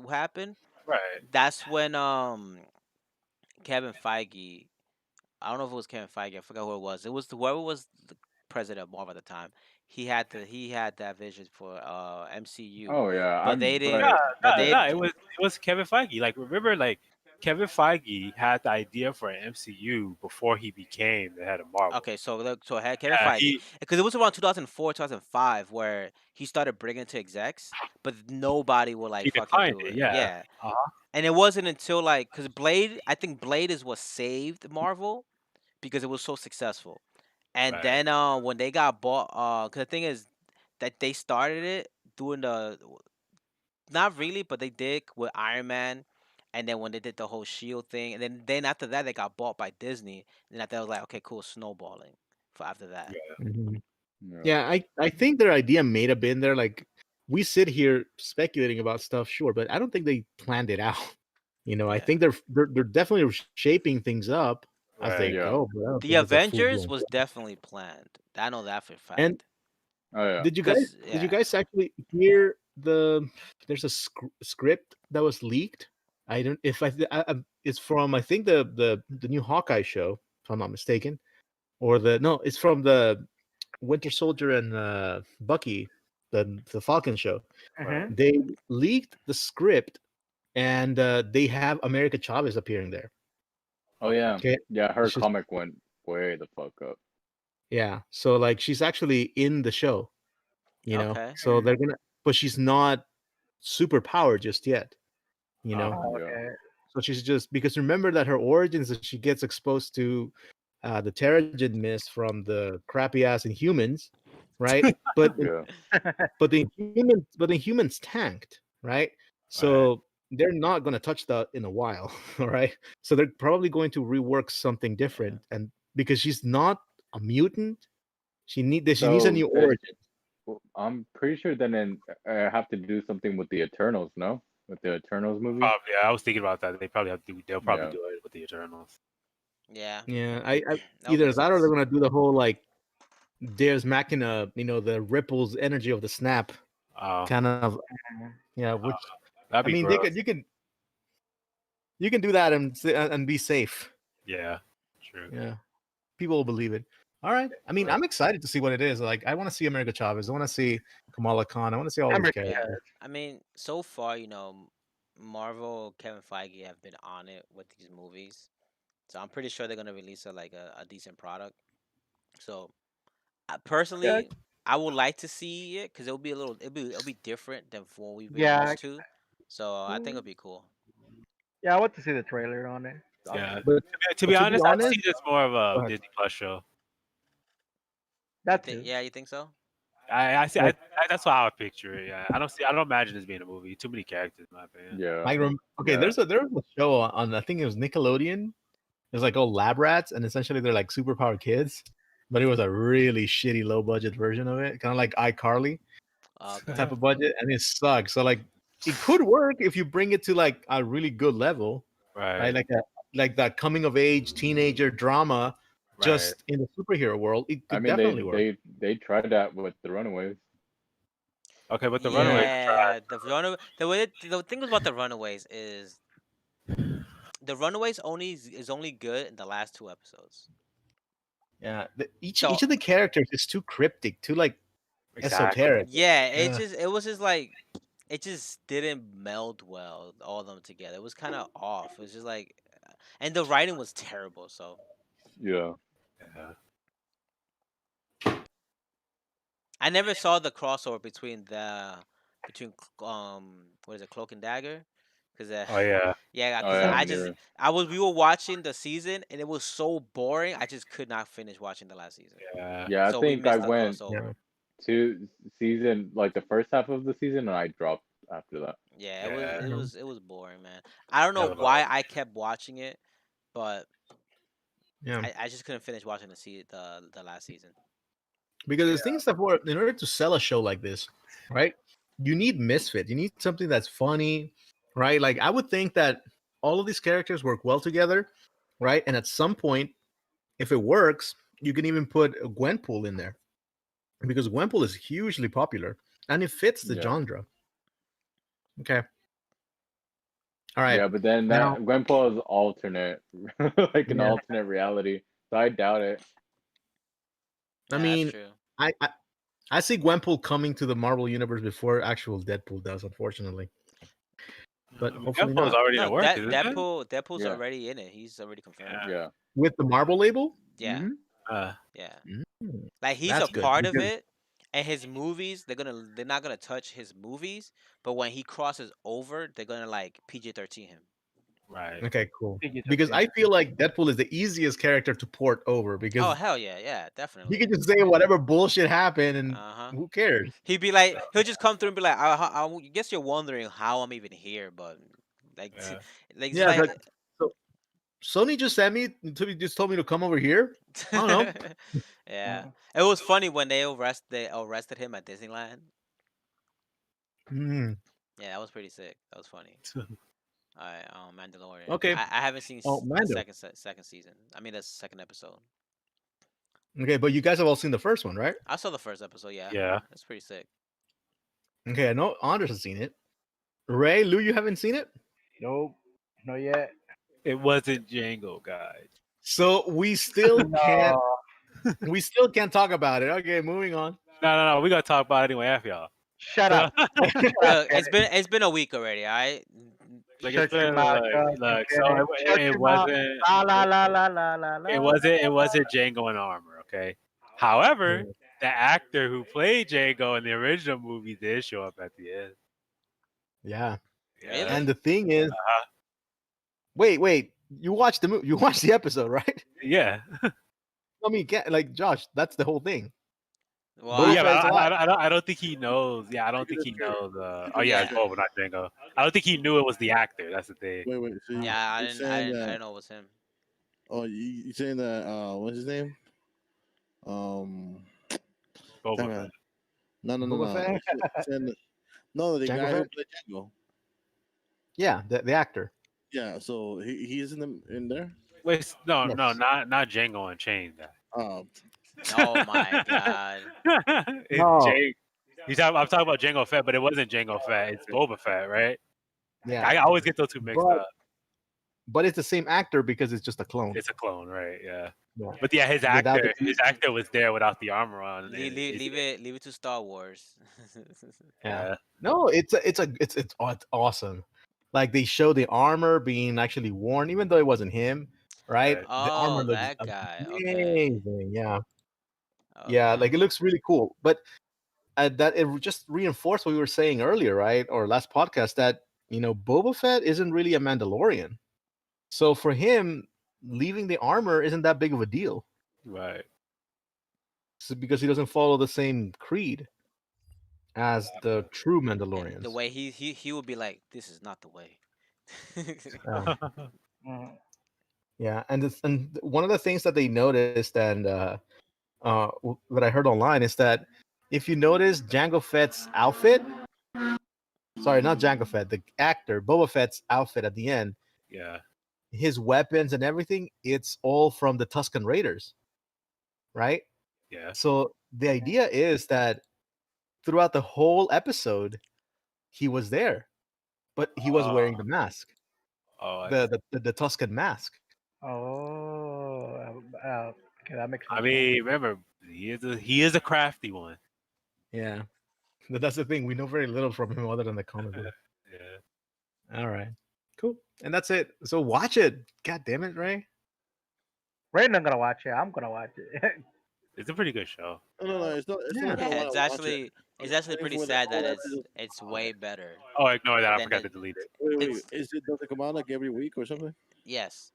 happened. Right. That's when Kevin Feige. I don't know if it was Kevin Feige. I forgot who it was. It was whoever was the president of Marvel at the time. He had that vision for MCU, Oh yeah, but they No, didn't. But they no. It was Kevin Feige. Like, remember, like Kevin Feige had the idea for an MCU before he became the head of Marvel. okay. So I had Kevin Yeah, Feige because it was around 2004, 2005 where he started bringing it to execs, but nobody would like he fucking defined do it. it. Yeah. Yeah, Uh-huh. and it wasn't until like because Blade, I think Blade is what saved Marvel because it was so successful. And Right. then when they got bought, cause the thing is that they started it doing the not really, but they did with Iron Man, and then when they did the whole Shield thing, and then after that they got bought by Disney, and after that was like okay, cool, snowballing for after that. Yeah. Mhm. yeah. Yeah, I think their idea may have been there. Like we sit here speculating about stuff, sure, but I don't think they planned it out. I Yeah. think they're definitely shaping things up as they Right. Yeah. go, but I don't The think it's a full Avengers blown. was definitely planned. I know that for a And fact. Oh yeah. did you guys Cause did you yeah, guys actually hear there's a script that was leaked? I don't if it's from I think the new Hawkeye show, if I'm not mistaken, or no, it's from the Winter Soldier and Bucky, the Falcon show. Right. Hmm. They leaked the script, and they have America Chavez appearing there. Oh Okay. yeah. Okay, Yeah, her it's just comic went way the fuck up. yeah. So like she's actually in the show, okay. So they're gonna, but she's not super powered just yet, you know. Yeah. Okay. So she's just because remember that her origins that she gets exposed to the Terrigen mist from the crappy ass Inhumans, right? But Yeah. but the humans tanked, right? Right. So they're not going to touch that in a while, all right? So they're probably going to rework something Yeah. different, and because she's not a mutant, she needs a So new origin. I'm pretty sure then I have to do something with the Eternals, no? With the Eternals movie. Probably. Yeah, I was thinking about that. They'll probably Yeah. do it with the Eternals. Yeah. Yeah, I That would either make that or they're sense. going to do the whole like Deus Machina, the ripples energy of the snap Oh, kind of, Mhm. yeah. Which that'd I be mean, they gross. could you can do that and be safe. Yeah. True. Yeah, people will believe it. All right. I mean, I'm excited to see what it is. Like, I want to see America Chavez. I want to see Kamala Khan. I want to see all these America Yeah. characters. I mean, so far, Marvel, Kevin Feige have been on it with these movies. So I'm pretty sure they're gonna release a decent product. So Yeah, personally, I would like to see it because it'll be different than what we've been yeah, used to. So I think it'll be cool. yeah. I want to see the trailer on it. Yeah. But To but be to be honest, I honest, see this more of go a ahead. Disney Plus show. That too. Yeah, you think so? I see. Like, That's how I picture it. Yeah. I don't imagine this being a movie. Too many characters, in my opinion. Yeah. okay, Yeah. there was a show on I think it was Nickelodeon. It was like all lab rats, and essentially they're like superpowered kids. But it was a really shitty low budget version of it, kind of like iCarly Okay. type of budget, and it sucks. So like, it could work if you bring it to like a really good level, right? Right. Like that coming of age teenager drama, Right. just in the superhero world. It I could mean, definitely work. they tried that with the Runaways. Okay, but the Yeah. Runaways are trash. The thing about the Runaways is the Runaways is only good in the last 2 episodes. Yeah, each So of the characters is too cryptic, too like Exactly. esoteric. yeah, Yeah. it was just like it just didn't meld well, all of them together. It was kind of off. It was just like, and the writing was terrible. So Yeah. Yeah. I never saw the crossover between what is it, Cloak and Dagger, because Oh yeah. yeah, Oh because yeah. Me neither. we were watching the season and it was so boring. I just could not finish watching the last season. Yeah. Yeah. I So we think I missed the went crossover. to season like the first half of the season, and I dropped after that. Yeah, Yeah. it was boring, man. I don't know Hell of a why lot. I kept watching it, but Yeah, I just couldn't finish watching the last season. because the thing is that in order to sell a show like this, right, you need misfit. You need something that's funny, right? Like I would think that all of these characters work well together, right? And at some point, if it works, you can even put a Gwenpool in there because Gwenpool is hugely popular and it fits the Yeah. genre. Okay. All right. Yeah, but then Now, that Grandpa is alternate, like an Yeah. alternate reality. So I doubt it. I Yeah, mean, that's true. I see Gwenpool coming to the Marvel universe before actual Deadpool does, unfortunately. But I mean, hopefully Gunpow's not. already No, at work, isn't it? Deadpool's Yeah. already in it. He's already confirmed. Yeah. Yeah. With the Marvel label? Yeah, Mhm. yeah. Mm. Like he's That's a good, part of because- it, and his movies they're not gonna touch his movies, but when he crosses over, they're gonna like PG-13 him. Right. Okay, cool. PG-13. Because I feel like Deadpool is the easiest character to port over Oh because hell yeah, he definitely. can just say whatever bullshit happened and Uh huh. who cares? He'd be like, he'll just come through and be like, I guess you're wondering how I'm even here, but like, Yeah. like it's Yeah, like, that, so Sony just sent me just told me to come over here. I don't know. yeah. It was funny when they arrested him at Disneyland. Mm. Yeah, that was pretty sick. That was funny. Alright, Mandalorian. Okay. I haven't seen Oh, the Mando. second season. I mean the second episode. Okay, but you guys have all seen the first one, right? I saw the first episode. Yeah, Yeah. it's pretty sick. Okay, I know Anders has seen it. Ray, Lou, you haven't seen it? Nope, not yet. It wasn't Django, guys. So we still can't No, we still can't talk about it. Okay, moving on. No. We gotta talk about it anyway after y'all. shut up. Look, it's been a week already. Alright. Like Shut it's your been mouth, Josh, look. you So kidding? Shut it your mouth. wasn't. La la la la la la la. It wasn't Django in armor. Okay. However, the actor who played Django in the original movie did show up at the end. Yeah. Really? And the thing is, Uh-huh. wait, you watched the you watched the episode, right? Yeah. I mean, like Josh, that's the whole thing. Well, Boba Yeah, Fett's but alive. I don't think he knows. Yeah, I don't think he knows. Oh yeah, Yeah. Boba, not Django. I don't think he knew it was the actor. That's the thing. Wait. So yeah, I you're didn't saying that? know it was him. Oh, you saying that? What's his name? Boba damn Fett. it. No. Boba Fett? You're saying no, the Jango guy who Fett? played Django. Yeah, the actor. Yeah, so he's in there. Wait, no, Yes. not Django Unchained. Um, Oh my god. It's No. I'm talking about Jango Fett, but it wasn't Jango Fett. It's Boba Fett, right? Yeah. I always get those two mixed But- up. But it's the same actor because it's just a clone. It's a clone, right? Yeah. Yeah. But yeah, Without the- his actor was there without the armor on. Leave it to Star Wars. Yeah. No, it's awesome. Like they show the armor being actually worn, even though it wasn't him, right? Right. The Oh, armor looks that guy. Okay. amazing. Yeah. Yeah, Okay. like it looks really cool. But that it just reinforced what we were saying earlier, right? Or last podcast that Boba Fett isn't really a Mandalorian. So for him, leaving the armor isn't that big of a deal. Right. So because he doesn't follow the same creed as the true And Mandalorians. the way he would be like, this is not the way. Mhm. Yeah, and one of the things that they noticed and that I heard online is that if you notice Jango Fett's outfit, sorry, not Jango Fett, the actor Boba Fett's outfit at the end, Yeah. his weapons and everything, it's all from the Tusken Raiders, right? Yeah. So the idea is that throughout the whole episode, he was there, but he was wearing the mask, Oh, the Tusken mask. Oh, okay, that makes sense. I mean, remember, he is a crafty one. Yeah, but that's the thing. We know very little from him other than the comic book. Yeah. All right, cool, and that's it. So watch it. God damn it, Ray. Ray's not gonna watch it. I'm gonna watch it. It's a pretty good show. no, it's not. It's Yeah. not. Yeah, I it's wanna watch actually it. it's actually waiting pretty for the sad that whole it's episode. it's way better. Oh, ignore that. I Then forgot the- to delete it. Wait. It's- Does it come out like every week or something? Yes.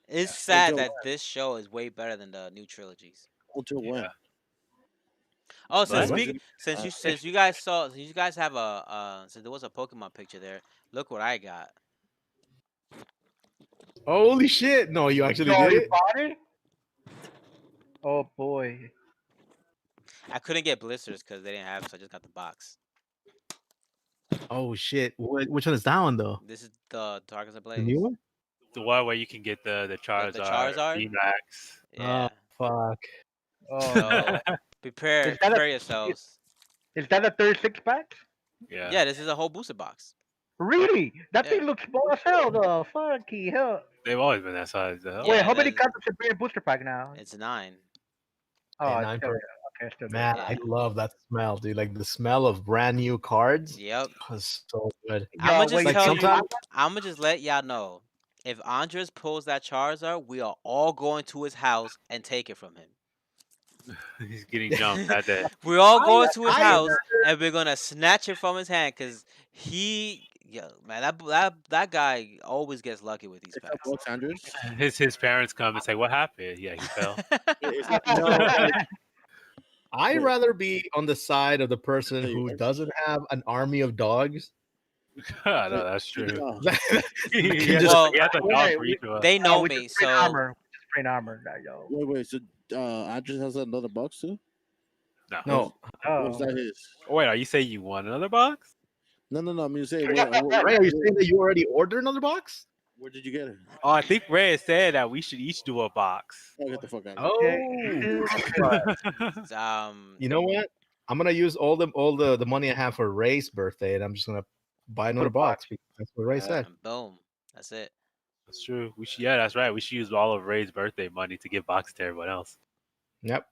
It's sad Until that this show is way better than the new trilogies. Until when? Yeah. Oh, But since you guys have since there was a Pokemon picture there, look what I got. Holy shit! No, you actually No, did you it. bought it? Oh boy. I couldn't get blisters because they didn't have it, so I just got the box. Oh shit! Which one is that one though? This is the Darkest The Ablaze. new one? the one where you can get the Charizard, Charizard? VMAX. Yeah. Oh fuck! Oh So no. prepare Is that a- yourselves. Is that a 36 pack? Yeah. Yeah, this is a whole booster box. Really? That Yeah. thing looks small as hell though. Fucky hell. They've always been that size. The hell? Wait, Yeah, how many that's- cards should be in booster pack now? It's 9. Oh, And it's I'm still per- good. Okay, still good. Man, I Yeah. love that smell, dude. Like the smell of brand new cards. Yep. Was so good. I'ma Yo, just wait, tell you. sometimes- I'ma just let y'all know. If Andres pulls that Charizard, we are all going to his house and take it from him. He's getting jumped that day. We're all going to his I- house and we're gonna snatch it from his hand because that guy always gets lucky with these It's packs. about Andrews. His parents come and say, "What happened?" Yeah, he fell. I'd rather be on the side of the person Hey, who guys. doesn't have an army of dogs. No, that's true. Oh, he has Well, a dog wait, for each of us. They know we me, just print so armor. We just print armor, yo. wait. So Andrews has another box too. No, Was Oh. that his? Wait, are you saying you want another box? No. I mean, say Ray, are you saying that you already ordered another box? where did you get it? Oh, I think Ray said that we should each do a box. Oh, get the fuck out. Oh, you know what? I'm gonna use all the money I have for Ray's birthday, and I'm just gonna buy another box. Because that's what Ray said. and boom, that's it. That's true. We should. Yeah, that's right. We should use all of Ray's birthday money to give boxes to everyone else. Yep.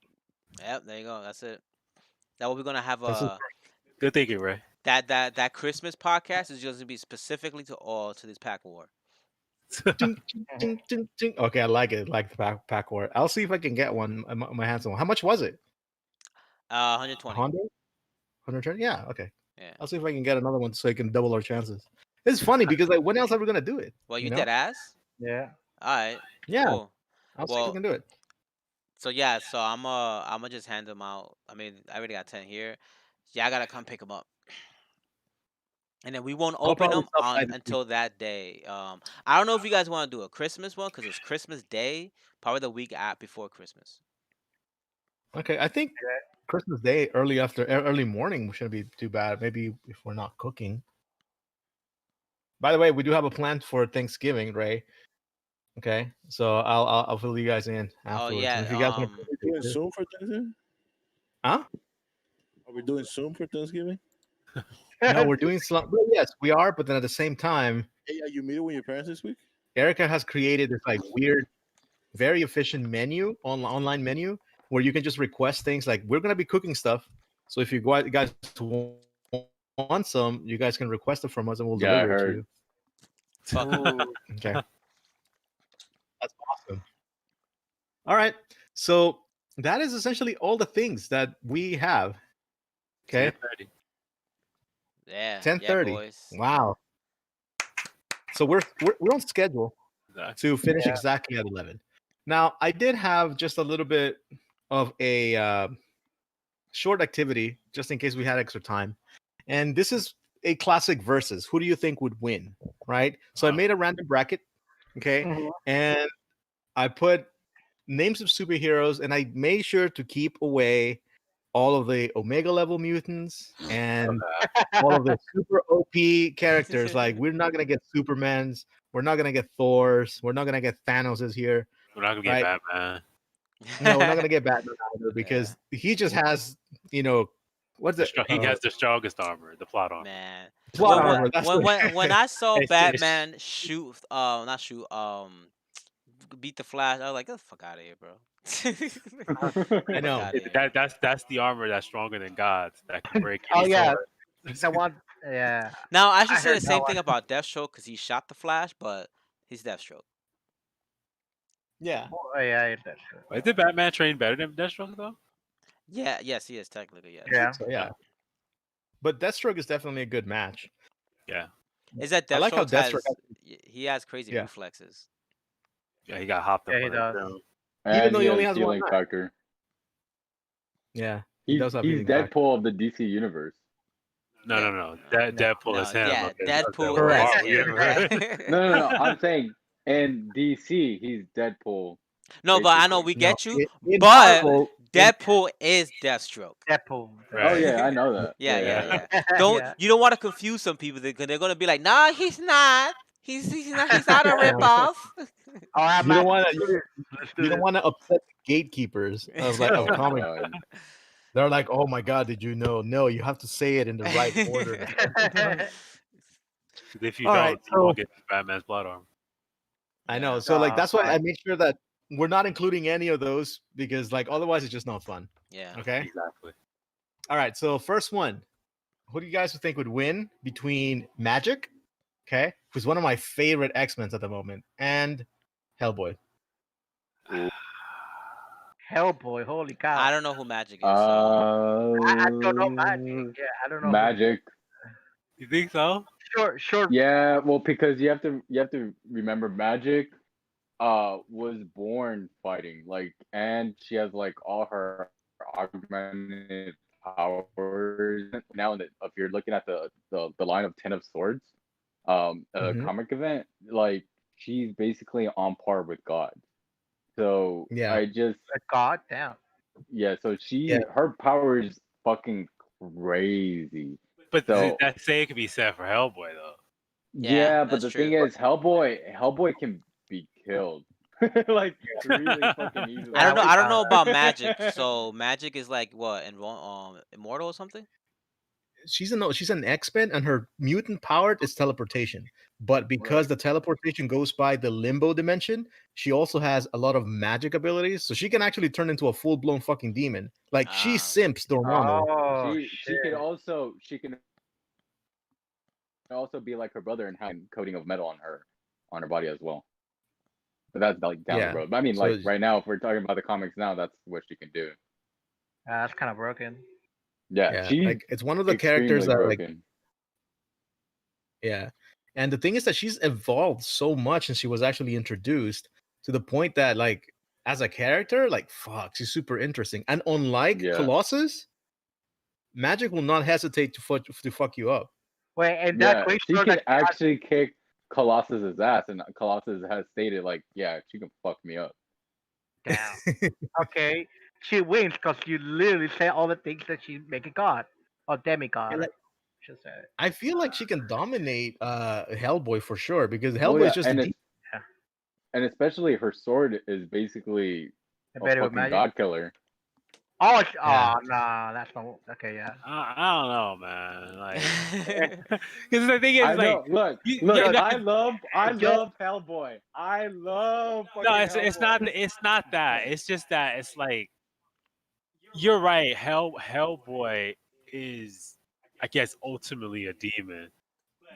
Yep, there you go. That's it. That what we're gonna have. This is Good thinking, Ray. That Christmas podcast is just gonna be specifically to this pack war. Ding, ding, ding, ding. Okay, I like it. I like the pack war. I'll see if I can get one. My hands on one. How much was it? 120. 100? 120? Yeah. Okay. Yeah. I'll see if I can get another one so I can double our chances. It's funny because like, when else are we gonna do it? Well, you know? dead ass. Yeah. All right. Yeah. Cool. I'll see if Well, we can do it. So yeah, so I'm just hand them out. I mean, I already got 10 here. Yeah, I gotta come pick them up. And then we won't I'll open probably them stop by this week. until that day. I don't know if you guys want to do a Christmas one because it's Christmas Day, probably the week before Christmas. Okay, I think Christmas Day, early morning shouldn't be too bad. Maybe if we're not cooking. By the way, we do have a plan for Thanksgiving, Ray. Okay, so I'll fill you guys in afterwards. yeah, And if you guys Are we doing Zoom for Thanksgiving? Huh? Are we doing Zoom for Thanksgiving? No, we're doing slump. Well, yes, we are, but then at the same time, Hey, are you meeting with your parents this week? Erica has created this like weird, very efficient menu, online menu, where you can just request things like we're gonna be cooking stuff. So if you guys want some, you guys can request it from us and we'll Yeah, I deliver it to heard. you. Ooh. Okay. That's awesome. All right. So that is essentially all the things that we have. Okay. 10:30. Yeah. 10:30. Yeah, boys. Wow. So we're on schedule Nice. to finish Yeah. exactly at 11. Now, I did have just a little bit of a short activity just in case we had extra time. And this is a classic versus. Who do you think would win? Right? So I made a random bracket. Okay. Mhm. And I put names of superheroes and I made sure to keep away all of the Omega level mutants and all of the super OP characters. Like, we're not going to get Supermans. We're not going to get Thors. We're not going to get Thanoses here. We're not gonna get Right. Batman. No, we're not going to get Batman either because he just has, what's it? He has the strongest armor, the plot armor. Man. Plot When- armor. That's when I saw It's- Batman beat the Flash, I was like, get the fuck out of here, bro. I know. Fuck outta here. That's the armor that's stronger than God's that can break. Oh any yeah, sword. that one. Yeah. Now I should I say heard the that same one. thing about Deathstroke because he shot the Flash, but he's Deathstroke. Yeah. Oh yeah, that's true. Wait, did Batman train better than Deathstroke though? Yeah, yes, he is technically, yes. Yeah. So, yeah. But Deathstroke is definitely a good match. Yeah, Is that I like how Deathstroke Deathstroke he has crazy Yeah. reflexes. yeah, he got hopped up. Yeah, he on that does. film. And though he only has one healing eye. factor. Yeah. He does have He's healing factor. Deadpool of the DC universe. No. Deadpool is him. Yeah, of the Deadpool Correct. is him. No. I'm saying in DC he's Deadpool. No, but I know basically. we get you. In But Marvel, Deadpool is Deathstroke. Deadpool. Right. Oh yeah, I know that. Yeah. Yeah. You don't want to confuse some people because they're gonna be like, nah, he's not. He's not. He's not a ripoff. I'll have you don't Matt. want to Let's do you don't this. want to upset the gatekeepers of like of Oh, comic. God. They're like, oh my god, did you know? No, you have to say it in the right order. If you All don't, right, you won't so get Batman's blood armor. I know. Yeah. So like that's why I fine. made sure that we're not including any of those because like otherwise it's just not fun. Yeah. Okay. Exactly. All right. So first one, who do you guys think would win between Magic, okay, who's one of my favorite X-Men at the moment, and Hellboy? Hellboy, holy cow! I don't know who Magic is. So. I don't know Magic. Yeah, I don't know. Magic. You think so? Sure. Yeah, well, because you have to remember Magic was born fighting, like, and she has like all her augmented powers now. If you're looking at the line of Ten of Swords, Mhm. comic event, like she's basically on par with God. So Yeah. I just God damn. yeah. So Yeah. her power is fucking crazy. But So that same could be said for Hellboy though. yeah, but that's the true. thing is, Hellboy can be killed, like really fucking easily. I don't know about Magic. So Magic is like what? Immortal or something? She's an X-Men, and her mutant power is teleportation. But because the teleportation goes by the limbo dimension, she also has a lot of magic abilities, so she can actually turn into a full-blown fucking demon. Like she Ah. simps Dormammu. Oh she shit. can also be like her brother and have coating of metal on her body as well. But that's like down Yeah, the road. But I mean, so like it's- right now, if we're talking about the comics now, that's what she can do. That's kind of broken. Yeah, she's like it's one of the extremely characters that like broken. yeah. And the thing is that she's evolved so much since she was actually introduced to the point that like as a character, like fuck, she's super interesting. And unlike Yeah. Colossus, Magic will not hesitate to fuck you up. Wait, and Yeah, that great she sword can that she has- actually kick Colossus's ass, and Colossus has stated like, yeah, she can fuck me up. Damn. Okay, she wins because you literally say all the things that she make a god or demigod. And, like, Should say. I feel like she can dominate Hellboy for sure because Oh, Hellboy yeah, is just a and especially her sword is basically I a bet it with fucking magic. god killer. Oh, Yeah. nah, that's not okay. Yeah. I don't know, man. Like, because the thing is, I like, know. Look, yeah, I love Yo- Hellboy. I love fucking no, Hellboy. it's not that. It's just that it's like you're right. Hellboy is, I guess, ultimately a demon,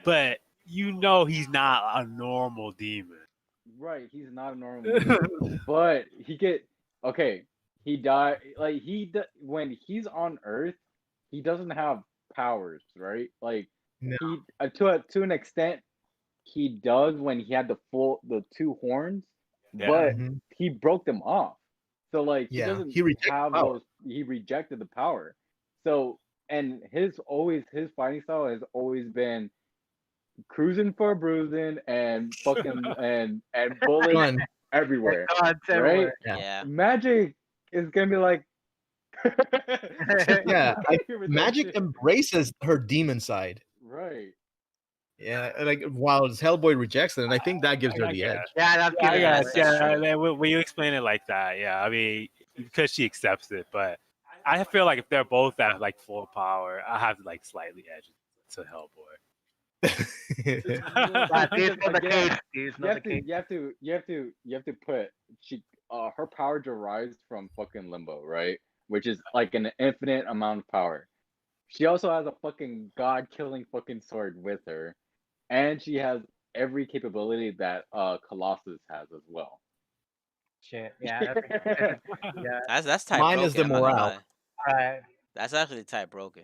but you know he's not a normal demon. Right, he's not a normal demon, but okay. He died like when he's on Earth, he doesn't have powers, right? Like No. he to an extent he does when he had the two horns, Yeah. but Mhm. he broke them off. So like Yeah, he doesn't he rejected have power. those. He rejected the power. So and his fighting style has always been cruising for a bruising and fucking and bullets Gun. everywhere. Gods Right? everywhere. Yeah. Magic is gonna be like Yeah, like, with that Magic shit. embraces her demon side. Right. Yeah, like while Hellboy rejects it, and I think that gives her I the guess. edge. Yeah, that's Yeah, good. Yes, that's true. when you explain it like that, yeah, I mean, because she accepts it, but I feel like if they're both at like full power, I have to like slightly edge it to Hellboy. But this is not the Again, case. This is not the case. you have to put her power derives from fucking limbo, right? Which is like an infinite amount of power. She also has a fucking god killing fucking sword with her. And she has every capability that Colossus has as well. Shit. Yeah. That's, yeah. That's type Mine broken. is the I'm not gonna morale. lie. Right. That's actually type broken.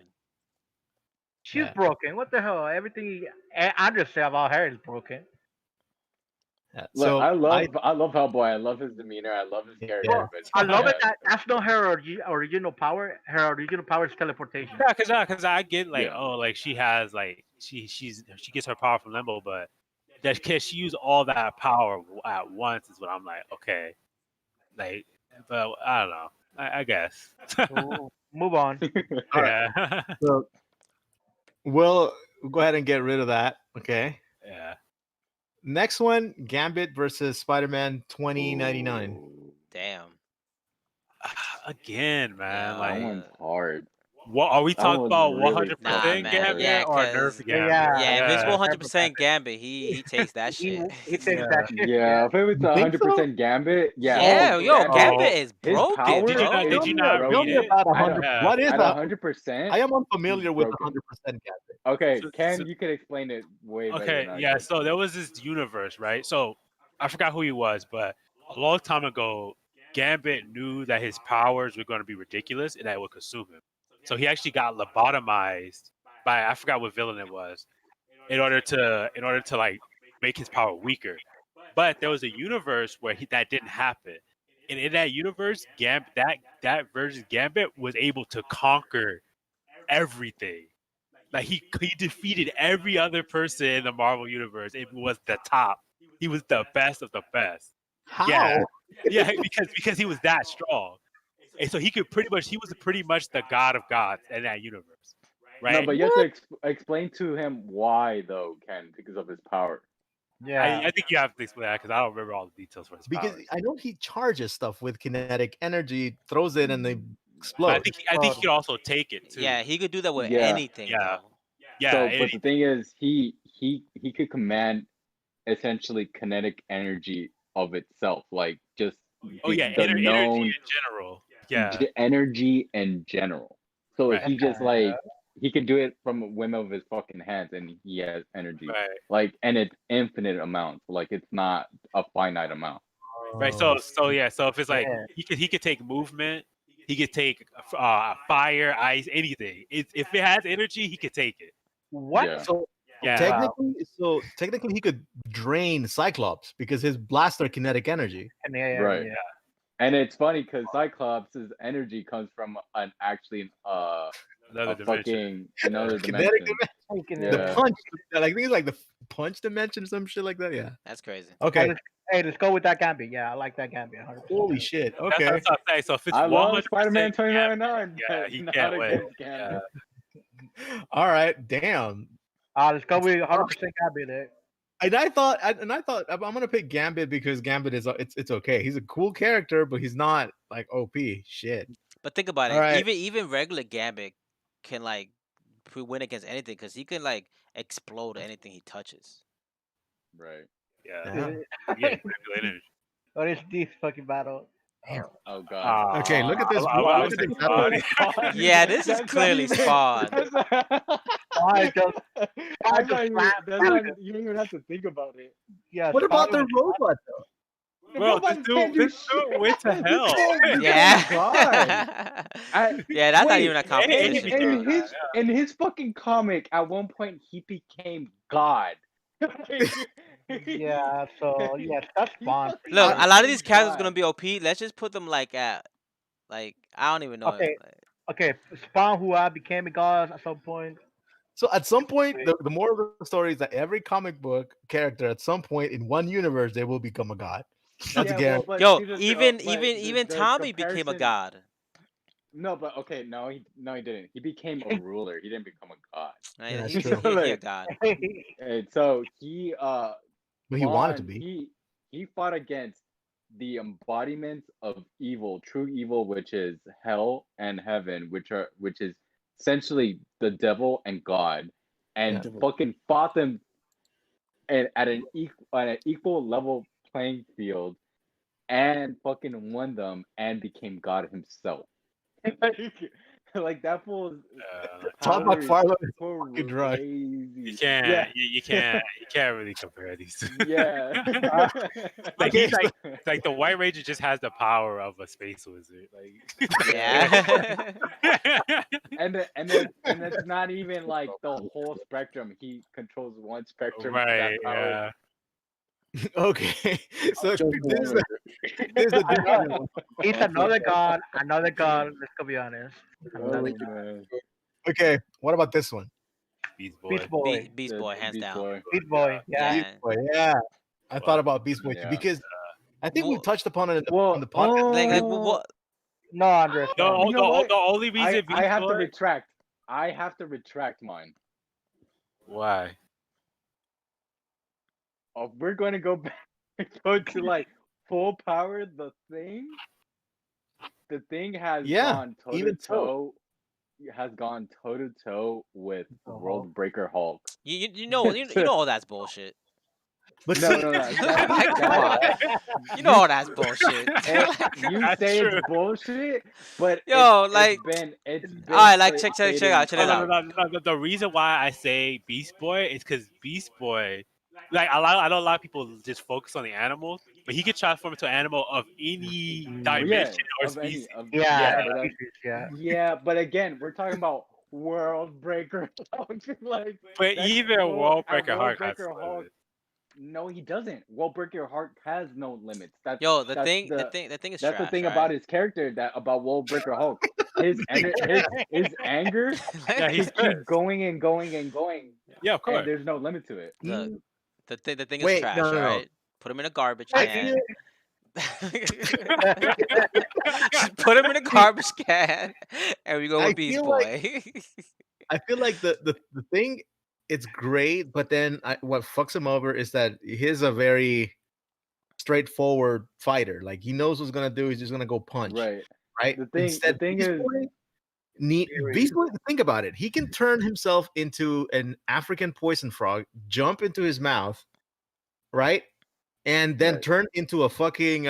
She's Yeah. broken. What the hell? Everything Andrew said about her is broken. Look, So I love Hellboy. I love his demeanor. I love his character. Yeah. But I love it. That's not her original power. Her original power is teleportation. Yeah, cause I get like, Yeah. oh, like she has like she gets her power from Limbo, but that cause she used all that power at once is what I'm like, okay, like, but I don't know, I guess. Ooh, move on. Yeah, So we'll go ahead and get rid of that. Okay. yeah. Next one, Gambit versus Spider-Man 2099. Ooh. Damn. Again, man, Yeah, That like, one's hard. what are we That talking one's about? really 100% Nah, fucking man. hard. Yeah, Gambit or 'cause- Nerf Gambit? Yeah. Yeah, if it's Yeah. 100% Gambit, he takes that He shit. takes Yeah. that shit. Yeah, if it was You think 100% Gambit, yeah. Yeah, yo, Gambit, Gambit is his broken, power Did you bro. not? Did you not broken. read it? about At 100? Yeah. What is At that? 100%, I am unfamiliar with broken. 100% Gambit. Okay, So- Ken, so- you can explain it way better Okay, than I yeah. could. So there was this universe, right? So I forgot who he was, but a long time ago, Gambit knew that his powers were going to be ridiculous and that it would consume him. So he actually got lobotomized by I forgot what villain it was in order to like make his power weaker. But there was a universe where that didn't happen, and in that universe, that version Gambit was able to conquer everything. Like he defeated every other person in the Marvel universe. It was the top. He was the best of the best. How? Yeah, because he was that strong, and so he was pretty much the god of gods in that universe, right? No, but you have to explain to him why, though, Ken, because of his power. Yeah. I think you have to explain that because I don't remember all the details for his Because powers. I know he charges stuff with kinetic energy, throws it, and they But explode. I think he could also take it too. Yeah, he could do that with Yeah. anything, Yeah. though. Yeah. So, but the thing is, he could command essentially kinetic energy of itself, like just energy in general. Yeah. Energy in general. So Right. he just like he can do it from a whim of his fucking hands, and he has energy. Right. Like, and it's infinite amounts. Like, it's not a finite amount. Right. So if it's like he could take movement, he could take fire, ice, anything. If it has energy, he could take it. What? Yeah. So Yeah. technically, he could drain Cyclops because his blasts are kinetic energy. Right. Yeah. And it's funny because Cyclops' energy comes from Another dimension. another Kinetic dimension. The Yeah. punch, like I think it's like the punch dimension, some shit like that. Yeah. That's crazy. Okay. Hey, let's go with that Gambit. Yeah, I like that Gambit. 100%. Holy shit. Okay. That's what I'm saying. So if it's I love 100% Spider-Man Gambit, 2099. yeah, he but can't not win. against Gambit. All right. Damn. Let's go with 100% Gambit. And I thought I'm gonna pick Gambit because Gambit is it's okay. He's a cool character, but he's not like OP. Shit. But think about All it. right. Even regular Gambit can like win against anything because he can like explode anything he touches. Right. Yeah. Yeah. Energy. What is this fucking battle? Oh god. Okay, look at this. I Look was at this. thinking Spawn. Yeah, this is That's not clearly even- Spawn. that's not- Why does that's why not does even- Flash- that's not- you don't even have to think about it. yeah? What about the Spider- robot though? The Bro, robot can't do this dude went to shit. hell. This Yeah. Yeah, That's not even a competition. in his fucking comic, at one point he became God. Yeah, so yeah, that's fun. Look, a lot of these characters are God. gonna be OP. Let's just put them like at I don't even know. Okay. Like, Okay, Spawn, who I became a god at some point. So at some point, the moral of the story is that every comic book character, at some point in one universe, they will become a god. That's a guarantee. but yo, see, the- even but even the Tommy became a comparison- god. No, but okay, no, he didn't. He became a ruler. He didn't become a god. Right? Yeah, that's He- true. he a god. And so he But he wanted to Spawn, be. He fought against the embodiments of evil, true evil, which is hell and heaven, which is essentially the devil and God, and Yeah. fucking fought them at an equal level playing field, and fucking won them and became God himself. Like that fool is Todd power is McFarlane is fucking drunk. crazy. You can't. Yeah. You can't really compare these two. Yeah. Like he's like the White Ranger just has the power of a space wizard. Like Yeah. and it's not even like the whole spectrum. He controls one spectrum. of that right. power. Okay, so Just this is one. this is a different one. It's another god. Another god. Let's go be honest. Oh Another god. man. Okay, what about this one? Beast Beast Boy. Boy. Beast Boy, hands Beast down. Boy. Beast Boy. Yeah. Beast Yeah. Boy, yeah. I thought about Beast Boy too Yeah. because I think we Well, touched upon it Well, on the podcast. like oh, what? No, Andres. The, No. you know what? the only reason I have to Boy- retract. I have to retract mine. Why? Oh, we're going to go back, go to like full power. The thing has Yeah, gone toe to even so. toe. Has gone toe to toe with World Breaker Hulk. You know all that's bullshit. But No, see, no, no. Like, That, come on. You know all that's bullshit. you That's say true. it's bullshit, but Yo, like, it's been alright, like, check stated it out, check it No, out. no, no, no, no. The reason why I say Beast Boy is because Beast Boy, like I know a lot of people just focus on the animals, but he could transform into an animal of any dimension or of any species. of Yeah. but, Yeah. yeah, but again, we're talking about World Breaker Hulk. Like, But that's even full- World at Breaker World Hulk has Breaker Hulk, limits. no, he doesn't. World Breaker Hulk has no limits. That's Yo, the that's thing is that's trash. the thing right? about his character that about World Breaker Hulk. His anger Yeah, he's just keep pissed. going and going and going, Yeah, of course. and there's no limit to it. Look, the thing is Wait, trash, no. right? Put him in a garbage I can. feel- Just put him in a garbage can, and we go I with Beast feel Boy. I feel like the thing, it's great, but then what fucks him over is that he's a very straightforward fighter. Like he knows what's gonna do. He's just gonna go punch. Right. Right. The thing Beast is, Boy Beast Boy, think about it. He can turn himself into an African poison frog, jump into his mouth, right? And then Right. turn into a fucking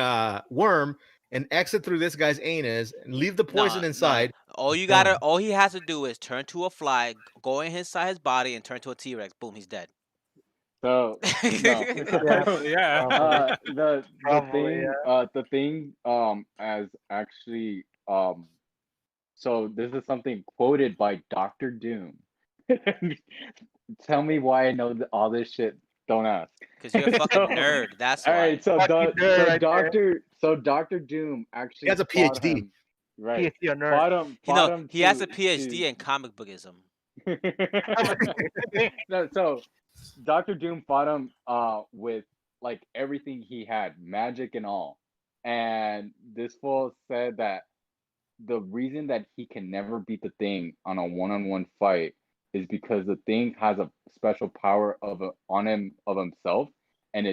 worm and exit through this guy's anus and leave the poison inside. All you Done. gotta, all he has to do is turn to a fly, go inside his body, and turn to a T-Rex. Boom, he's dead. so no. Yeah. The Probably, thing as actually so this is something quoted by Dr. Doom. Tell me why I know all this shit. Don't ask. Because you're a fucking nerd. That's All why. right, so Fucking nerd right Dr. Doom actually He has a fought PhD. him, right? PhD on nerd. Fought him He has a to- PhD in comic bookism. No, so Dr. Doom fought him with like everything he had, magic and all. And this fool said that the reason that he can never beat the Thing on a one-on-one fight is because the Thing has a special power on himself, and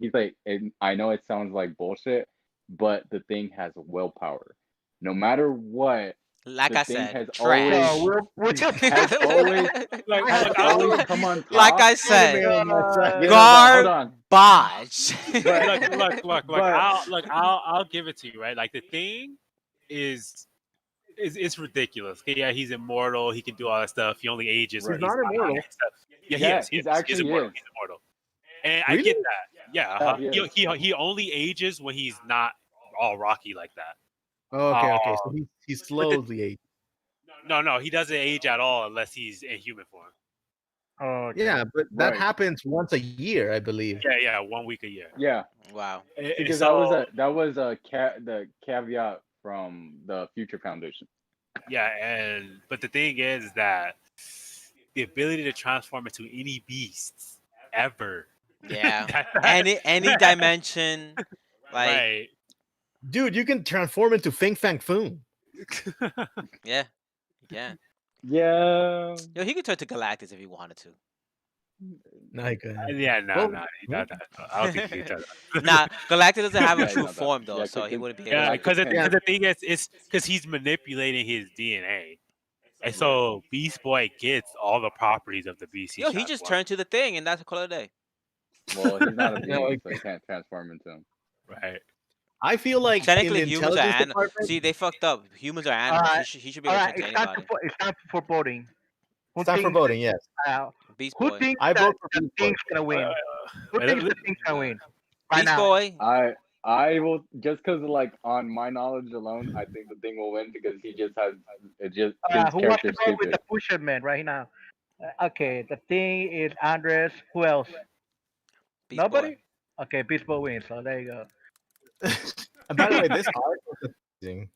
he's like, and I know it sounds like bullshit, but the Thing has willpower. No matter what, Like the I Thing said, has trash. always- We're just has always Like, always come on top. Like I said, You know, hold guard on. bodge. look, I'll give it to you, right? Like the Thing is it's ridiculous. Okay, yeah, he's immortal. He can do all that stuff. He only ages. Right. When He's not immortal. Yeah, Yeah, he is. he's actually immortal. is. He's immortal. And I get Really? that. Yeah, Yeah, he only ages when he's not all rocky like that. Oh, okay. So he's slowly aging. No, he doesn't age at all unless he's in human form. Oh, okay. Yeah, but that Right. happens once a year, I believe. Yeah, 1 week a year. yeah. Wow. Because So, that was the caveat from the Future Foundation. yeah, but the thing is that the ability to transform into any beast ever. Yeah. Any dimension, like Right. Dude, you can transform into Fing Fang Foom. yeah. Yeah. Yo, he could turn to Galactus if he wanted to. No, he couldn't. Yeah, Well, I don't think he can tell that. Nah, Galactus doesn't have a Yeah, true not that. form though, Yeah, so he cause- wouldn't be able Yeah, to. because Yeah. the thing is, it's because he's manipulating his DNA, and so Beast Boy gets all the properties of the beast. Yo, he just turned to the Thing, and that's a call of the day. Well, he's not a being, No, so he can't transform into him. right. I feel like Technically, in the humans are intelligence animals. department, See, they fucked up. Humans are animals. Alright, He should be All able right, to turn it's to time anybody. it's time for voting. Who it's time for thinks- voting. Yes, Beast Who Boy. thinks I that vote for the Beast Boy. Thing's gonna win? Who Wait, thinks let- the Thing's gonna win? Right Beast now. Boy. I will just because like on my knowledge alone, I think the Thing will win because he just has his Who wants to character's go with stupid. the pusher man right now? Okay, the Thing is Andres. Who else? Beast Nobody? Boy. Okay, Beast Boy wins. So there you go. And by the way, this art was amazing.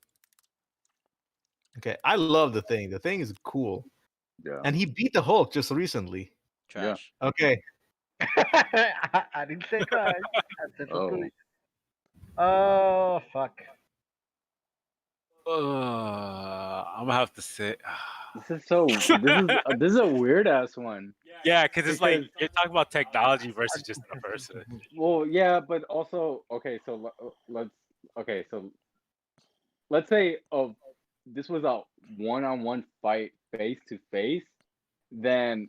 Okay, I love the thing. The thing is cool. Yeah. And he beat the Hulk just recently. Trash. Okay. I didn't say trash. I said Oh. conclusion. Oh fuck. I'm gonna have to say. This is a weird ass one. Yeah, because it's like you're talking about technology versus just a person. Well, yeah, but also let's say this was a one-on-one fight face to face, then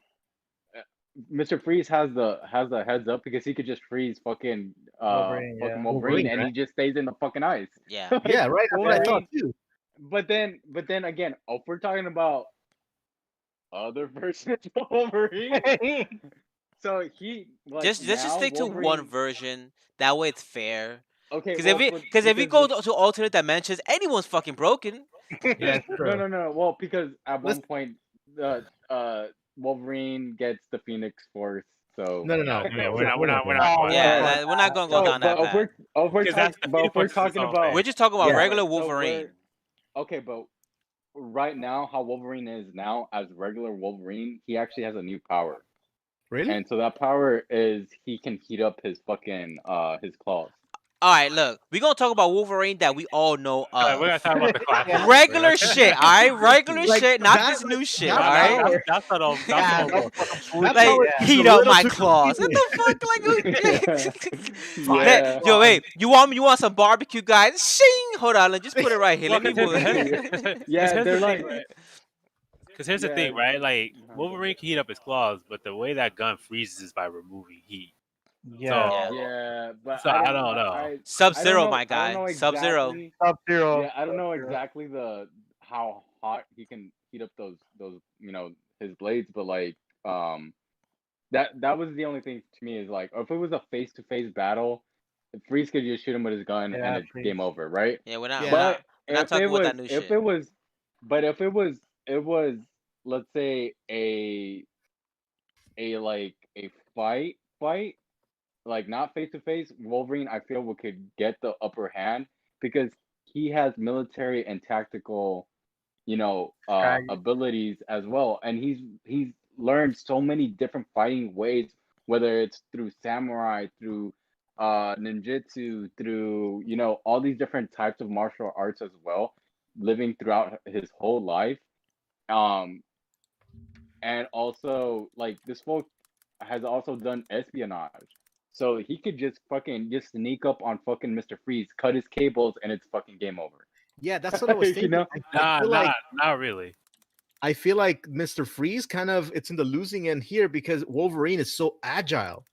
Mr. Freeze has the heads up because he could just freeze fucking Wolverine, Wolverine, and right? he just stays in the fucking ice. Yeah. Like, Yeah, right. That's what I thought too. But then again, if we're talking about other versions of Wolverine, so he like Just stick to one Wolverine, version. That way it's fair. okay. Because if we go to alternate dimensions, anyone's fucking broken. Yeah, true. No. Well, because at one point, Wolverine gets the Phoenix Force. So No. Yeah, we're not going Yeah, we're not gonna go down that path. If we're talking about, We're just talking about Yeah. regular So Wolverine. okay, but right now, how Wolverine is now as regular Wolverine, he actually has a new power, Really? and so that power is he can heat up his fucking his claws. All right, look, we're gonna talk about Wolverine that we all know of. We're gonna talk about the classics. Regular shit, all right? Regular Like, shit, not that- this new shit, that all right? power- That's not all. Yeah, That's all. That Like, power is heat a up little my too claws. What confusing. the fuck? Like, Yeah. yo, wait, you want some barbecue, guys? Shing! Hold on, just put it right here. Let me move it. Yeah, they're like, Because here's the thing, right? Like Wolverine can heat up his claws, but the way that gun freezes is by removing heat. Yeah. yeah, but So I don't know. Sub-Zero, I don't my know- I don't guy. know Sub-Zero. exactly- Sub-Zero. Yeah, I don't know Sub-Zero. exactly how hot he can heat up those his blades, but like that was the only thing to me is like if it was a face to face battle, Freeze could just shoot him with his gun Yeah, and it's Freeze. game over, right? Yeah, we're not, Yeah. we're not, But we're not if talking it about was that new shit. if it was let's say a fight like not face to face, Wolverine I feel could get the upper hand because he has military and tactical, Strategy. abilities as well, and he's learned so many different fighting ways, whether it's through samurai, through ninjutsu, through all these different types of martial arts as well, living throughout his whole life. And also like this folk has also done espionage. So he could just sneak up on fucking Mr. Freeze, cut his cables, and it's fucking game over. Yeah, that's what I was thinking. I feel like Not really. I feel like Mr. Freeze kind of it's in the losing end here because Wolverine is so agile.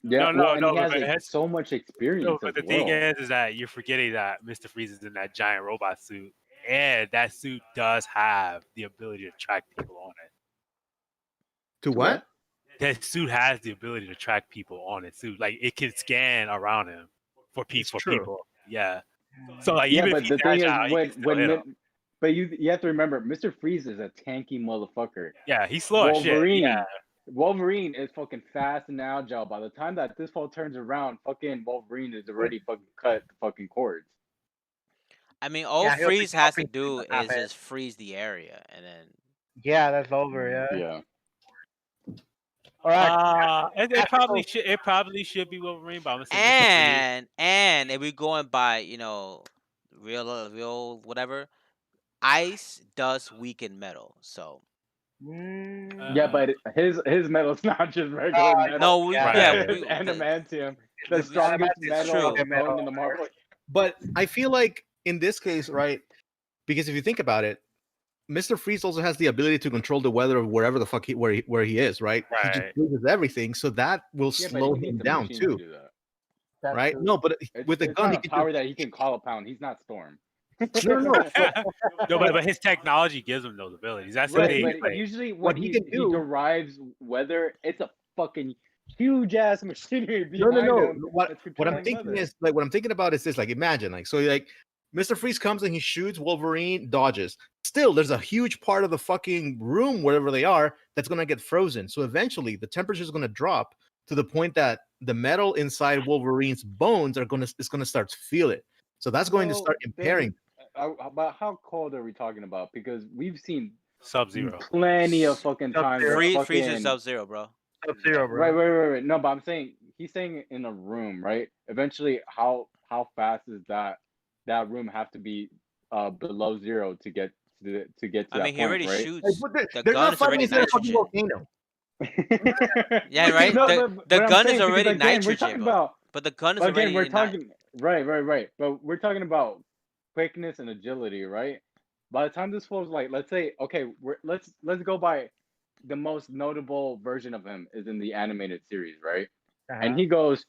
Yeah, No, and he has but it's- so much experience. No, but the as thing well. is that you're forgetting that Mr. Freeze is in that giant robot suit, and that suit does have the ability to track people on it. To what? That suit has the ability to track people on it too. Like it can scan around him for people. Yeah. So like Yeah, even but if the he's thing agile, is, but you have to remember, Mr. Freeze is a tanky motherfucker. yeah, he's slow as shit. Yeah. Wolverine is fucking fast and agile. By the time that this fall turns around, fucking Wolverine is already fucking cut the fucking cords. I mean, all Yeah, he'll Freeze be has to popping do in the top is end. just freeze the area, and then Yeah, that's over. Yeah. Yeah. All right. It probably should be Wolverine, but I'm gonna say Mr. Freeze. and if we're going by real whatever, ice does weaken metal. So Yeah, but his metal's not just regular metal. no, It's adamantium, the strongest metal true. known in the Marvel. But I feel like in this case, right? Because if you think about it, Mr. Freeze also has the ability to control the weather of wherever the fuck where he is, right? He just Right. freezes everything, so that will Yeah, but slow he him needs a down machine to too, do that. That's right? true. No, but with the It's gun, not he a can power that he can call upon. He's not Storm. no. No, but his technology gives him those abilities. That's the Right, thing. but Like, usually what when he he can do- derives weather, it's a fucking huge ass machinery No. behind him. What that's I'm controlling thinking weather. is like what I'm thinking about is this: like imagine like Mr. Freeze comes and he shoots Wolverine, dodges. Still, there's a huge part of the fucking room wherever they are that's gonna get frozen. So eventually, the temperature is gonna drop to the point that the metal inside Wolverine's bones is gonna start to feel it. So that's going to start impairing. About how cold are we talking about? Because we've seen Sub-Zero. plenty of fucking times. Freezer Sub-Zero, bro. Sub-Zero, bro. Right. No, but he's saying in a room, right? Eventually, how fast is that room have to be below zero to get to that I mean, point, he already right? shoots. The They're gun not is fighting already inside a fucking nitrogen. volcano. Yeah, right. No, The but gun I'm is saying, already because, again, we're nitrogen, talking bro. about, But the gun is again, already we're talking right. But we're talking about quickness and agility, right? By the time this was like, let's say, okay, let's go by the most notable version of him is in the animated series, right? And he goes,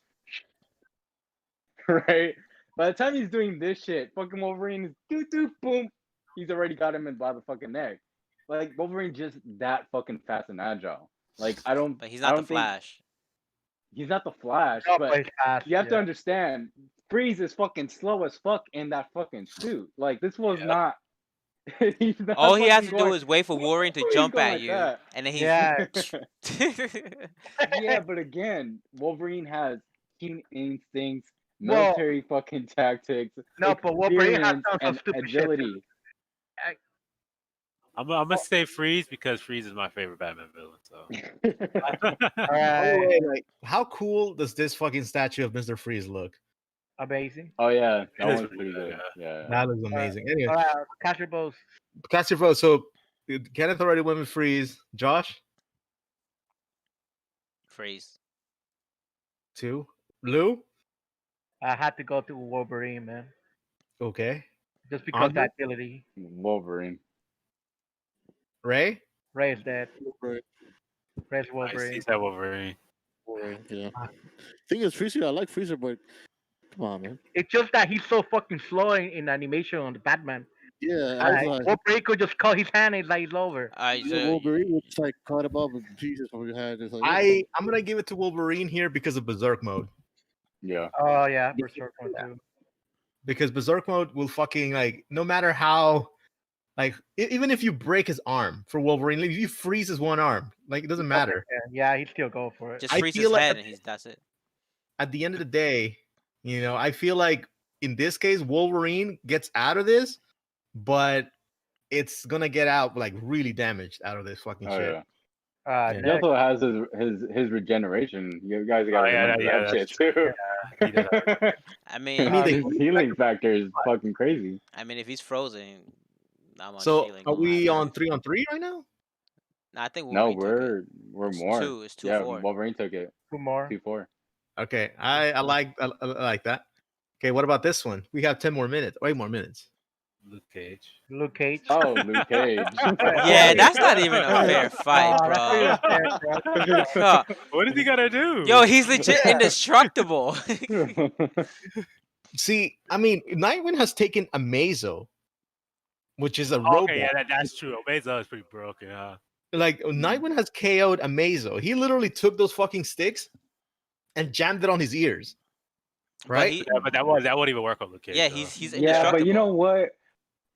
right? By the time he's doing this shit, fucking Wolverine is doo boom. He's already got him in by the fucking neck. Like Wolverine just that fucking fast and agile. Like But he's not the Flash. He's not the Flash, No, but he's fast, you have to understand, Freeze is fucking slow as fuck in that fucking suit. Like this was not. He's not All he has to fucking do is wait for Wolverine to he's jump going at like you, that. and then he's Yeah. Yeah, but again, Wolverine has keen instincts, Well, military fucking tactics, no, but Wolverine has experience, done some and stupid shit. agility. I'm gonna say Freeze because Freeze is my favorite Batman villain. So. By the way, like, how cool does this fucking statue of Mr. Freeze look? Amazing. Oh yeah, that It is one's pretty pretty good. good, Yeah. That looks amazing. Anyway, Cast your votes. cast your vote. So Kenneth already went with Freeze. Josh, Freeze. 2. Lou, I had to go to Wolverine, man, okay. just because Andre? that ability. Wolverine. Ray, Ray is dead. Right. Ray's Nice. Wolverine. He's that Wolverine. Yeah. Thing is, Freezer, I like Freezer, but come on, man. It's just that he's so fucking slow in animation on the Batman. Yeah, I was like, Wolverine could just cut his hand and like he's over. Wolverine was like caught above with Jesus when we had this. Like, I'm gonna give it to Wolverine here because of Berserk mode. Yeah. Oh yeah, Berserk one too. Because Berserk mode will fucking like no matter how like even if you break his arm for Wolverine, if you freeze his one arm, like it doesn't matter. Yeah, he'd still go for it. Just I freeze feel his like head, and that's it. At the end of the day, you know, I feel like in this case, Wolverine gets out of this, but it's gonna get out like really damaged out of this fucking shit. Yeah. He also has his regeneration. You guys got to remember that shit too. Yeah. I mean, his healing factor is fucking crazy. I mean, if he's frozen, not much so healing. are we on 3-on-3 right now? No, I think Wolverine we're more. Two. It's 2-4. Yeah, Wolverine took it. 2-4. Okay, I like that. Okay, what about this one? We have 10 more minutes. 8 more minutes. Luke Cage. Luke Cage. Oh, Luke Cage. Yeah, that's not even a fair fight, bro. What is he gonna do? Yo, he's legit indestructible. See, I mean, Nightwing has taken Amazo, which is a robot. Okay, yeah, that's true. Amazo is pretty broken, huh? Like Nightwing has KO'd Amazo. He literally took those fucking sticks and jammed it on his ears. Right? But that won't even work on Luke Cage. Yeah, though. he's indestructible. Yeah, but you know what?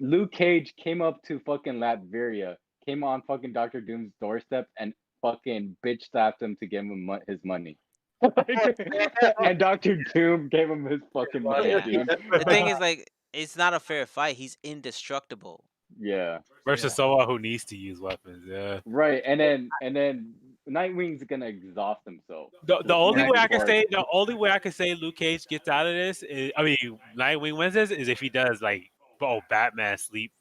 Luke Cage came up to fucking Latveria, came on fucking Dr. Doom's doorstep, and fucking bitch slapped him to give him his money. And Dr. Doom gave him his fucking money. Dude. The thing is, like, it's not a fair fight. He's indestructible. Yeah. Versus someone who needs to use weapons. Yeah. Right, and then Nightwing's gonna exhaust himself. The only way I can say Luke Cage gets out of this is, I mean, Nightwing wins this is if he does like Batman sleep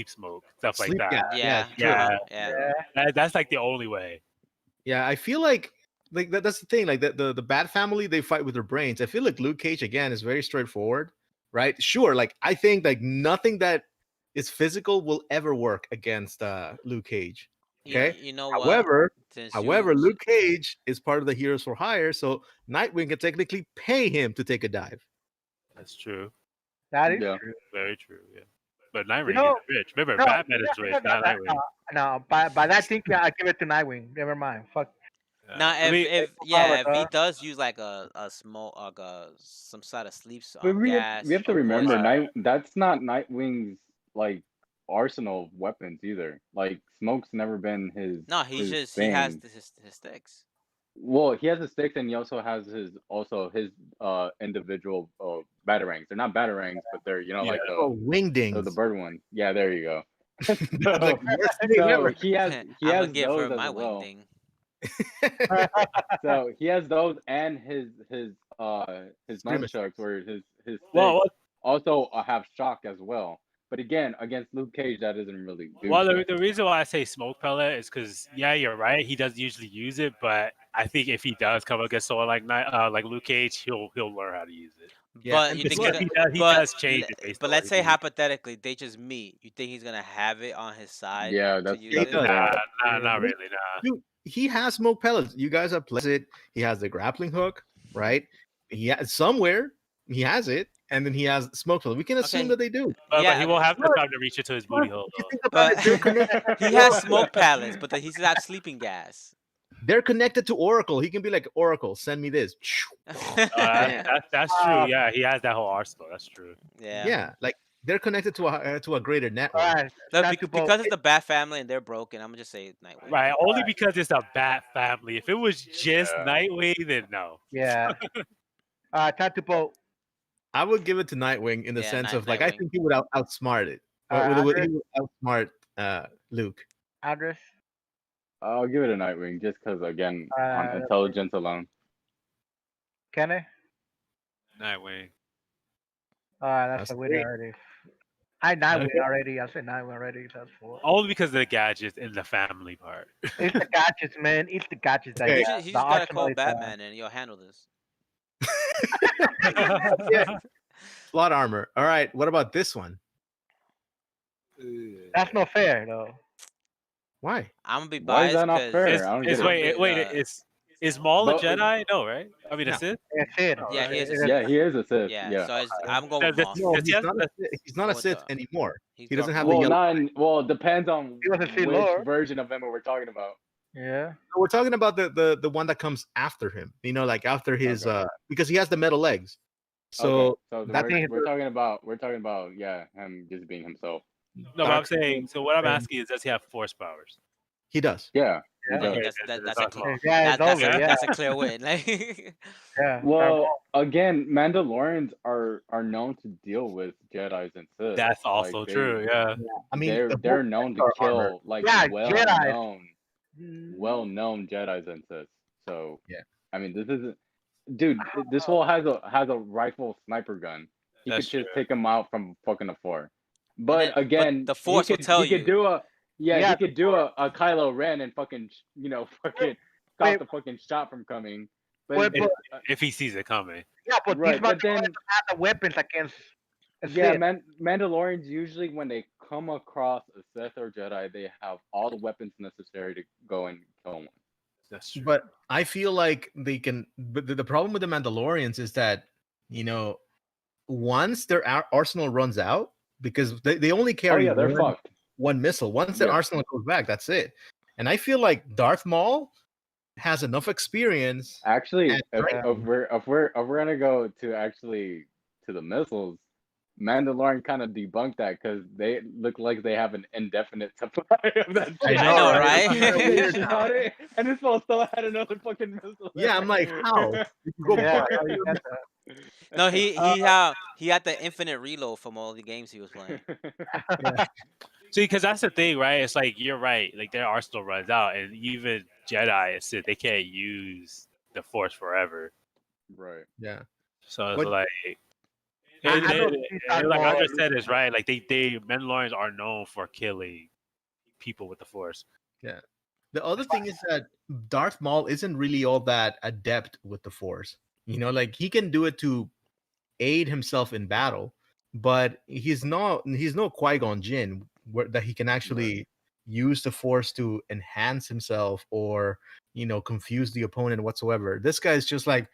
smoke stuff like that. Yeah. That's like the only way. Yeah, I feel like that's the thing. Like the Bat family, they fight with their brains. I feel like Luke Cage again is very straightforward, right? Sure, like I think like nothing that is physical will ever work against Luke Cage. Okay. You know what? However, Luke Cage is part of the Heroes for Hire, so Nightwing can technically pay him to take a dive. That's true. That is true. Very true. Yeah. But Nightwing is rich. Remember, Batman is rich, not Nightwing. No, by that thing, I give it to Nightwing. Never mind. Fuck. Now, if he does use like a smoke, some sort of sleep gas, we have to remember, that's not Nightwing's like arsenal of weapons either. Like smoke's never been his. No, he has his sticks. Well, he has the sticks, and he also has his individual batarangs. They're not batarangs, but they're Yeah. like Oh, wingdings. the bird one. Yeah, there you go. That's like the worst thing So ever. he I'm gonna has give her those as my well. wing thing. So he has those and his Grimace. nunchucks or his sticks Well, also have shock as well. But again, against Luke Cage, that doesn't really do well, shit. the reason why I say smoke pellet is because you're right. He doesn't usually use it, but I think if he does come against someone like Luke Cage, he'll learn how to use it. Yeah, But and you think plus, He but does change it based but on what let's he say needs. hypothetically they just meet. You think he's gonna have it on his side Yeah, to that's use he it? does. Not really. Nah. dude, he has smoke pellets. You guys have played it. He has the grappling hook, right? He has somewhere he has it, and then he has smoke pellets. We can assume Okay. that they do. But he won't have the Look, time to reach into his booty hole. If you Though. think about it, But they're connected. he has smoke pallets, but then he's got sleeping gas. They're connected to Oracle. He can be like, Oracle, send me this. That's true. Yeah, he has that whole arsenal. That's true. Yeah. Yeah, like they're connected to a greater All network. right. Look, Tattoo Bolt. because it's the Bat family and they're broken, I'm gonna just say Nightwing. Right, only because it's a Bat family. If it was just Yeah. Nightwing, then no. Yeah. Tattoo Bolt. I would give it to Nightwing in the sense of like I Nightwing. think he would outsmart it. Andres? He would outsmart Luke. Andres. I'll give it a Nightwing just because again on intelligence alone. Kenny. Nightwing. That's That's the winner great. already. I Nightwing Okay. already. I said Nightwing already. That's 4. Only because of the gadgets and the family part. It's the gadgets, man. It's the gadgets that Okay. He yeah, just the gotta arsenal call is, Batman and you'll handle this. Yeah. Plot armor. All right. What about this one? That's not fair though. Why? I'm gonna be Why is biased that not because fair? I don't get it. Is Maul a But- Jedi? No, right? I mean, No. a Sith? It's it. Yeah, he is a Yeah, he is a Sith. yeah. Yeah. So I'm going with Maul. No, Does he have- he's not a What Sith the- anymore. He's He doesn't Darth have Maul. the yellow. Well, it depends on He was a Sith which Lord. version of him we're talking about. Yeah. We're talking about the one that comes after him. You know, like after his Okay. because he has the metal legs. So Okay. that So we're talking about yeah, him just being himself. No, but I'm Dark saying, so what I'm and- asking is, does he have force powers? he does. Yeah. Yeah. he does. Okay. That's That's a Darth clear, Maul. Yeah, it's over. Yeah. that's a clear win. Like, Yeah. Well, again, Mandalorians are known to deal with Jedi's and Sith. That's also Like, true, yeah. I mean, they're known to Star kill armor. like Yeah, well-known Jedi's and Sith. So Yeah. I mean, this isn't, dude. This fool has a rifle sniper gun. He That's could just true. take him out from fucking afar. But then- again, the Force will tell he could you. do a Yeah, he could do a Kylo Ren and fucking fucking stop Wait. the fucking shot from coming. Wait, But If he sees it coming. Yeah, but right, these but Mandalorians then have the weapons against a yeah, Sith. Mandalorians usually when they come across a Sith or Jedi, they have all the weapons necessary to go and kill one. That's true. But I feel like they can. But the problem with the Mandalorians is that once their arsenal runs out, because they only Oh carry yeah, they're fucked. one missile. Once their Yeah. arsenal goes back, that's it. And I feel like Darth Maul has enough experience. Actually, And- if we're gonna go to the missiles, Mandalorian kind of debunked that because they look like they have an indefinite supply of that. I shit. know, right? They shot it, and this one still had another fucking missile. Yeah, I'm like, how? You can go Yeah, far. you got that. no, he had the infinite reload from all the games he was playing. See, because that's the thing, right? It's like, you're right. Like, their arsenal runs out, and even Jedi and Sith, they can't use the Force forever. Right. Yeah. So it's But- like... I And- don't and- think and Darth like Maul- Andre said, is right. Like, they Mandalorians are known for killing people with the Force. The other thing is that Darth Maul isn't really all that adept with the Force. Like he can do it to aid himself in battle, but he's no Qui-Gon Jinn that he can actually use the Force to enhance himself or confuse the opponent whatsoever. This guy's just like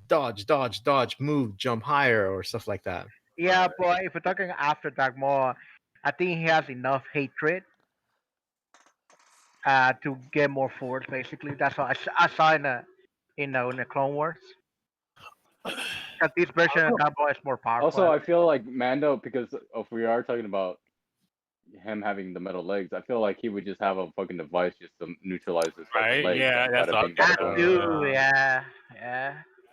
dodge, move, jump higher, or stuff like that. Yeah, but if we're talking after Darth Maul, I think he has enough hatred to get more force. Basically, that's what I saw in the Clone Wars. Because this version of Darth Maul is more powerful. Also, I feel like Mando, because if we are talking about him having the metal legs, I feel like he would just have a fucking device just to neutralize his fucking Right? legs. Yeah, and that's bada what bing, I'm bada That boom. too, yeah.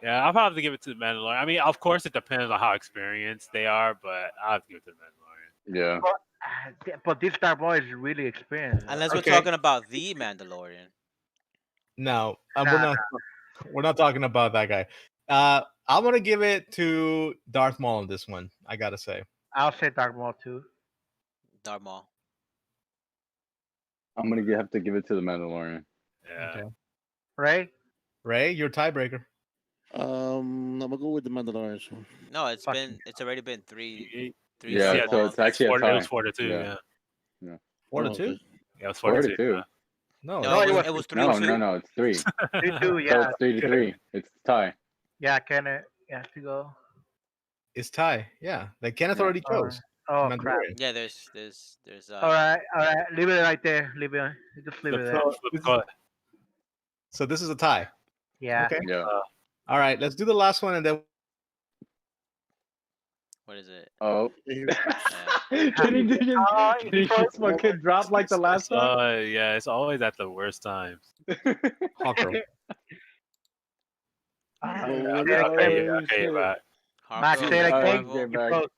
Yeah, I'll probably have to give it to the Mandalorian. I mean, of course, it depends on how experienced they are, but I'll have to give it to the Mandalorian. Yeah. But this Star Boy is really experienced. Unless we're Okay. talking about the Mandalorian. No, Nah, we're not talking about that guy. I'm gonna give it to Darth Maul in this one. I gotta say. I'll say Darth Maul too. Darth Maul. I'm gonna have to give it to the Mandalorian. Yeah. Okay. Ray, Your tiebreaker. I'm gonna go with the Mandalorian. So. No, it's Fucking- already been three. Yeah, Yeah, so it's actually a It tie. was 4-2. Yeah. Yeah, 4-2. okay. yeah, it was 4-2. 4-2. No, No, it it was 3-2. No, it's 3. 3-2, So yeah. it's 3-3. It's tie. Yeah, Kenneth. You have to go. it's tie. Yeah, like Kenneth Yeah. already chose. Oh crap. Mandalorian. Yeah, there's All right. Leave it right there. Leave it. Just leave it there. So this is a tie. Yeah. Okay. Yeah. All right, let's do the last one and then. what is it? Oh. Yeah. Did he just fucking drop like the last one? Yeah, it's always at the worst times. Hawk Girl. Okay, but Max, Hawk say it Girl, again. Marvel. Okay, back.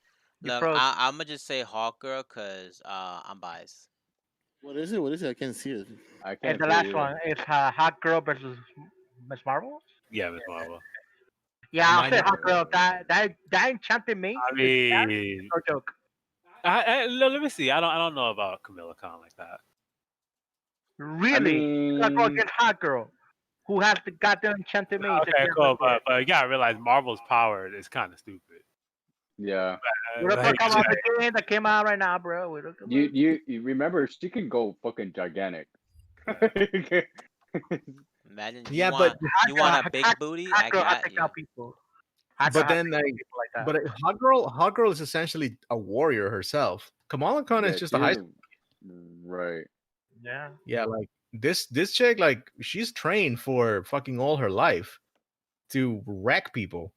Look, froze. I'm gonna just say Hawk Girl because I'm biased. What is it? What is it? I can't see it. I can't And the see last it. one is Hot Girl versus Miss Marvel. yeah, Miss Marvel. Yeah, I'll Mine say is- Hot Girl. That enchanted me. I mean, No joke. let me see. I don't know about Camilla Khan like that. Really? You gotta go against Hot Girl, who has the goddamn enchanted maze. Okay, cool, but you gotta realize Marvel's power is kind of stupid. Yeah. We don't Like, talk about the game that came out right now, bro. We don't talk about You remember she can go fucking gigantic. Imagine Yeah, you but- want you want a big booty. I Hot Girl. I got take you. out people. But then, like, people like that. but Hot Girl is essentially a warrior herself. Kamala Khan is just a high school. Right. Yeah. Yeah, like this chick, like she's trained for fucking all her life to wreck people.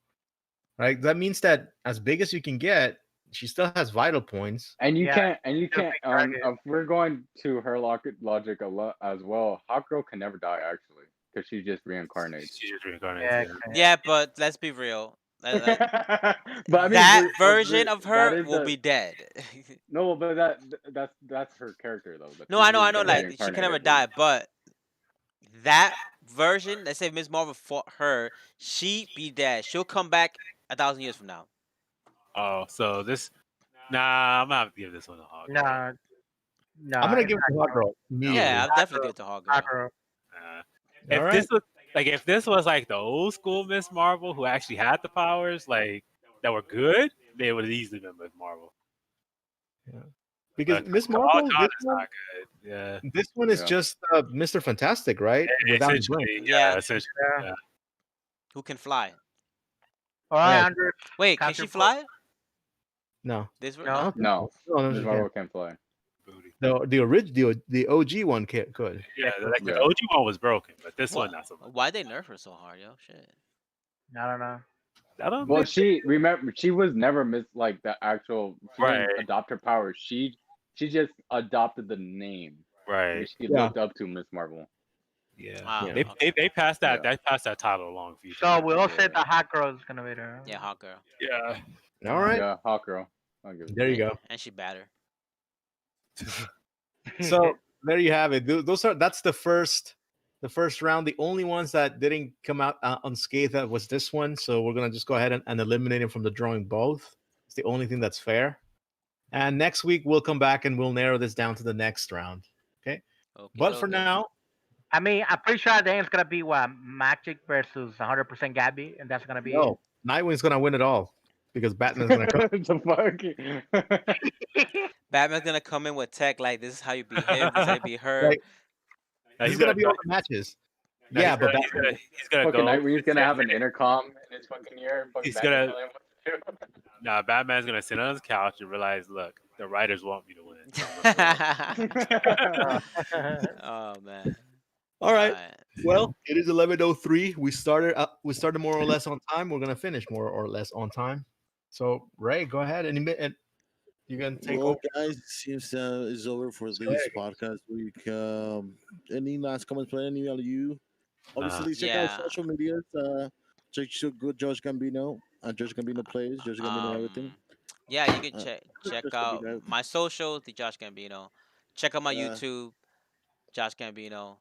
Right? That means that as big as you can get, she still has vital points. And you Yeah, can't big target. if we're going to her logic a lot as well, Hawk Girl can never die actually. Because she just reincarnates. She just reincarnates. Yeah. Yeah. Yeah, but let's be real. But I mean, That version of her that is will the- be dead. No, but that's her character though. No, I know. Like she can never die, but that version, let's say Miss Marvel fought her, she be dead. She'll come back 1,000 years from now. Oh, so this. Nah, I'm gonna have to give this one a hog. Nah. I'm gonna give it to Hot Girl. immediately. Yeah, I'll definitely give it to Hawk Girl. Hot Girl. If All this was if this was like the old school Miss Marvel who actually had the powers, like that were good, they would have easily been Miss Marvel. Because But Miss Kamala Marvel, Khan this is one, not good. Yeah. this one is Yeah. just Mr. Fantastic, right? Without his brain. Essentially, Yeah. essentially. Yeah. Who can fly? All right, Yeah. Andrew. Wait, can Captain she Bolt. fly? No. This No. no. No, No, Miss she Marvel can't. can't fly. Booty. The OG one could. Yeah, like Yeah. the OG one was broken, but this Wha- one not so much. Why'd they nerf her so hard, yo? Shit. I don't know. I don't Well, think she was never like the actual. She didn't Right. adopt her powers. She just adopted the name. right. She Yeah. looked up to Miss Marvel. Yeah. Ah, Yeah. They, okay. they passed that Yeah. they passed that title along for you. So we all said the Hot Girl is gonna be there. Yeah, Hawk Girl. Yeah. All right. Yeah, Hawk Girl. I'll give it There you go. And she batter. So there you have it. That's the first round. The only ones that didn't come out unscathed was this one. So we're gonna just go ahead and eliminate him from the drawing. Both. It's the only thing that's fair. And next week we'll come back and we'll narrow this down to the next round. Okay, But for now, I mean, I'm pretty sure at the end it's gonna be what Magic versus 100% Gabby, and that's gonna be no, Nightwing's gonna win it all because Batman's gonna come. the fuck? Batman's gonna come in with tech like this is how you beat him, this is how you beat her. Like, He's gonna be all the matches. Yeah, but he's gonna Fucking go. Nightwing's gonna have an intercom in his fucking ear. And He's Batman gonna- telling him what to do. Nah, Batman's gonna sit on his couch and realize, look, the writers want me to win. Oh man. all right. Alright. Well, it is 11:03. We started more or less on time. We're gonna finish more or less on time. So Ray, go ahead and you You can take Well, over. guys, seems is over for this podcast week. Any last comments? Play any of you? Obviously, check out Yeah. social medias. Check good Josh Gambino. Josh Gambino plays. Josh Gambino everything. Yeah, you can Uh, check Josh out Gambino everything. my socials, the Josh Gambino. Check out my Uh, YouTube, Josh Gambino.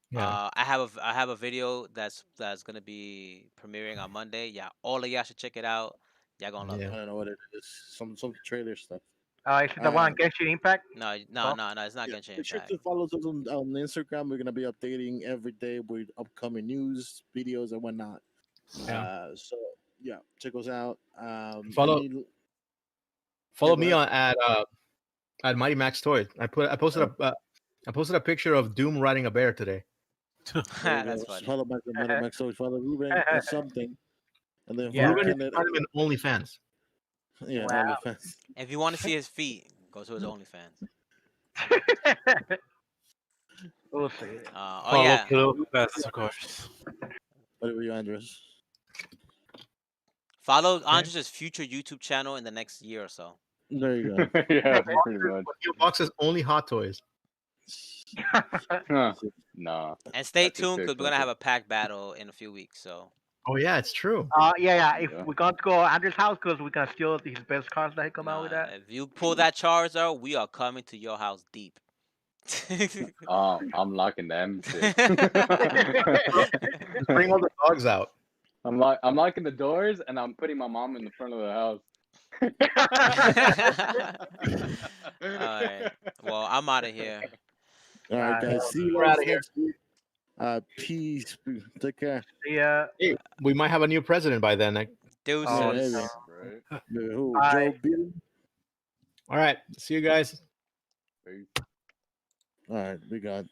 Yeah. I have a video that's gonna be premiering on Monday. Yeah, all of y'all should check it out. Y'all gonna love Yeah. it. I don't know what it is. Some trailer stuff. Is it the one Genshin Impact? No, Well, no, it's not Yeah, Genshin make sure Impact. to follow us on Instagram. We're gonna be updating every day with upcoming news, videos, and whatnot. Yeah. So yeah, check us out. Follow Yeah, follow go me ahead. at Mighty Max Toys. I posted I posted a picture of Doom riding a bear today. There you That's go. funny. Follow back the Meta Max. So follow Ruben and something, and then Yeah. follow Ruben, you Kenneth. can find him in OnlyFans. Yeah, Wow. OnlyFans. If you want to see his feet, go to his OnlyFans. We'll see. Oh Follow yeah, Kilo Best, of course. What about you, Andres? follow Andres' future YouTube channel in the next year or so. There you go. Yeah, pretty much. New boxes only Hot Toys. Huh. Nah. And stay That's just tuned too because we're gonna have expensive. a pack battle in a few weeks. So Oh yeah, it's true. Yeah. If Yeah. we're going to go to Andrew's house, because we're gonna steal his best cards that he come out with that. if you pull that Charizard, we are coming to your house deep. I'm locking them. Shit. Just bring all the dogs out. I'm locking the doors and I'm putting my mom in the front of the house. All right. Well, I'm out of here. All right, guys. See you We're guys outta here. next week. Peace. Take care. Yeah. Hey, we might have a new president by then. Deuces. Oh, maybe. Right. Who? Bye. Joe Biden. All right. See you guys. Peace. All right, we got